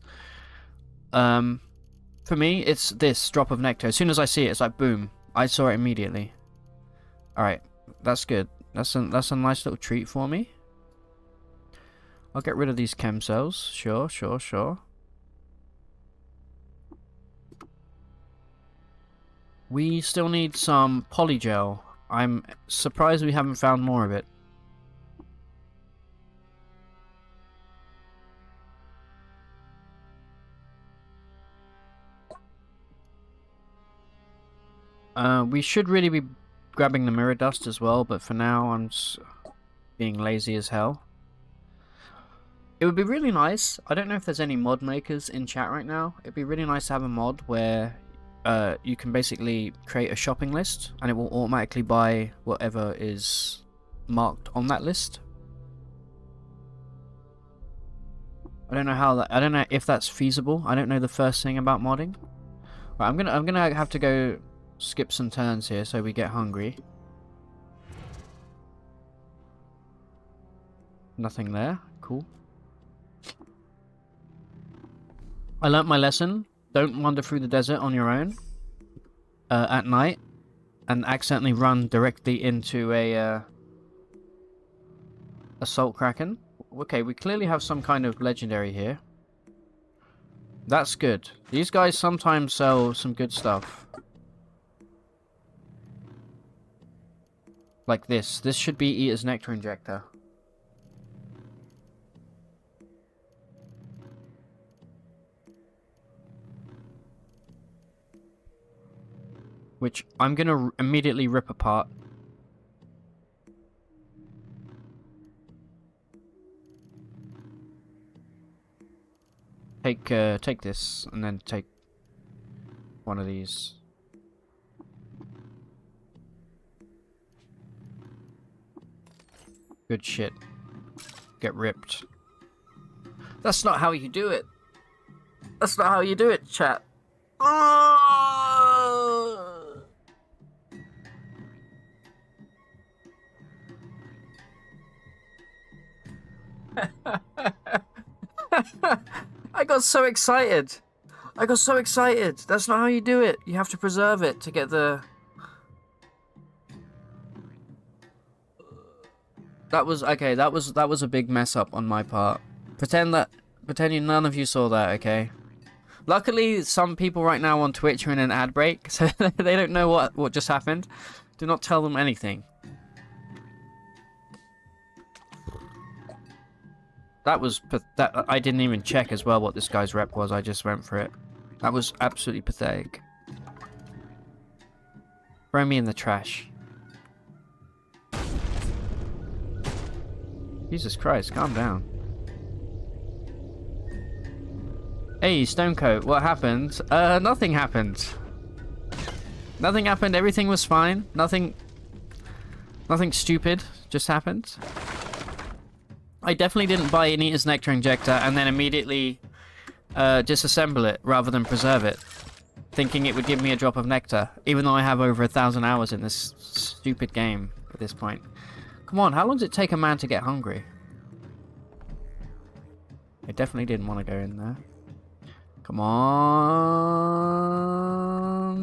For me, it's this drop of nectar. As soon as I see it, it's like boom. I saw it immediately. All right, that's good. That's a nice little treat for me. I'll get rid of these chem cells. Sure, sure, sure. We still need some polygel. I'm surprised we haven't found more of it. We should really be grabbing the mirror dust as well, but for now I'm just being lazy as hell. It would be really nice. I don't know if there's any mod makers in chat right now. It'd be really nice to have a mod where you can basically create a shopping list and it will automatically buy whatever is marked on that list. I don't know how that, I don't know if that's feasible. I don't know the first thing about modding. Right, I'm gonna have to go skip some turns here so we get hungry. Nothing there. Cool. I learnt my lesson. Don't wander through the desert on your own at night and accidentally run directly into a salt kraken. Okay, we clearly have some kind of legendary here. That's good. These guys sometimes sell some good stuff. Like this. This should be Eater's Nectar Injector. Which I'm gonna immediately rip apart. Take this, and then take one of these. Good shit. Get ripped. That's not how you do it. That's not how you do it, chat. I got so excited. I got so excited. That's not how you do it. You have to preserve it to get the... That was okay. That was a big mess up on my part. Pretend none of you saw that, okay? Luckily, some people right now on Twitch are in an ad break, so they don't know what just happened. Do not tell them anything. That was... that I didn't even check as well what this guy's rep was. I just went for it. That was absolutely pathetic. Throw me in the trash. Jesus Christ, calm down. Hey, Stonecoat, what happened? Nothing happened. Nothing happened, everything was fine. Nothing stupid just happened. I definitely didn't buy an Eater's Nectar Injector and then immediately disassemble it rather than preserve it, thinking it would give me a drop of nectar, even though I have over 1,000 hours in this stupid game at this point. Come on, how long does it take a man to get hungry? I definitely didn't want to go in there. Come on...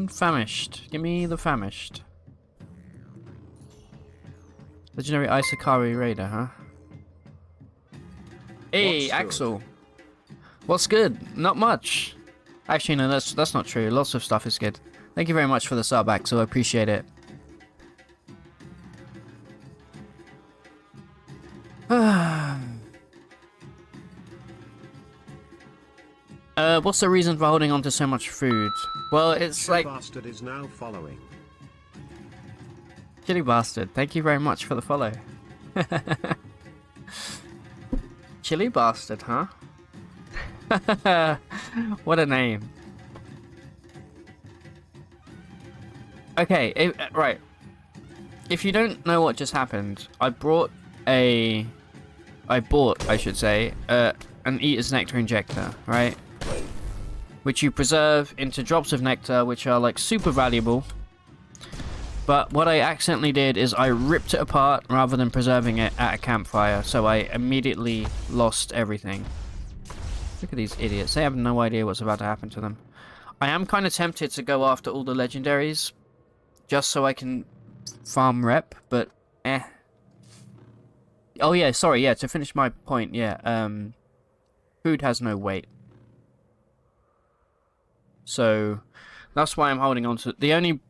Famished. Give me the famished. Legendary Isakari Raider, huh? Hey, Axel. What's good? Not much. Actually, no, that's not true. Lots of stuff is good. Thank you very much for the sub, Axel. I appreciate it. What's the reason for holding on to so much food? Well, it's like... Bastard is now following. Chili Bastard, thank you very much for the follow. Chili Bastard, huh? What a name. Okay, right. If you don't know what just happened, I bought, I should say, an Eater's Nectar Injector, right? Which you preserve into drops of nectar, which are like super valuable. But what I accidentally did is I ripped it apart rather than preserving it at a campfire, so I immediately lost everything. Look at these idiots. They have no idea what's about to happen to them. I am kind of tempted to go after all the legendaries, just so I can farm rep, but eh. Oh yeah, sorry, yeah, to finish my point, yeah, food has no weight. So that's why I'm holding on to the only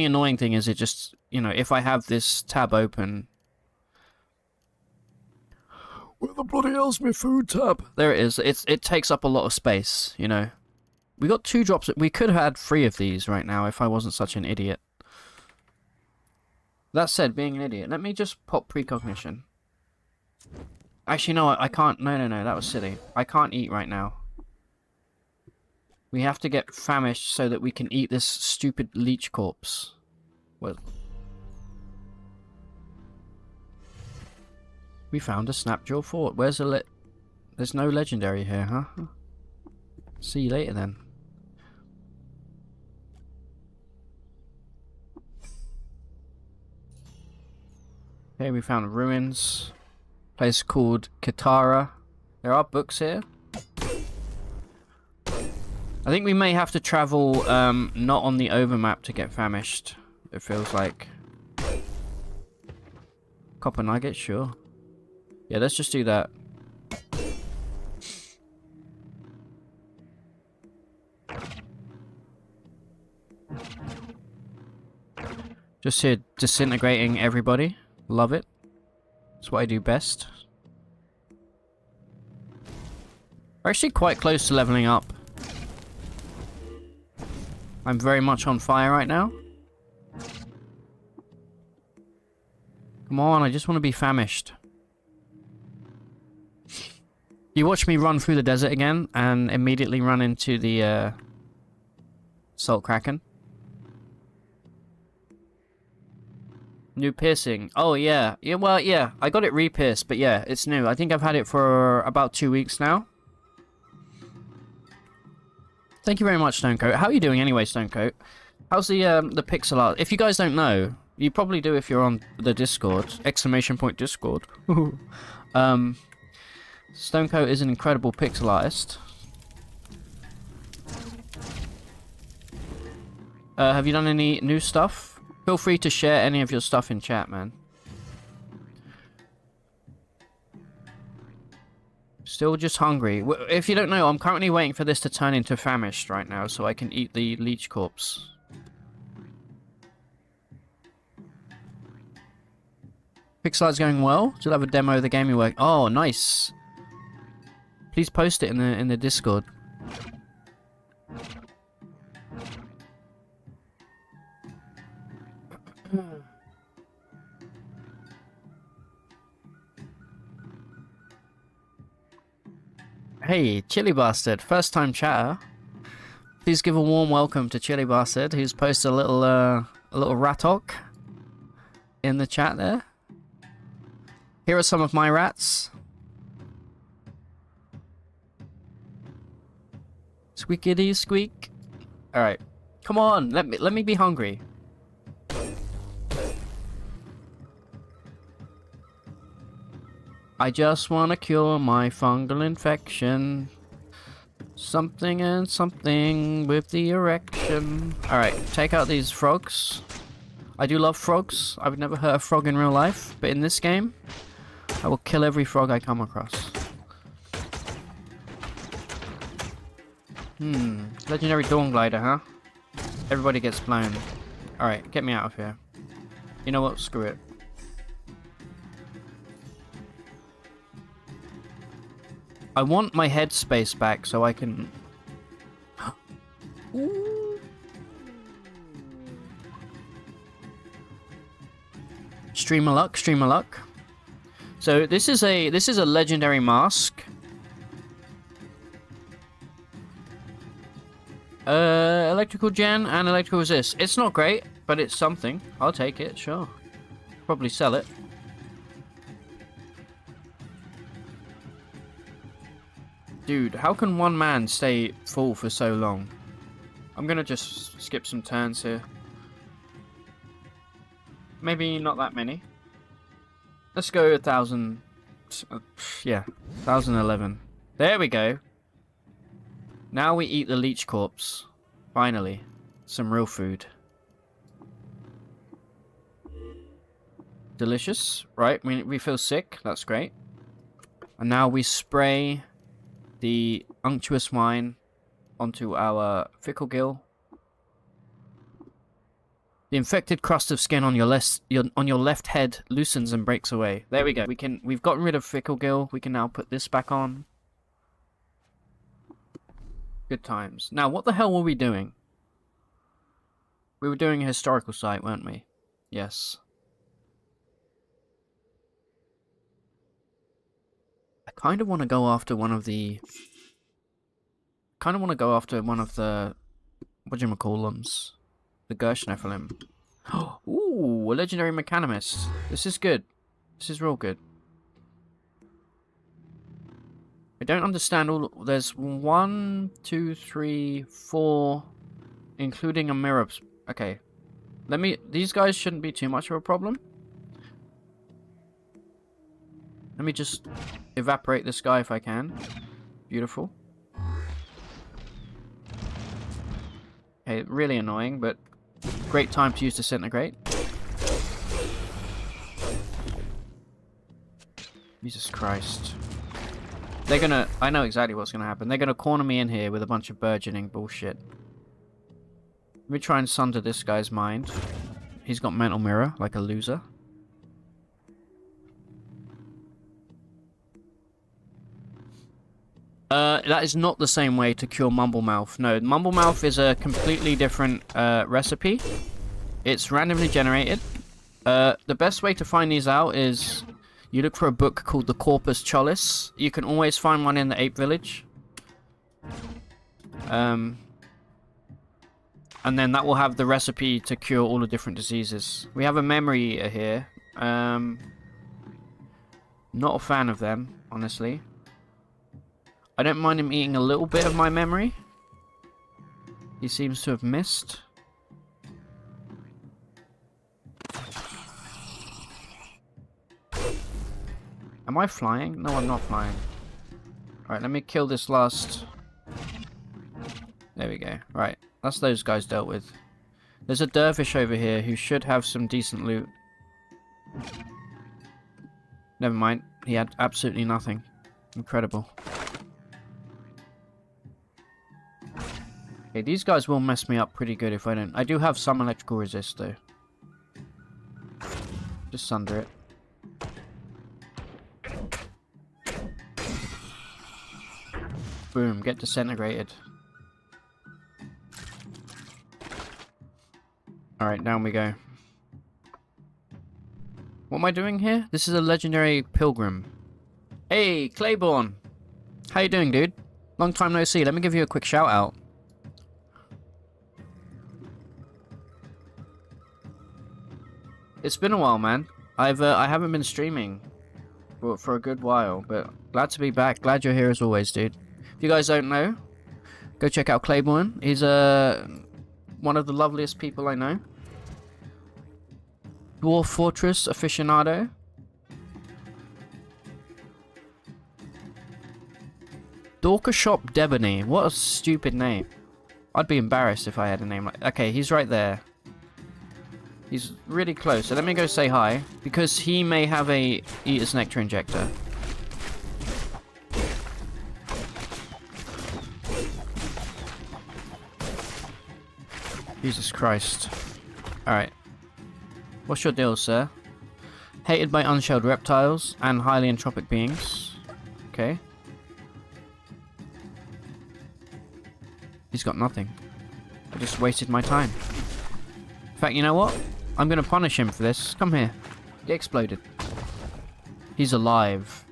annoying thing is it just, you know, if I have this tab open, where the bloody hell's my food tab? There it is. It takes up a lot of space, you know. We got 2 drops. We could have had 3 of these right now if I wasn't such an idiot. That said, being an idiot, let me just pop precognition. Actually, no, I can't. No, that was silly. I can't eat right now. We have to get famished so that we can eat this stupid leech corpse. Well, we found a Snapjaw fort. Where's the There's no legendary here, huh? See you later then. Okay, we found ruins. Place called Katara. There are books here. I think we may have to travel not on the overmap to get famished. It feels like. Copper nugget, sure. Yeah, let's just do that. Just here disintegrating everybody. Love it. That's what I do best. We're actually quite close to leveling up. I'm very much on fire right now. Come on, I just want to be famished. You watch me run through the desert again and immediately run into the Salt Kraken. New piercing. Oh yeah. Yeah, well, yeah. I got it re-pierced, but yeah, it's new. I think I've had it for about 2 weeks now. Thank you very much, Stonecoat. How are you doing anyway, Stonecoat? How's the pixel art? If you guys don't know, you probably do if you're on the Discord. !Discord. Stonecoat is an incredible pixel artist. Have you done any new stuff? Feel free to share any of your stuff in chat, man. Still just hungry. If you don't know, I'm currently waiting for this to turn into famished right now so I can eat the leech corpse. Pixelart's going well. Still have a demo of the game you work. Oh, nice. Please post it in the Discord. Hey, Chili Bastard, first time chatter. Please give a warm welcome to Chili Bastard, who's posted a little ratok in the chat there. Here are some of my rats. Squeakity squeak. All right, come on, let me be hungry. I just want to cure my fungal infection. Something and something with the erection. Alright, take out these frogs. I do love frogs. I would never hurt a frog in real life. But in this game, I will kill every frog I come across. Legendary Dawn Glider, huh? Everybody gets blown. Alright, get me out of here. You know what? Screw it. I want my headspace back so I can... Ooh. Streamer luck, streamer luck. So this is a legendary mask. Electrical gen and electrical resist. It's not great, but it's something. I'll take it, sure. Probably sell it. Dude, how can one man stay full for so long? I'm gonna just skip some turns here. Maybe not that many. Let's go 1,000... yeah, 1,011. There we go. Now we eat the leech corpse. Finally. Some real food. Delicious. Right, we feel sick. That's great. And now we spray the unctuous wine onto our fickle gill. The infected crust of skin on your left head loosens and breaks away. There we go. We've gotten rid of fickle gill. We can now put this back on. Good times. Now, what the hell were we doing? We were doing a historical site, weren't we? Yes. I kind of want to go after one of the... whatchamacallums? The Gersh Nephilim. Ooh, a legendary mechanimist. This is good. This is real good. I don't understand all... There's 1, 2, 3, 4... including a mirror... Okay. These guys shouldn't be too much of a problem. Let me just evaporate this guy if I can. Beautiful. Okay, really annoying, but great time to use Disintegrate. Jesus Christ. They're gonna... I know exactly what's gonna happen. They're gonna corner me in here with a bunch of burgeoning bullshit. Let me try and sunder this guy's mind. He's got mental mirror, like a loser. That is not the same way to cure Mumblemouth. No, Mumblemouth is a completely different recipe. It's randomly generated. The best way to find these out is you look for a book called the Corpus Chalice. You can always find one in the Ape Village. And then that will have the recipe to cure all the different diseases. We have a memory eater here. Not a fan of them, honestly. I don't mind him eating a little bit of my memory. He seems to have missed. Am I flying? No, I'm not flying. Alright, let me kill this last... There we go. Right, that's those guys dealt with. There's a dervish over here who should have some decent loot. Never mind. He had absolutely nothing. Incredible. Okay, these guys will mess me up pretty good if I don't... I do have some electrical resist, though. Just sunder it. Boom, get disintegrated. Alright, down we go. What am I doing here? This is a legendary pilgrim. Hey, Claiborne! How you doing, dude? Long time no see. Let me give you a quick shout out. It's been a while, man. I haven't been streaming for a good while, but glad to be back. Glad you're here as always, dude. If you guys don't know, go check out Claiborne. He's one of the loveliest people I know. Dwarf Fortress aficionado. Dorker Shop Debony. What a stupid name. I'd be embarrassed if I had a name like... Okay, he's right there. He's really close, so let me go say hi, because he may have a Eater's Nectar injector. Jesus Christ. Alright. What's your deal, sir? Hated by unshelled reptiles and highly entropic beings. Okay. He's got nothing. I just wasted my time. In fact, you know what? I'm gonna punish him for this. Come here. Get exploded. He's alive.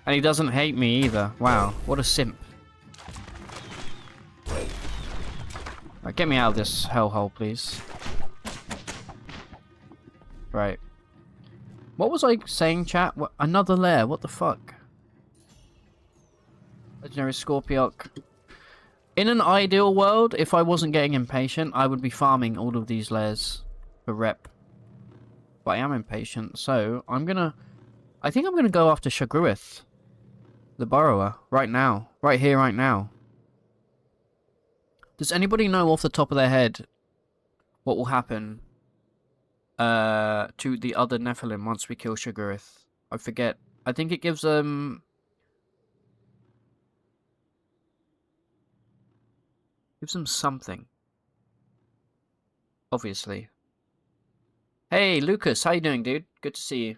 And he doesn't hate me either. Wow, what a simp. Right, get me out of this hellhole, please. Right. What was I saying, chat? What, another lair? What the fuck? Legendary Scorpioc. In an ideal world, if I wasn't getting impatient, I would be farming all of these lairs for rep. But I am impatient, so I think I'm gonna go after Shagruith, the Burrower, right now. Right here, right now. Does anybody know off the top of their head what will happen to the other Nephilim once we kill Shagruith? I forget. I think it gives them something. Obviously. Hey, Lucas, how you doing, dude? Good to see you.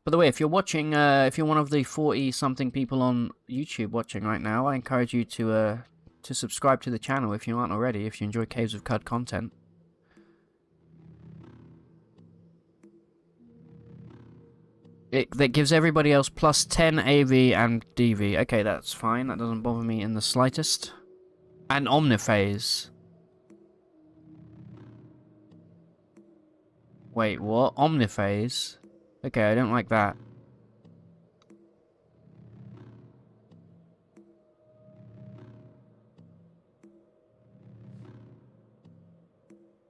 By the way, if you're watching, if you're one of the 40-something people on YouTube watching right now, I encourage you to subscribe to the channel if you aren't already, if you enjoy Caves of Cud content. That gives everybody else plus 10 AV and DV. Okay, that's fine. That doesn't bother me in the slightest. And Omniphase. Wait, what? Omniphase? Okay, I don't like that.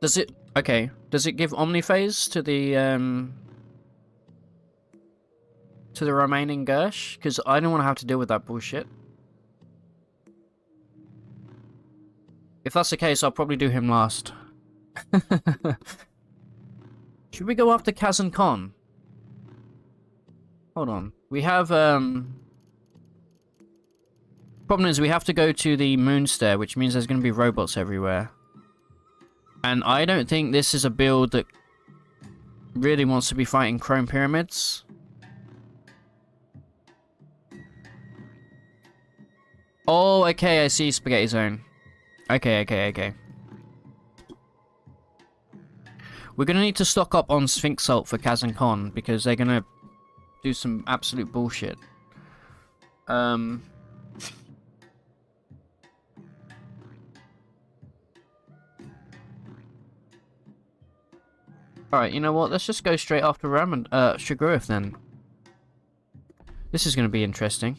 Does it... Okay. Does it give Omniphase to the remaining Gersh? Because I don't want to have to deal with that bullshit. If that's the case, I'll probably do him last. Should we go after Kaz and Khan? Hold on. We have, problem is, we have to go to the Moonstair, which means there's going to be robots everywhere. And I don't think this is a build that really wants to be fighting Chrome Pyramids. Oh, okay, I see Spaghetti Zone. Okay. We're gonna need to stock up on Sphinx Salt for Kaz and Khan, because they're gonna do some absolute bullshit. Alright, you know what? Let's just go straight after Shagruith then. This is gonna be interesting.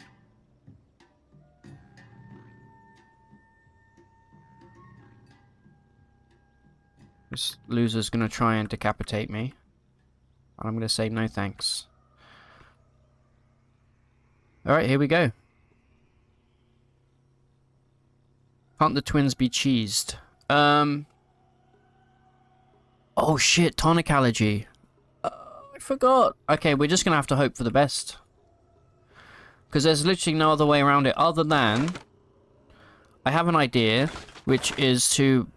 This loser's gonna try and decapitate me. And I'm gonna say no thanks. Alright, here we go. Can't the twins be cheesed? Oh shit, tonic allergy. I forgot. Okay, we're just gonna have to hope for the best. Because there's literally no other way around it other than... I have an idea, which is to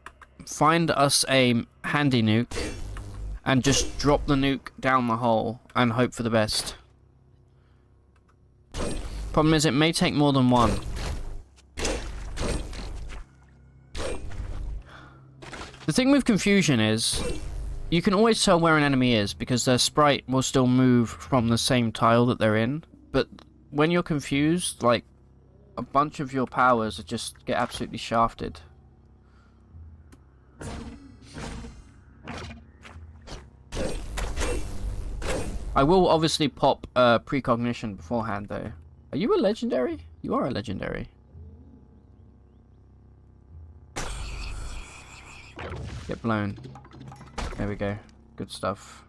find us a handy nuke and just drop the nuke down the hole and hope for the best. Problem is, it may take more than one. The thing with confusion is, you can always tell where an enemy is because their sprite will still move from the same tile that they're in. But when you're confused, like, a bunch of your powers just get absolutely shafted. I will obviously pop precognition beforehand, though. Are you a legendary? You are a legendary. Get blown. There we go. Good stuff.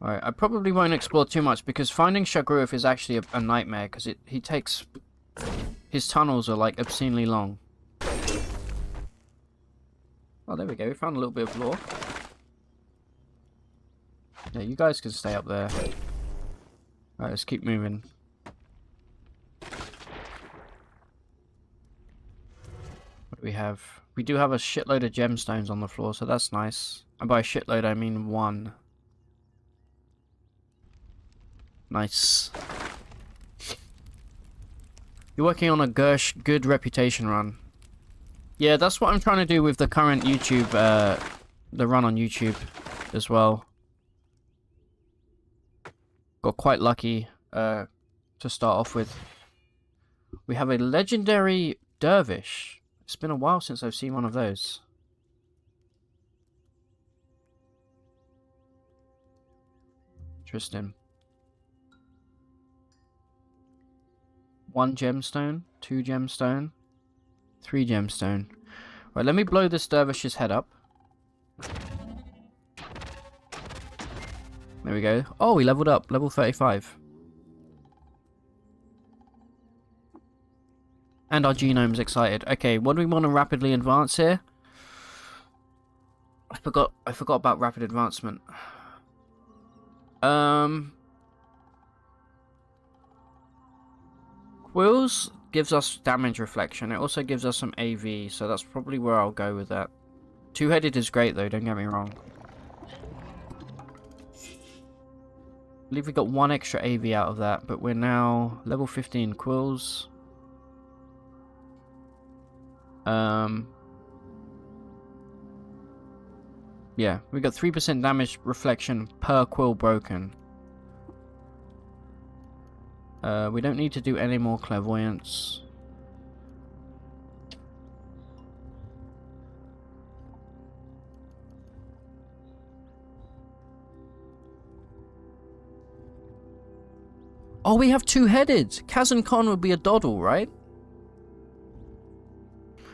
Alright, I probably won't explore too much because finding Shagruv is actually a nightmare because he takes... His tunnels are like obscenely long. Oh, there we go. We found a little bit of lore. Yeah, you guys can stay up there. Alright, let's keep moving. What do we have? We do have a shitload of gemstones on the floor, so that's nice. And by shitload, I mean one. Nice. You're working on a Gersh good reputation run. Yeah, that's what I'm trying to do with the current YouTube, the run on YouTube as well. Got quite lucky to start off with. We have a legendary dervish. It's been a while since I've seen one of those. Interesting. 1 gemstone, 2 gemstone, 3 gemstone. Right, let me blow this dervish's head up. There we go. Oh, he leveled up, level 35. And our genome's excited. Okay, what do we want to rapidly advance here? I forgot about rapid advancement. Quills gives us damage reflection. It also gives us some AV, so that's probably where I'll go with that. Two-headed is great though, don't get me wrong. I believe we got 1 extra AV out of that, but we're now level 15 quills. Yeah, we got 3% damage reflection per quill broken. We don't need to do any more clairvoyance. Oh, we have 2-headed! Kaz and Khan would be a doddle, right?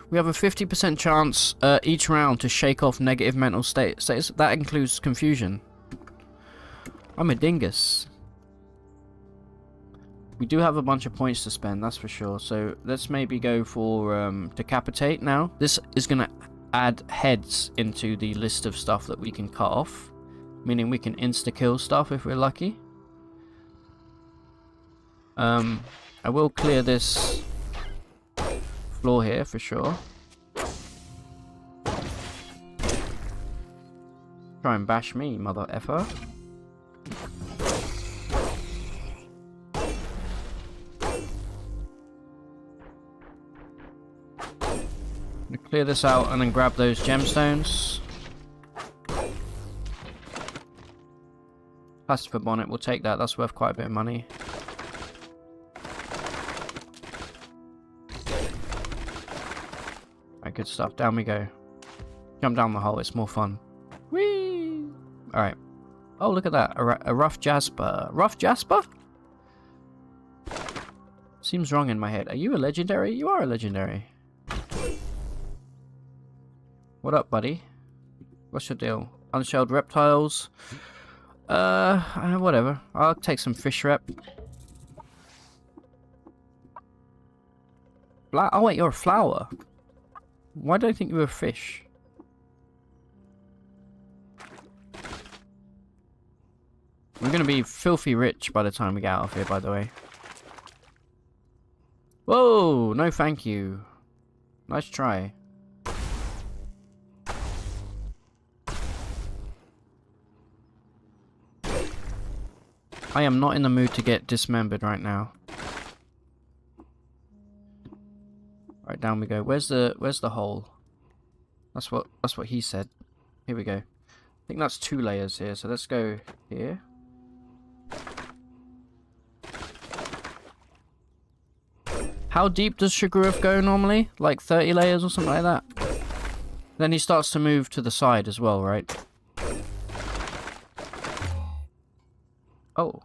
We have a 50% chance each round to shake off negative mental states. That includes confusion. I'm a dingus. We do have a bunch of points to spend, that's for sure. So let's maybe go for decapitate now. This is going to add heads into the list of stuff that we can cut off. Meaning we can insta-kill stuff if we're lucky. I will clear this floor here for sure. Try and bash me, mother effer. Clear this out and then grab those gemstones. Plastifer bonnet, we'll take that. That's worth quite a bit of money. Alright, good stuff. Down we go. Jump down the hole. It's more fun. Whee! Alright. Oh, look at that. A rough jasper. Rough jasper? Seems wrong in my head. Are you a legendary? You are a legendary. What up, buddy? What's your deal? Unshelled reptiles. Whatever. I'll take some fish rep. Oh wait, you're a flower. Why do I think you were a fish? We're gonna be filthy rich by the time we get out of here, by the way. Whoa! No thank you. Nice try. I am not in the mood to get dismembered right now. Right, down we go. Where's the hole? That's what he said. Here we go. I think that's 2 layers here, so let's go here. How deep does Shiguruf go normally? Like 30 layers or something like that? Then he starts to move to the side as well, right? Oh.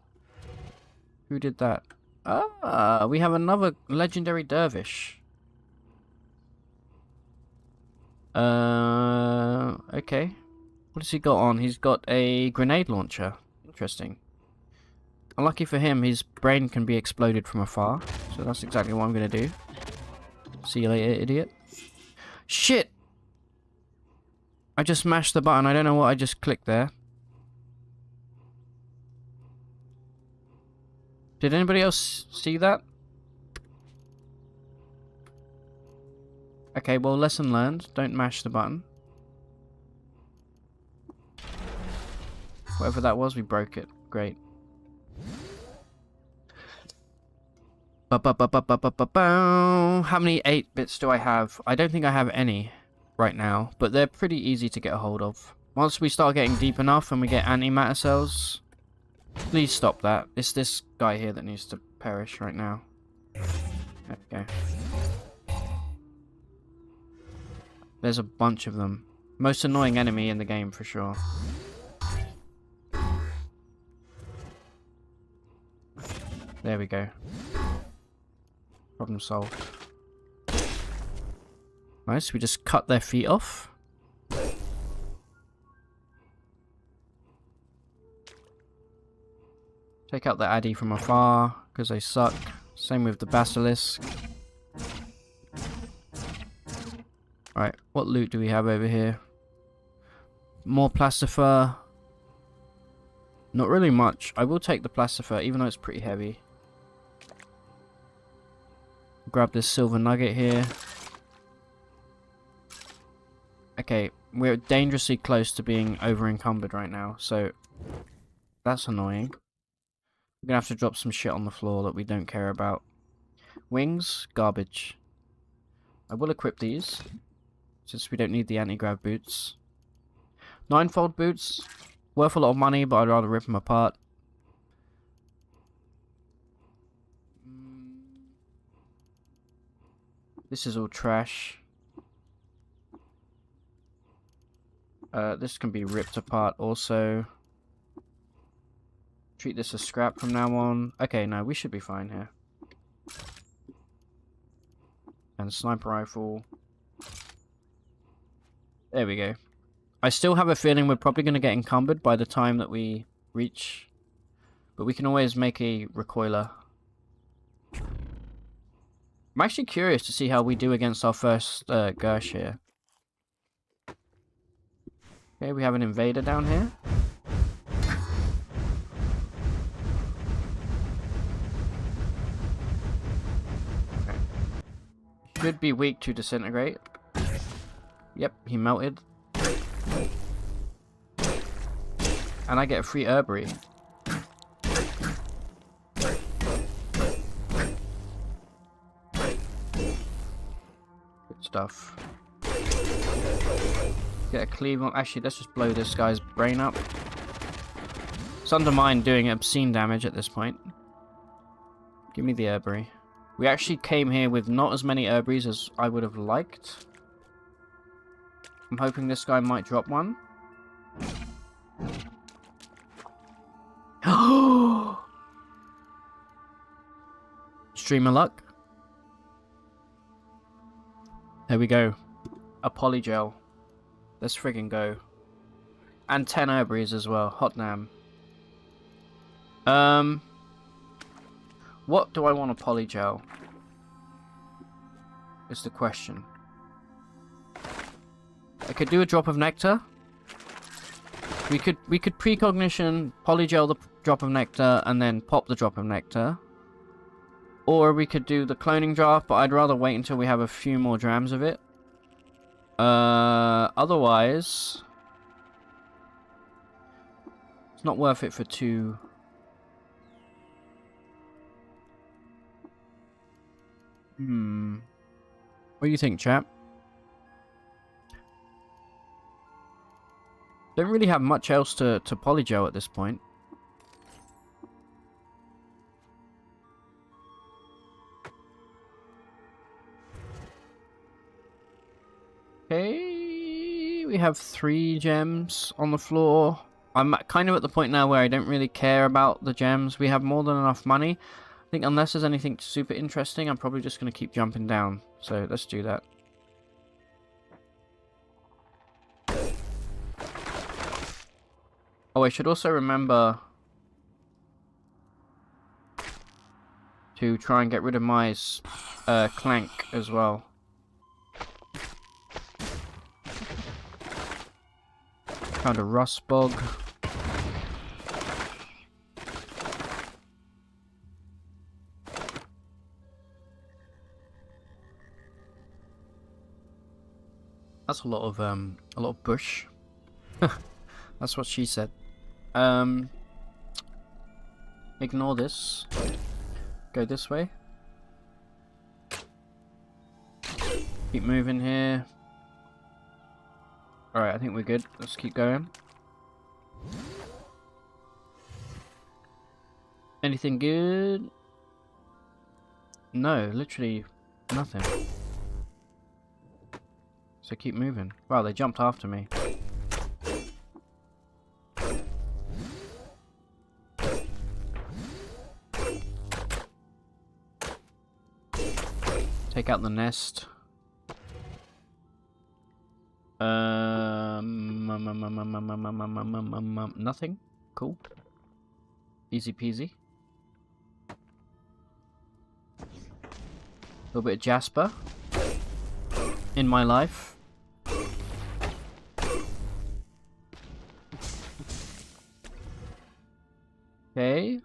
Who did that? Ah, we have another legendary dervish. Okay. What has he got on? He's got a grenade launcher. Interesting. Unlucky for him, his brain can be exploded from afar. So that's exactly what I'm going to do. See you later, idiot. Shit! I just mashed the button. I don't know what I just clicked there. Did anybody else see that? Okay, well, lesson learned. Don't mash the button. Whatever that was, we broke it. Great. How many 8 bits do I have? I don't think I have any right now, but they're pretty easy to get a hold of. Once we start getting deep enough and we get antimatter cells, please stop that. It's this guy here that needs to perish right now. Okay. There's a bunch of them. Most annoying enemy in the game for sure. There we go. Problem solved. Nice, we just cut their feet off. Take out the Addy from afar, because they suck. Same with the Basilisk. Right, what loot do we have over here? More Plastifer. Not really much. I will take the Plastifer, even though it's pretty heavy. Grab this silver nugget here. Okay, we're dangerously close to being over encumbered right now, so that's annoying. We're gonna have to drop some shit on the floor that we don't care about. Wings, garbage. I will equip these, since we don't need the anti-grav boots. 9-fold boots, worth a lot of money, but I'd rather rip them apart. This is all trash. This can be ripped apart also. Treat this as scrap from now on. Okay, no, we should be fine here. And sniper rifle. There we go. I still have a feeling we're probably going to get encumbered by the time that we reach. But we can always make a recoiler. I'm actually curious to see how we do against our first Gersh here. Okay, we have an invader down here. Okay. Should be weak to disintegrate. Yep, he melted. And I get a free herbery. Good stuff. Get a cleave on. Actually, let's just blow this guy's brain up. It's undermined doing obscene damage at this point. Give me the herbery. We actually came here with not as many herberies as I would have liked. I'm hoping this guy might drop one. Stream of luck. There we go. A polygel. Let's friggin' go. And 10 herberies as well. Hot damn. What do I want a polygel? Is the question. I could do a drop of nectar. We could precognition, polygel the drop of nectar, and then pop the drop of nectar. Or we could do the cloning draft, but I'd rather wait until we have a few more drams of it. Otherwise, it's not worth it for 2 What do you think, chap? Don't really have much else to polygel at this point. Okay, we have 3 gems on the floor. I'm kind of at the point now where I don't really care about the gems. We have more than enough money. I think unless there's anything super interesting, I'm probably just going to keep jumping down. So let's do that. Oh, I should also remember to try and get rid of my clank as well. Found a rust bog. That's a lot of bush. That's what she said. Ignore this. Go this way. Keep moving here. Alright, I think we're good. Let's keep going. Anything good? No, literally nothing. So keep moving. Wow, they jumped after me. Take out the nest. Nothing. Cool. Easy peasy. A little bit of Jasper in my life. Okay.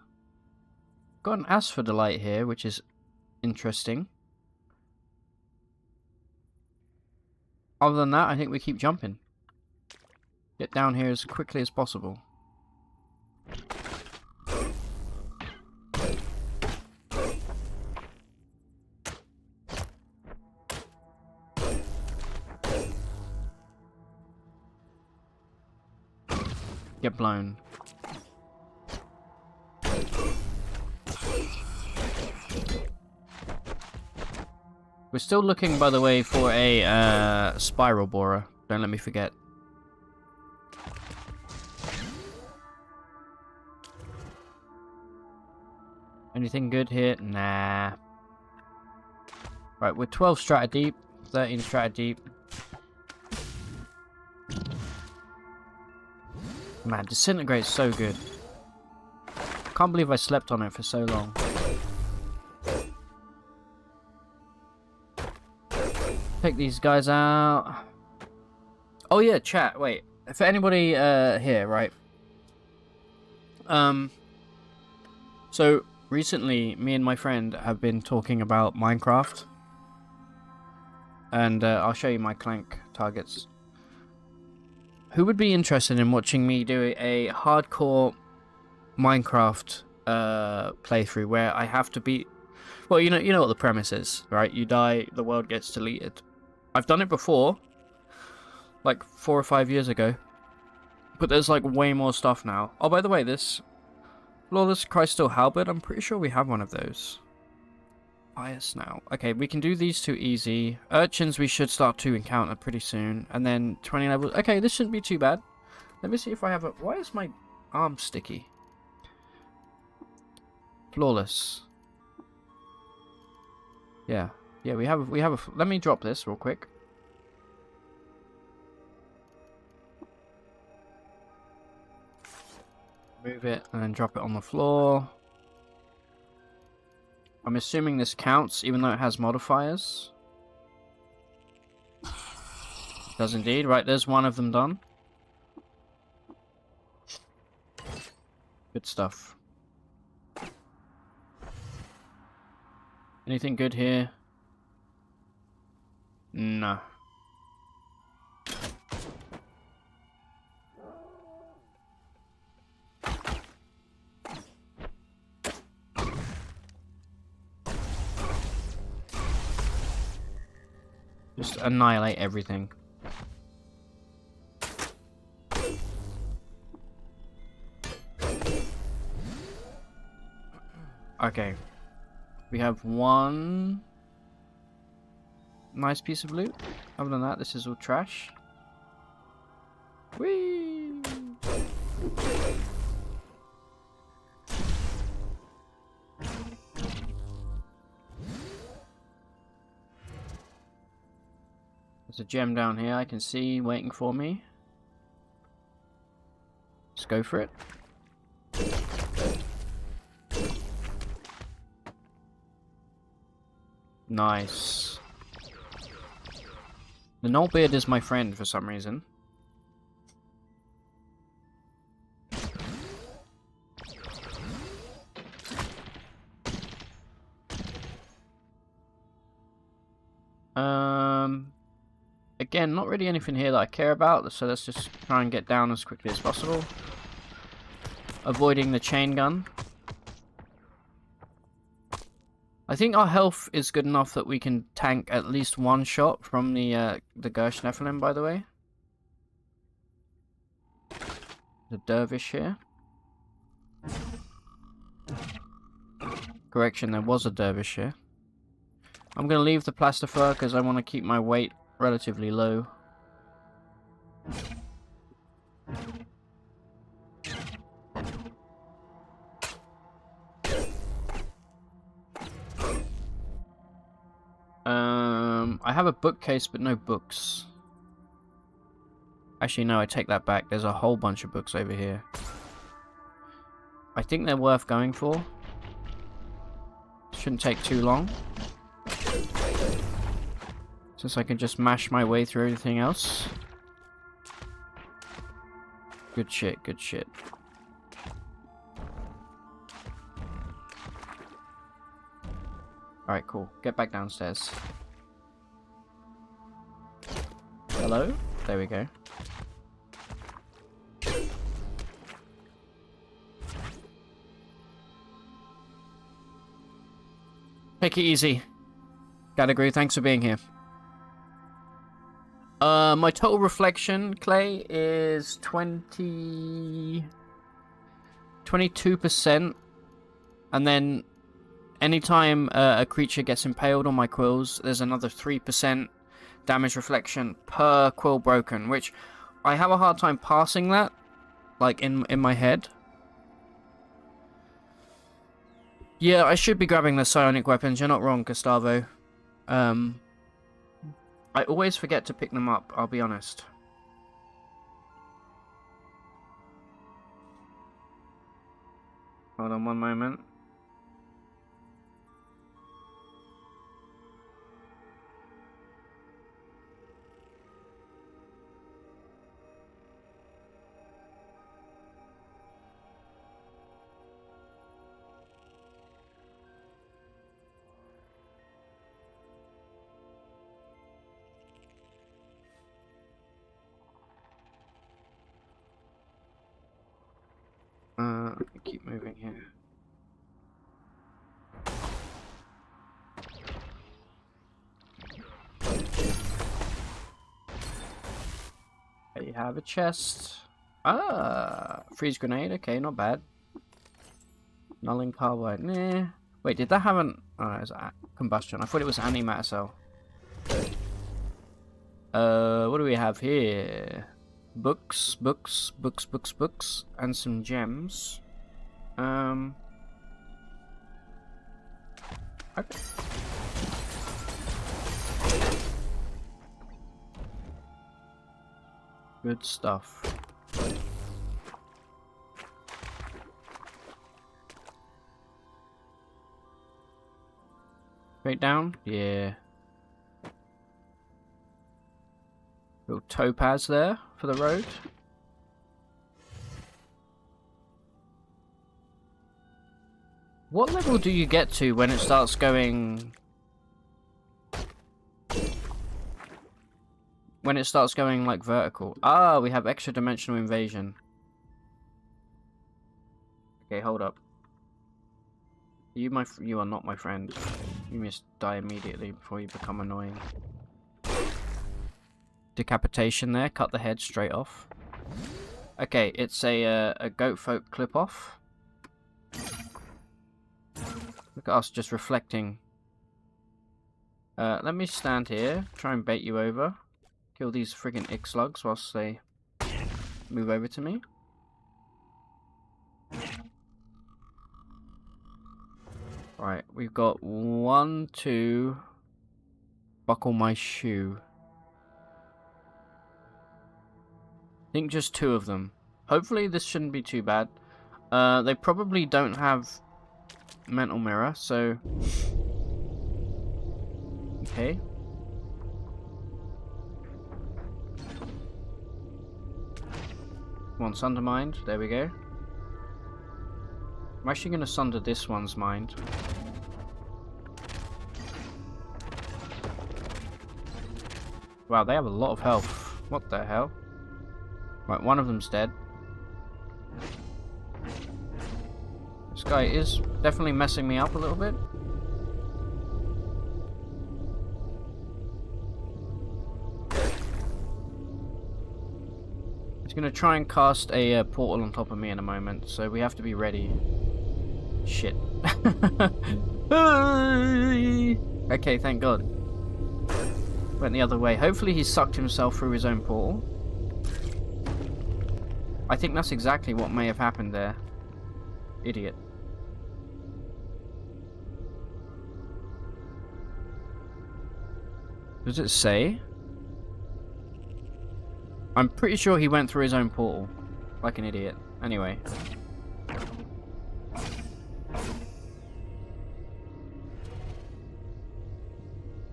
Got an asphodylite here, which is interesting. Other than that, I think we keep jumping. Get down here as quickly as possible. Get blown. We're still looking, by the way, for a spiral borer. Don't let me forget. Anything good here? Nah. Right, we're 12 strata deep, 13 strata deep. Man, Disintegrate's so good. Can't believe I slept on it for so long. Take these guys out. Oh yeah, chat, wait. For anybody here, right? So recently me and my friend have been talking about Minecraft. And I'll show you my clank targets. Who would be interested in watching me do a hardcore Minecraft playthrough where I have to beat... Well, you know what the premise is, right? You die, the world gets deleted. I've done it before, like 4 or 5 years ago, but there's like way more stuff now. Oh, by the way, this Flawless Crystal Halberd, I'm pretty sure we have one of those. Bias now. Okay, we can do these 2 easy. Urchins we should start to encounter pretty soon, and then 20 levels. Okay, this shouldn't be too bad. Let me see if I have a... Why is my arm sticky? Flawless. Yeah. Yeah, we have a... Let me drop this real quick. Move it and then drop it on the floor. I'm assuming this counts even though it has modifiers. It does indeed. Right, there's one of them done. Good stuff. Anything good here? No. Just annihilate everything. Okay. We have one nice piece of loot. Other than that, this is all trash. Whee! There's a gem down here I can see waiting for me. Let's go for it. Nice. The Nullbeard is my friend for some reason. Again, not really anything here that I care about, so let's just try and get down as quickly as possible. Avoiding the chain gun. I think our health is good enough that we can tank at least one shot from the Gersh Nephilim, by the way. The dervish here. Correction, there was a dervish here. I'm going to leave the plaster fur because I want to keep my weight relatively low. I have a bookcase but no books. Actually no, I take that back. There's a whole bunch of books over here. I think they're worth going for. Shouldn't take too long. Since I can just mash my way through everything else. Good shit, good shit. Alright, cool. Get back downstairs. Hello? There we go. Take it easy. Category, thanks for being here. My total reflection, Clay, is 22%. And then anytime a creature gets impaled on my quills, there's another 3% damage reflection per quill broken, which I have a hard time passing that, like in my head. Yeah, I should be grabbing the psionic weapons. You're not wrong, Gustavo. I always forget to pick them up, I'll be honest. Hold on one moment. Keep moving here. There you have a chest. Ah, freeze grenade. Okay, not bad. Nulling carbide. Nah. Wait, did that have an? Oh, it's a combustion. I thought it was antimatter cell. What do we have here? Books, and some gems. Okay. Good stuff. Straight down? Yeah. Little topaz there for the road. What level do you get to when it starts going... When it starts going, like, vertical? Ah, we have extra dimensional invasion. Okay, hold up. You are not my friend. You must die immediately before you become annoying. decapitation there. Cut the head straight off. Okay, it's a goat folk clip off. Look at us just reflecting. Let me stand here. Try and bait you over. Kill these friggin' ick slugs whilst they move over to me. Right, we've got 1, 2. Buckle my shoe. I think just 2 of them. Hopefully this shouldn't be too bad. They probably don't have mental mirror, so... Okay. Come on, sunder mind. There we go. I'm actually going to sunder this one's mind. Wow, they have a lot of health. What the hell? Right, one of them's dead. This guy is definitely messing me up a little bit. He's going to try and cast a portal on top of me in a moment, so we have to be ready. Shit. Okay, thank God. Went the other way. Hopefully he sucked himself through his own portal. I think that's exactly what may have happened there. Idiot. Does it say? I'm pretty sure he went through his own portal. Like an idiot. Anyway.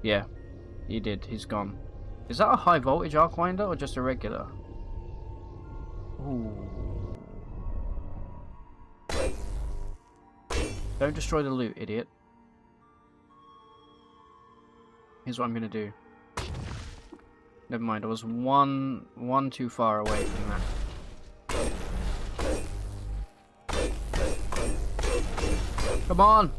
Yeah, he did. He's gone. Is that a high voltage Arcwinder or just a regular? Ooh. Don't destroy the loot, idiot. Here's what I'm gonna do. Never mind, I was one too far away from that. Come on!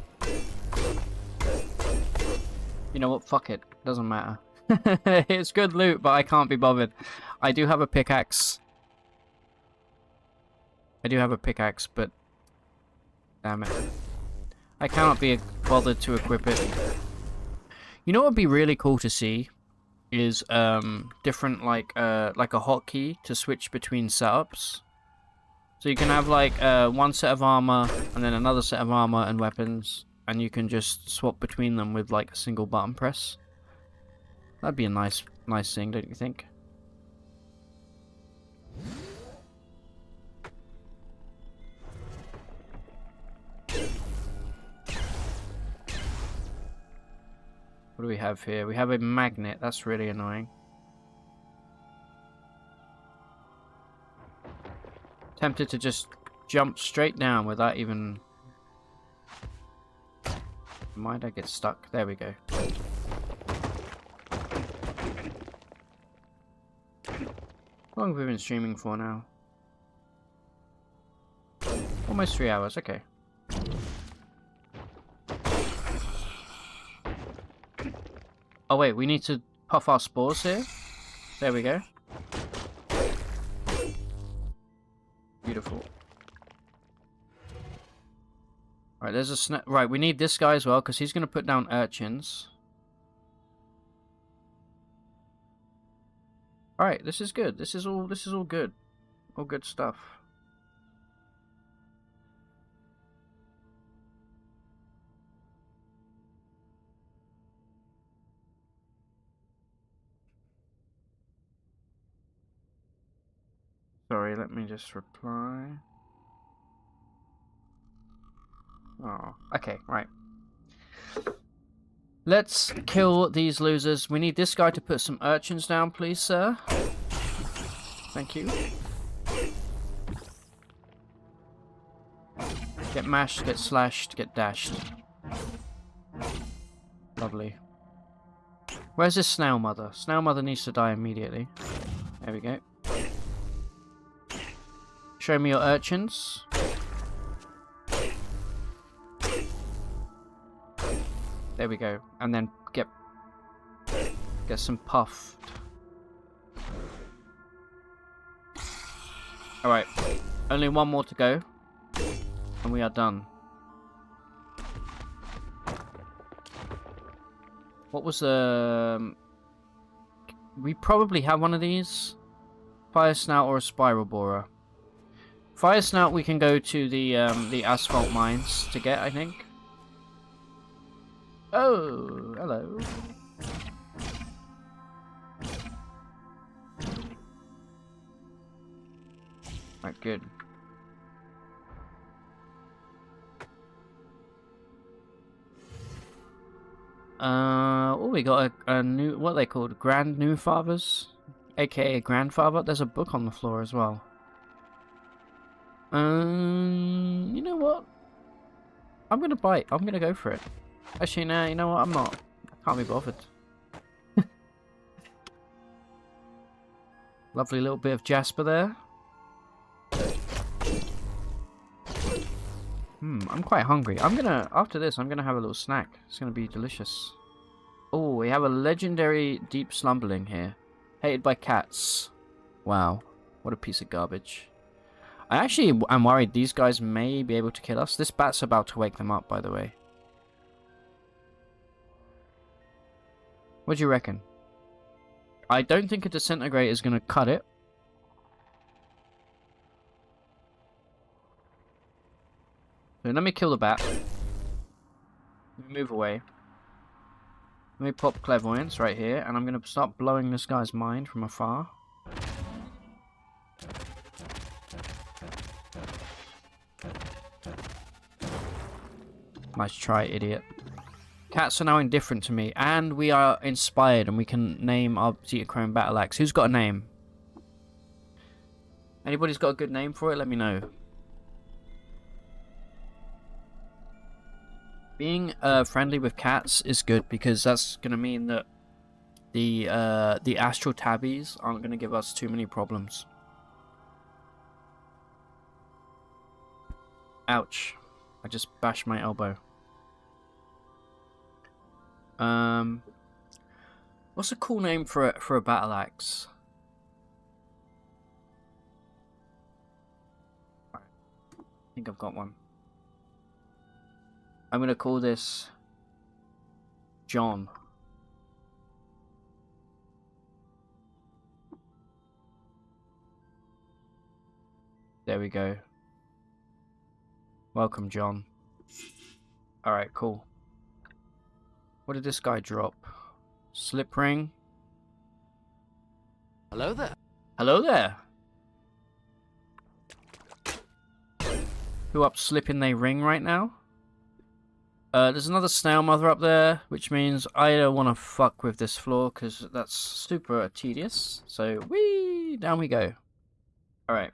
You know what? Fuck it. Doesn't matter. It's good loot, but I can't be bothered. I do have a pickaxe. But... Damn it. I cannot be bothered to equip it. You know what would be really cool to see? Is different like a hotkey to switch between setups. So you can have like one set of armor and then another set of armor and weapons, and you can just swap between them with like a single button press. That'd be a nice thing, don't you think? What do we have here? We have a magnet. That's really annoying. Tempted to just jump straight down without even... Might I get stuck? There we go. How long have we been streaming for now? Almost 3 hours. Okay. Oh wait, we need to puff our spores here. There we go. Beautiful. Right, there's a snap. Right, we need this guy as well because he's going to put down urchins. All right, this is good. This is all good. All good stuff. Sorry, let me just reply. Oh, okay, right. Let's kill these losers. We need this guy to put some urchins down, please, sir. Thank you. Get mashed, get slashed, get dashed. Lovely. Where's this snail mother? Snail mother needs to die immediately. There we go. Show me your urchins. There we go. And then get some puffed. Alright, only one more to go, and we are done. What was the... we probably have one of these. Fire snout or a spiral borer. Fire snout we can go to the asphalt mines to get, I think. Oh, hello. Right, good. Oh, we got a new, what are they called? Grand New Fathers? AKA Grandfather. There's a book on the floor as well. You know what? I'm gonna bite. I'm gonna go for it. Actually, no, you know what? I'm not. I can't be bothered. Lovely little bit of Jasper there. I'm quite hungry. After this, I'm gonna have a little snack. It's gonna be delicious. Oh, we have a legendary deep slumberling here. Hated by cats. Wow. What a piece of garbage. I actually am worried these guys may be able to kill us. This bat's about to wake them up, by the way. What do you reckon? I don't think a disintegrate is gonna cut it. So let me kill the bat. Let me move away. Let me pop clairvoyance right here, and I'm going to start blowing this guy's mind from afar. Nice try, idiot. Cats are now indifferent to me, and we are inspired, and we can name our Zetachrome battle axe. Who's got a name? Anybody's got a good name for it? Let me know. Being friendly with cats is good because that's gonna mean that the astral tabbies aren't gonna give us too many problems. Ouch! I just bashed my elbow. What's a cool name for a battle axe? I think I've got one. I'm gonna call this John. There we go. Welcome, John. Alright, cool. What did this guy drop? Slip ring. Hello there. Hello there. Who up slipping they ring right now? There's another snail mother up there, which means I don't want to fuck with this floor because that's super tedious. So, whee, down we go. Alright.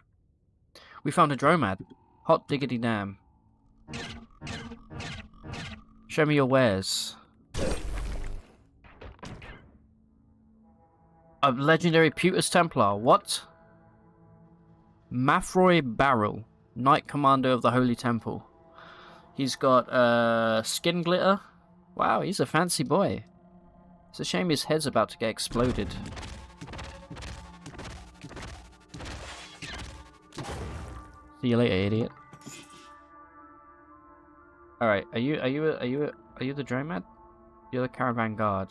We found a dromad. Hot diggity damn. Show me your wares. A legendary Pewter's Templar. What? Mathroy Barrel. Knight Commander of the Holy Temple. He's got skin glitter. Wow, he's a fancy boy. It's a shame his head's about to get exploded. See you later, idiot. Alright, are you the dromad? You're the caravan guard.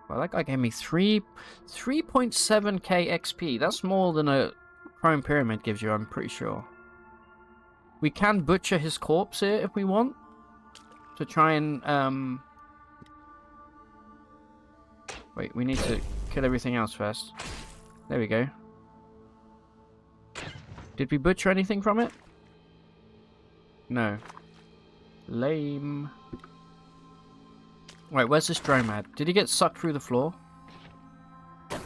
Well, that guy gave me 3.7k XP. That's more than a Chrome Pyramid gives you, I'm pretty sure. We can butcher his corpse here if we want. To try and, wait, we need to kill everything else first. There we go. Did we butcher anything from it? No. Lame. Wait, where's this dromad? Did he get sucked through the floor? I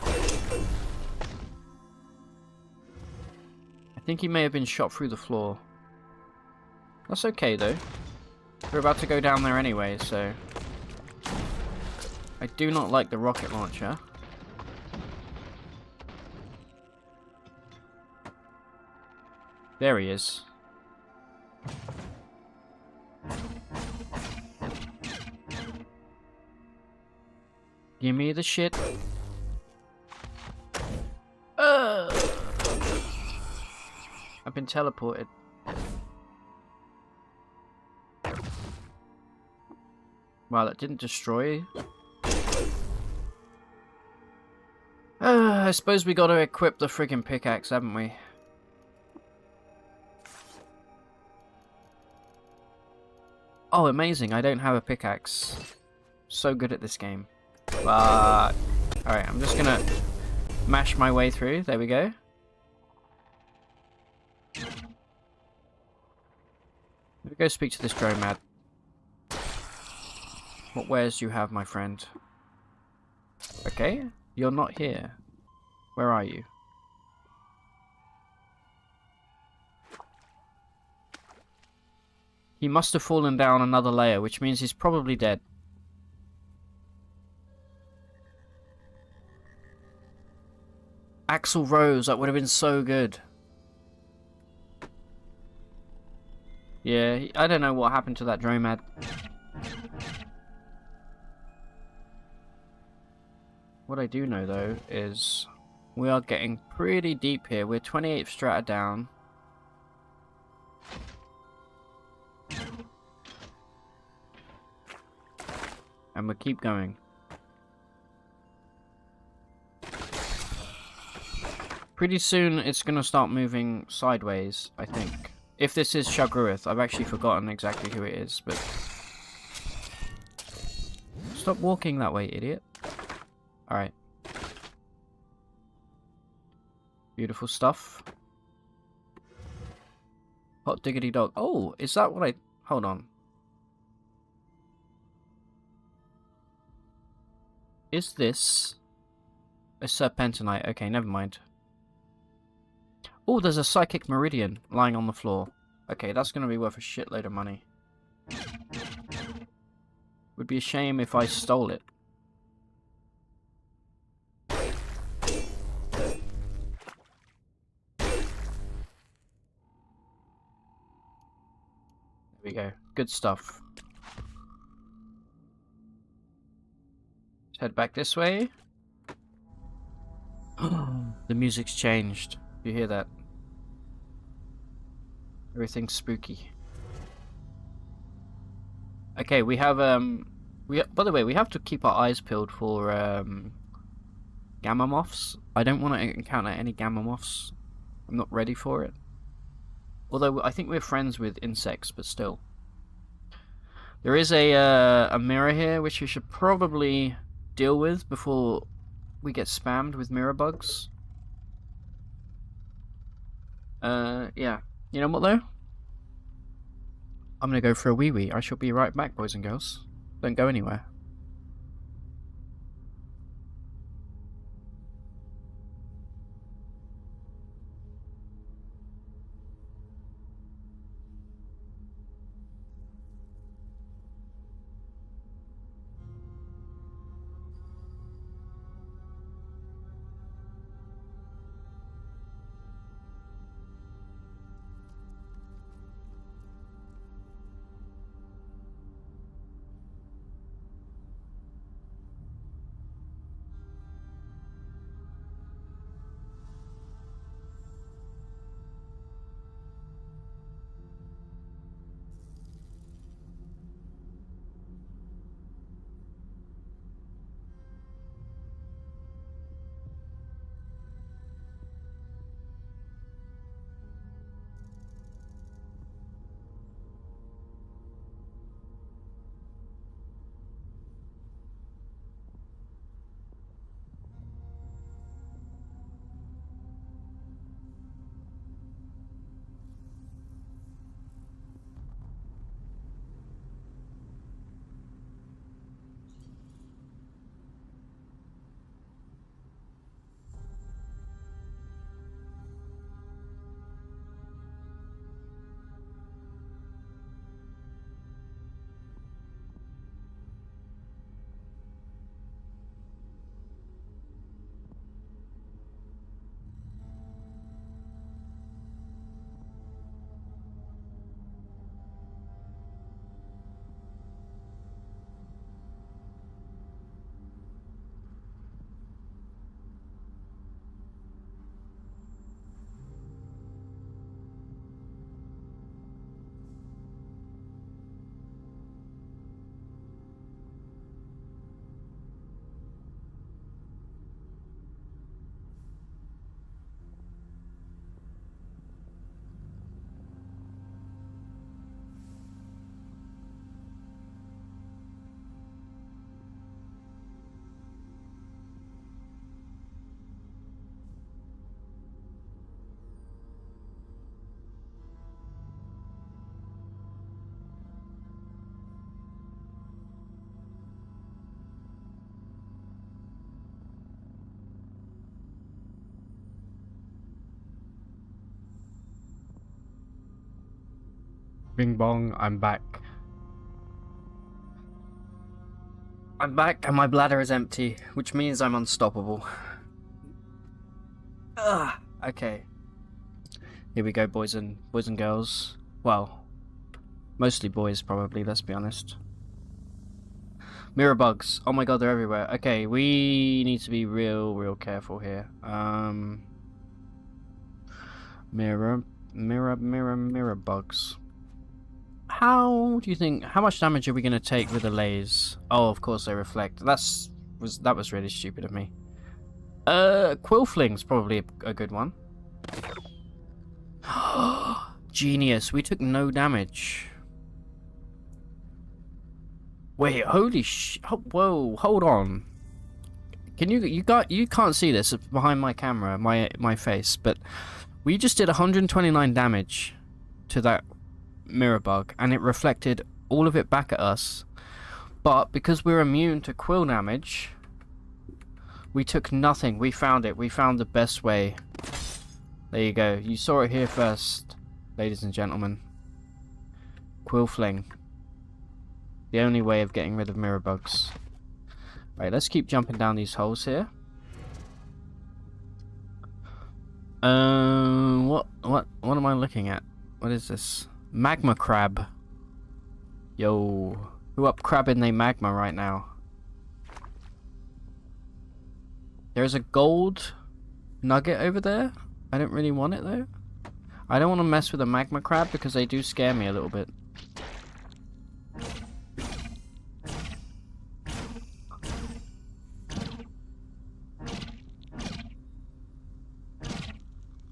think he may have been shot through the floor. That's okay, though. We're about to go down there anyway, so... I do not like the rocket launcher. There he is. Give me the shit. been teleported. Wow, that didn't destroy. I suppose we gotta equip the friggin' pickaxe, haven't we? Oh, amazing, I don't have a pickaxe. So good at this game. But... alright, I'm just gonna mash my way through. There we go. Let me go speak to this drone mad. What wares do you have, my friend? Okay, you're not here. Where are you? He must have fallen down another layer, which means he's probably dead. Axel Rose, that would have been so good. Yeah, I don't know what happened to that Dromad. What I do know, though, is we are getting pretty deep here. We're 28th strata down. And we'll keep going. Pretty soon, it's going to start moving sideways, I think. If this is Shagruith, I've actually forgotten exactly who it is, but... Stop walking that way, idiot. Alright. Beautiful stuff. Hot diggity dog. Oh, is that what I... hold on. Is this a serpentinite? Okay, never mind. Oh, there's a psychic meridian lying on the floor. Okay, that's going to be worth a shitload of money. Would be a shame if I stole it. There we go. Good stuff. Let's head back this way. The music's changed. You hear that? Everything's spooky. Okay, we have by the way, we have to keep our eyes peeled for gamma moths. I don't want to encounter any gamma moths. I'm not ready for it. Although I think we're friends with insects, but still. There is a mirror here which we should probably deal with before we get spammed with mirror bugs. Yeah. You know what, though? I'm gonna go for a wee-wee. I shall be right back, boys and girls. Don't go anywhere. Bing bong, I'm back. I'm back and my bladder is empty, which means I'm unstoppable. Ugh. Okay. Here we go, boys and girls. Well, mostly boys, probably, let's be honest. Mirror bugs. Oh my god, they're everywhere. Okay, we need to be real careful here. Mirror bugs. How do you think, how much damage are we going to take with the lays? Oh, of course they reflect. That was really stupid of me. Quillfling's probably a good one. Genius, we took no damage. Wait, holy whoa, hold on. Can you can't see this behind my camera, my face, but we just did 129 damage to that mirror bug and it reflected all of it back at us. But because we're immune to quill damage, we took nothing. We found it. We found the best way. There you go. You saw it here first, ladies and gentlemen. Quillfling. The only way of getting rid of mirror bugs. Right, let's keep jumping down these holes here. What am I looking at? What is this? Magma crab. Yo, who up crabbing they magma right now? There's a gold nugget over there. I don't really want it though. I don't want to mess with a magma crab because they do scare me a little bit.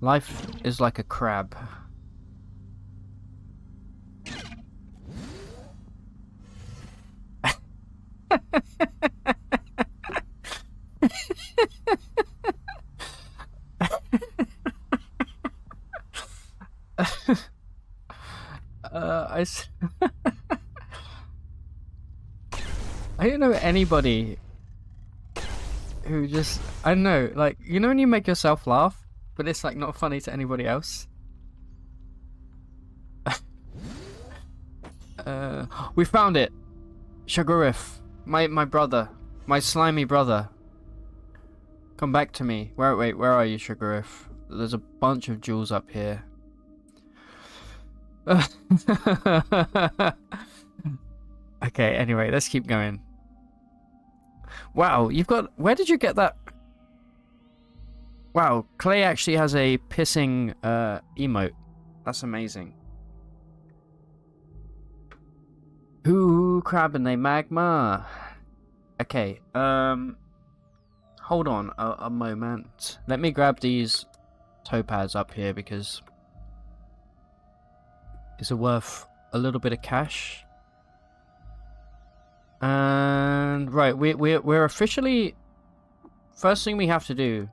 Life is like a crab. I don't know anybody who just, I don't know, like, you know when you make yourself laugh, but it's like not funny to anybody else? We found it! Shagurif, my brother, my slimy brother. Come back to me. Wait, where are you, Shagurif? There's a bunch of jewels up here. Okay, anyway, let's keep going. Wow, you've got... Where did you get that? Wow, Clay actually has a pissing emote. That's amazing. Ooh, crab and they magma. Okay, hold on a moment. Let me grab these topaz up here because it's worth a little bit of cash. And right, we're officially, first thing we have to do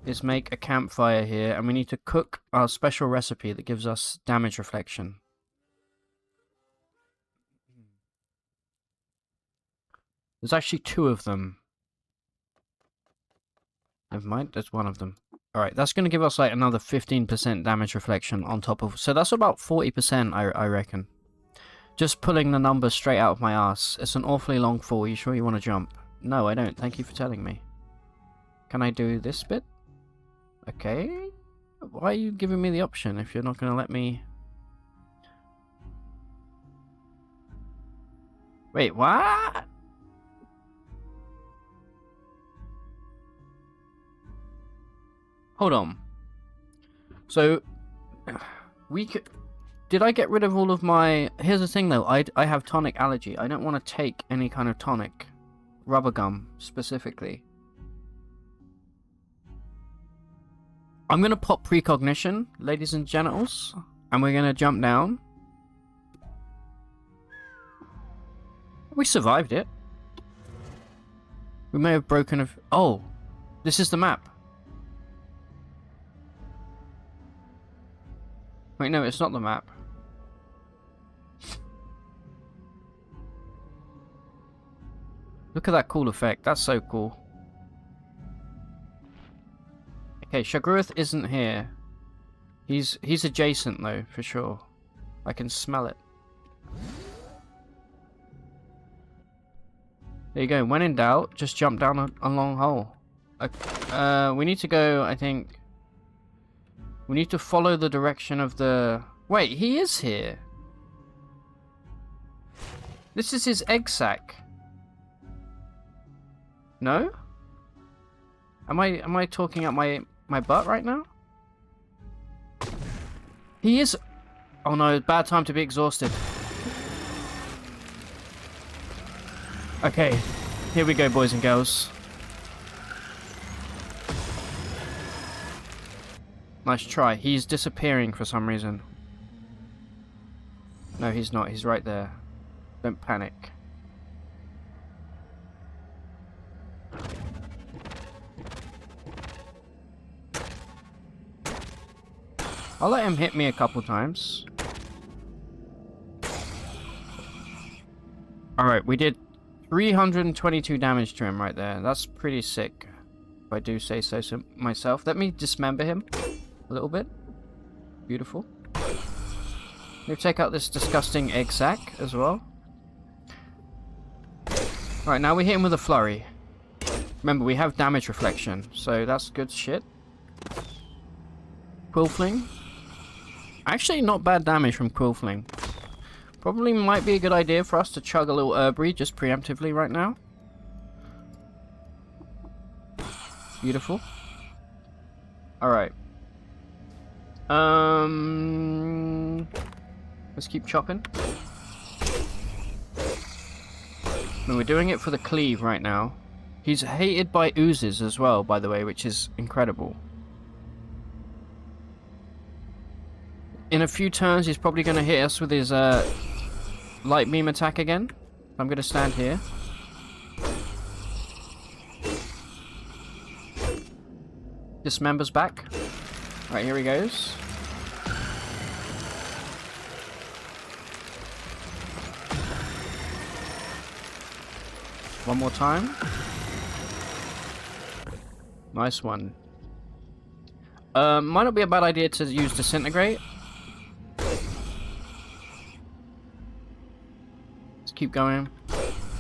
is make a campfire here, and we need to cook our special recipe that gives us damage reflection. There's actually 2 of them. Never mind, there's 1 of them. Alright, that's going to give us like another 15% damage reflection on top of... So that's about 40%, I reckon. Just pulling the numbers straight out of my ass. It's an awfully long fall. You sure you want to jump? No, I don't. Thank you for telling me. Can I do this bit? Okay. Why are you giving me the option if you're not going to let me... Wait, what? Hold on. So, we could... Did I get rid of all of my... Here's the thing though, I have tonic allergy. I don't want to take any kind of tonic. Rubber gum, specifically. I'm going to pop precognition, ladies and genitals. And we're going to jump down. We survived it. We may have broken a... Oh, this is the map. Wait, no, it's not the map. Look at that cool effect. That's so cool. Okay, Shagruth isn't here. He's adjacent though, for sure. I can smell it. There you go. When in doubt, just jump down a long hole. We need to go, I think... We need to follow the direction of the... Wait, he is here. This is his egg sac. No? Am I talking out my butt right now? He is... Oh no, bad time to be exhausted. Okay, here we go, boys and girls. Nice try. He's disappearing for some reason. No, he's not. He's right there. Don't panic. I'll let him hit me a couple times. Alright, we did 322 damage to him right there. That's pretty sick, if I do say so myself. Let me dismember him a little bit. Beautiful. We'll take out this disgusting egg sac as well. Alright, now we hit him with a flurry. Remember, we have damage reflection, so that's good shit. Quill Fling. Actually, not bad damage from Quill Fling. Probably might be a good idea for us to chug a little Herbery just preemptively right now. Beautiful. Alright. Let's keep chopping. And we're doing it for the cleave right now. He's hated by oozes as well, by the way, which is incredible. In a few turns, he's probably going to hit us with his light beam attack again. I'm going to stand here. Dismember's back. Right, here he goes. One more time. Nice one. Might not be a bad idea to use Disintegrate. Let's keep going.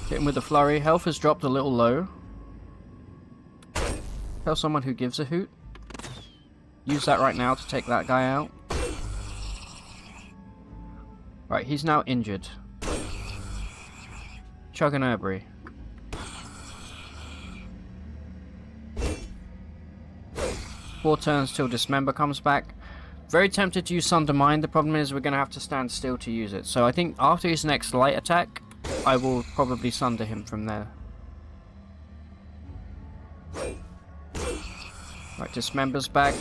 Hit him with the flurry. Health has dropped a little low. Tell someone who gives a hoot. Use that right now to take that guy out. Right, he's now injured. Chug an Herbery. Four turns till Dismember comes back. Very tempted to use Sundermine. The problem is we're going to have to stand still to use it. So I think after his next light attack, I will probably Sunder him from there. Right, Dismember's back.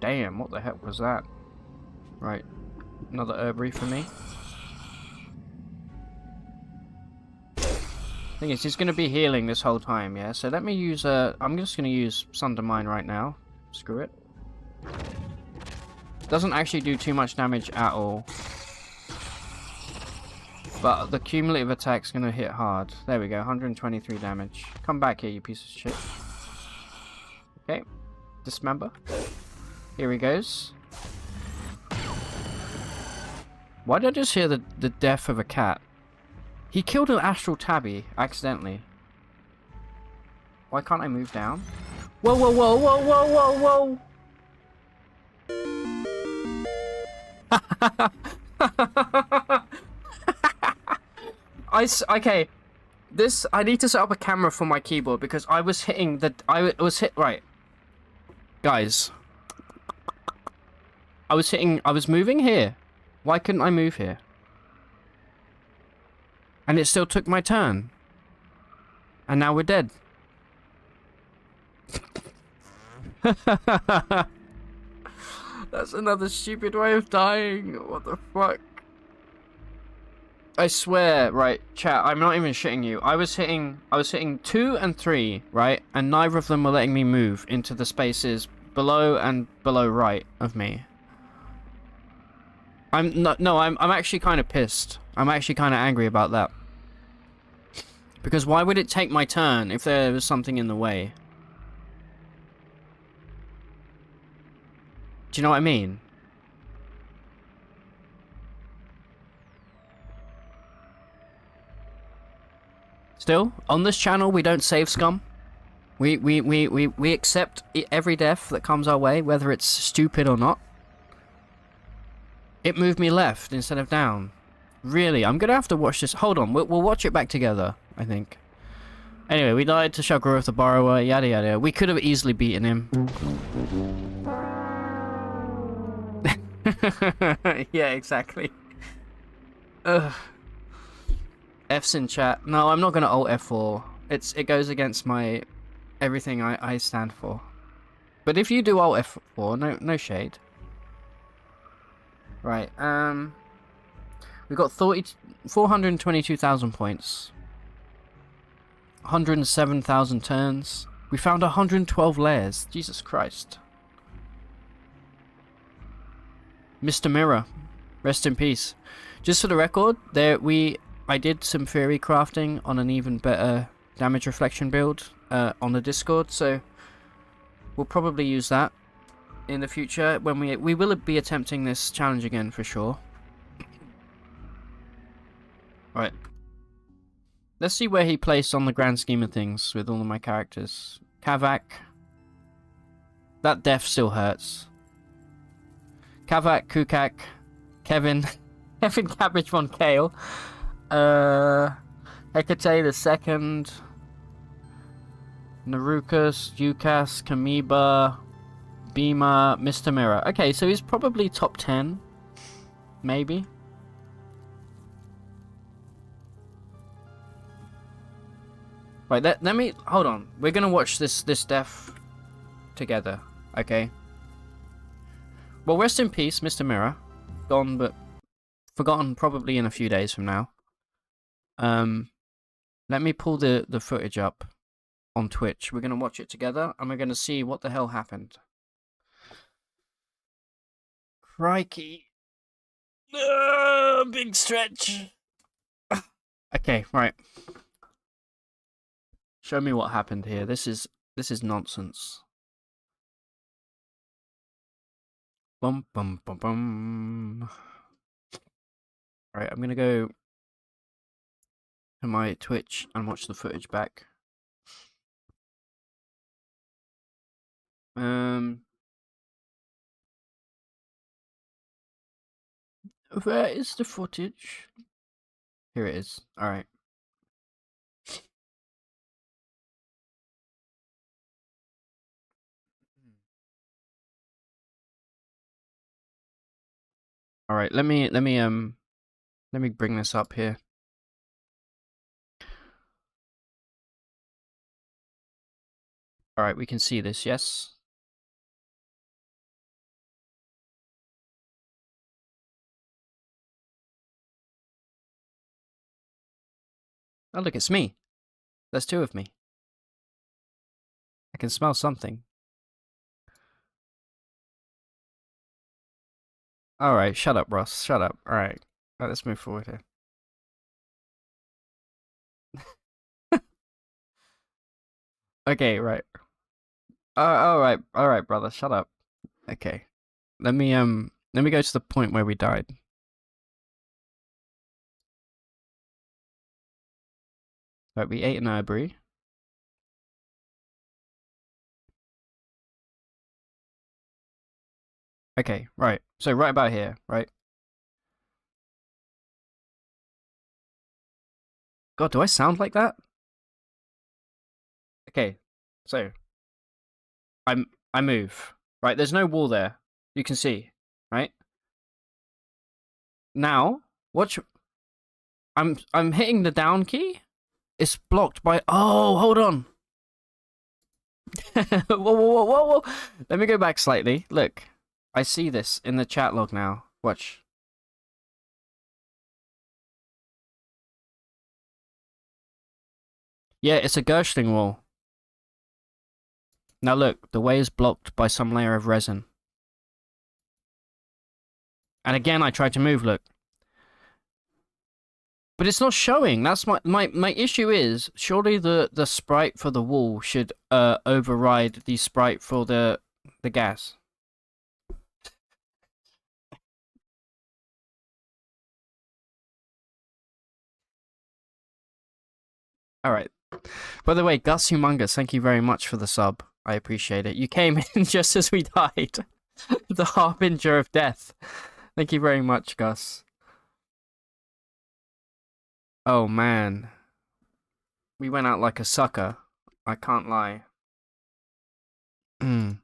Damn, what the heck was that? Right, another Herbery for me. Thing is, he's going to be healing this whole time, yeah? So let me use I'm just going to use Sundermine right now. Screw it. Doesn't actually do too much damage at all. But the cumulative attack's going to hit hard. There we go, 123 damage. Come back here, you piece of shit. Okay, Dismember. Here he goes. Why did I just hear the death of a cat? He killed an Astral Tabby, accidentally. Why can't I move down? Whoa, whoa, whoa, whoa, whoa, whoa, whoa! Okay. I need to set up a camera for my keyboard because I was hitting the... Right. Guys. I was moving here. Why couldn't I move here? And it still took my turn. And now we're dead. That's another stupid way of dying. What the fuck? I swear, right, chat, I'm not even shitting you. I was hitting 2 and 3, right? And neither of them were letting me move into the spaces below and below right of me. I'm actually kind of pissed. I'm actually kind of angry about that. Because why would it take my turn if there was something in the way? Do you know what I mean? Still, on this channel, we don't save scum. We accept every death that comes our way, whether it's stupid or not. It moved me left instead of down. Really, I'm gonna have to watch this. Hold on, we'll watch it back together, I think. Anyway, we died to Shagruth the Borrower, yada yada. We could have easily beaten him. Yeah, exactly. Ugh. F's in chat. No, I'm not gonna alt F4. It goes against my everything I stand for. But if you do alt F4, no shade. Right, we got 422,000 points. 107,000 turns. We found 112 layers. Jesus Christ. Mr. Mirror, rest in peace. Just for the record, I did some theory crafting on an even better damage reflection build on the Discord, so we'll probably use that in the future when we will be attempting this challenge again for sure. Right. Let's see where he placed on the grand scheme of things with all of my characters. Kavak. That death still hurts. Kavak, Kukak, Kevin, Kevin Cabbage Von Kale, Hecate the Second, Narukas, Yukas, Kamiba, Beamer, Mr. Mirror. Okay, so he's probably top 10, maybe. Right, let me hold on. We're gonna watch this death together, okay? Well, rest in peace, Mr. Mirror. Gone, but forgotten probably in a few days from now. Let me pull the footage up on Twitch. We're gonna watch it together, and we're gonna see what the hell happened. Crikey! Big stretch. Okay, right. Show me what happened here. This is nonsense. Bum bum bum bum. Right, I'm gonna go to my Twitch and watch the footage back. Where is the footage? Here it is. All right. All right. Let me bring this up here. All right, we can see this. Yes. Oh, look, it's me. There's two of me. I can smell something. Alright, shut up, Ross. Shut up. Alright. Right, let's move forward here. Okay, right. Alright, brother. Shut up. Okay. Let me go to the point where we died. Right, we ate an herbery. Okay, right. So right about here, right? God, do I sound like that? Okay, so I move. Right, there's no wall there. You can see, right? Now, watch. I'm hitting the down key. It's blocked by. Oh, hold on. Whoa. Let me go back slightly. Look, I see this in the chat log now. Watch. Yeah, it's a Gershling wall. Now look, the way is blocked by some layer of resin. And again, I tried to move, look. But it's not showing. That's my issue is, surely the sprite for the wall should override the sprite for the gas. Alright. By the way, Gus Humongous, thank you very much for the sub. I appreciate it. You came in just as we died. The Harbinger of Death. Thank you very much, Gus. Oh, man. We went out like a sucker. I can't lie. Damn.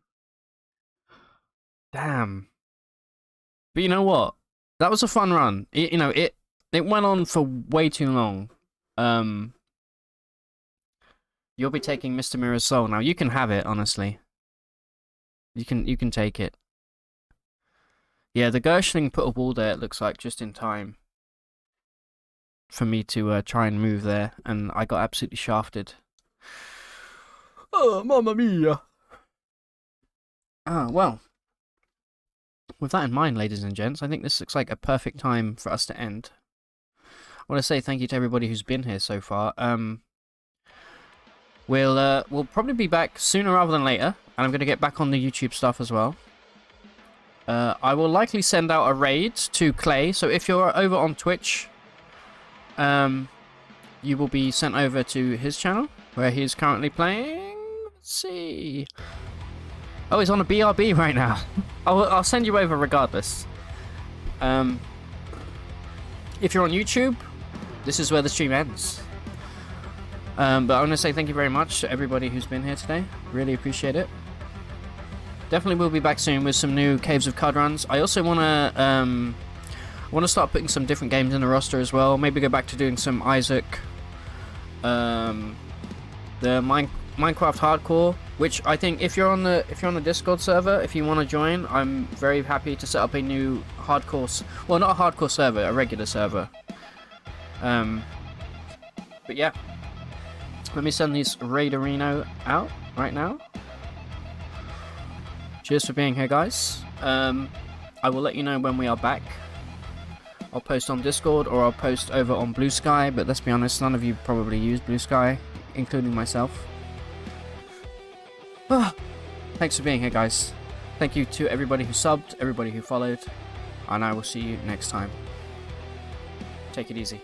But you know what? That was a fun run. It went on for way too long. You'll be taking Mr. Mirror's soul now. You can have it, honestly. You can take it. Yeah, the Gershling put a wall there, it looks like, just in time for me to try and move there, and I got absolutely shafted. Oh, mamma mia! Well. With that in mind, ladies and gents, I think this looks like a perfect time for us to end. I want to say thank you to everybody who's been here so far. We'll probably be back sooner rather than later, and I'm going to get back on the YouTube stuff as well. I will likely send out a raid to Clay, so if you're over on Twitch, you will be sent over to his channel, where he is currently playing. Let's see. Oh, he's on a BRB right now. I'll send you over regardless. If you're on YouTube, this is where the stream ends. But I want to say thank you very much to everybody who's been here today. Really appreciate it. Definitely will be back soon with some new Caves of Cud runs. I also want to start putting some different games in the roster as well. Maybe go back to doing some Isaac. The Minecraft Hardcore, which I think if you're on the Discord server, if you want to join, I'm very happy to set up a new hardcore. Well, not a hardcore server, a regular server. But yeah. Let me send these Raiderino out right now. Cheers for being here, guys. I will let you know when we are back. I'll post on Discord or I'll post over on Blue Sky, but let's be honest, none of you probably use Blue Sky, including myself. Thanks for being here, guys. Thank you to everybody who subbed, everybody who followed, and I will see you next time. Take it easy.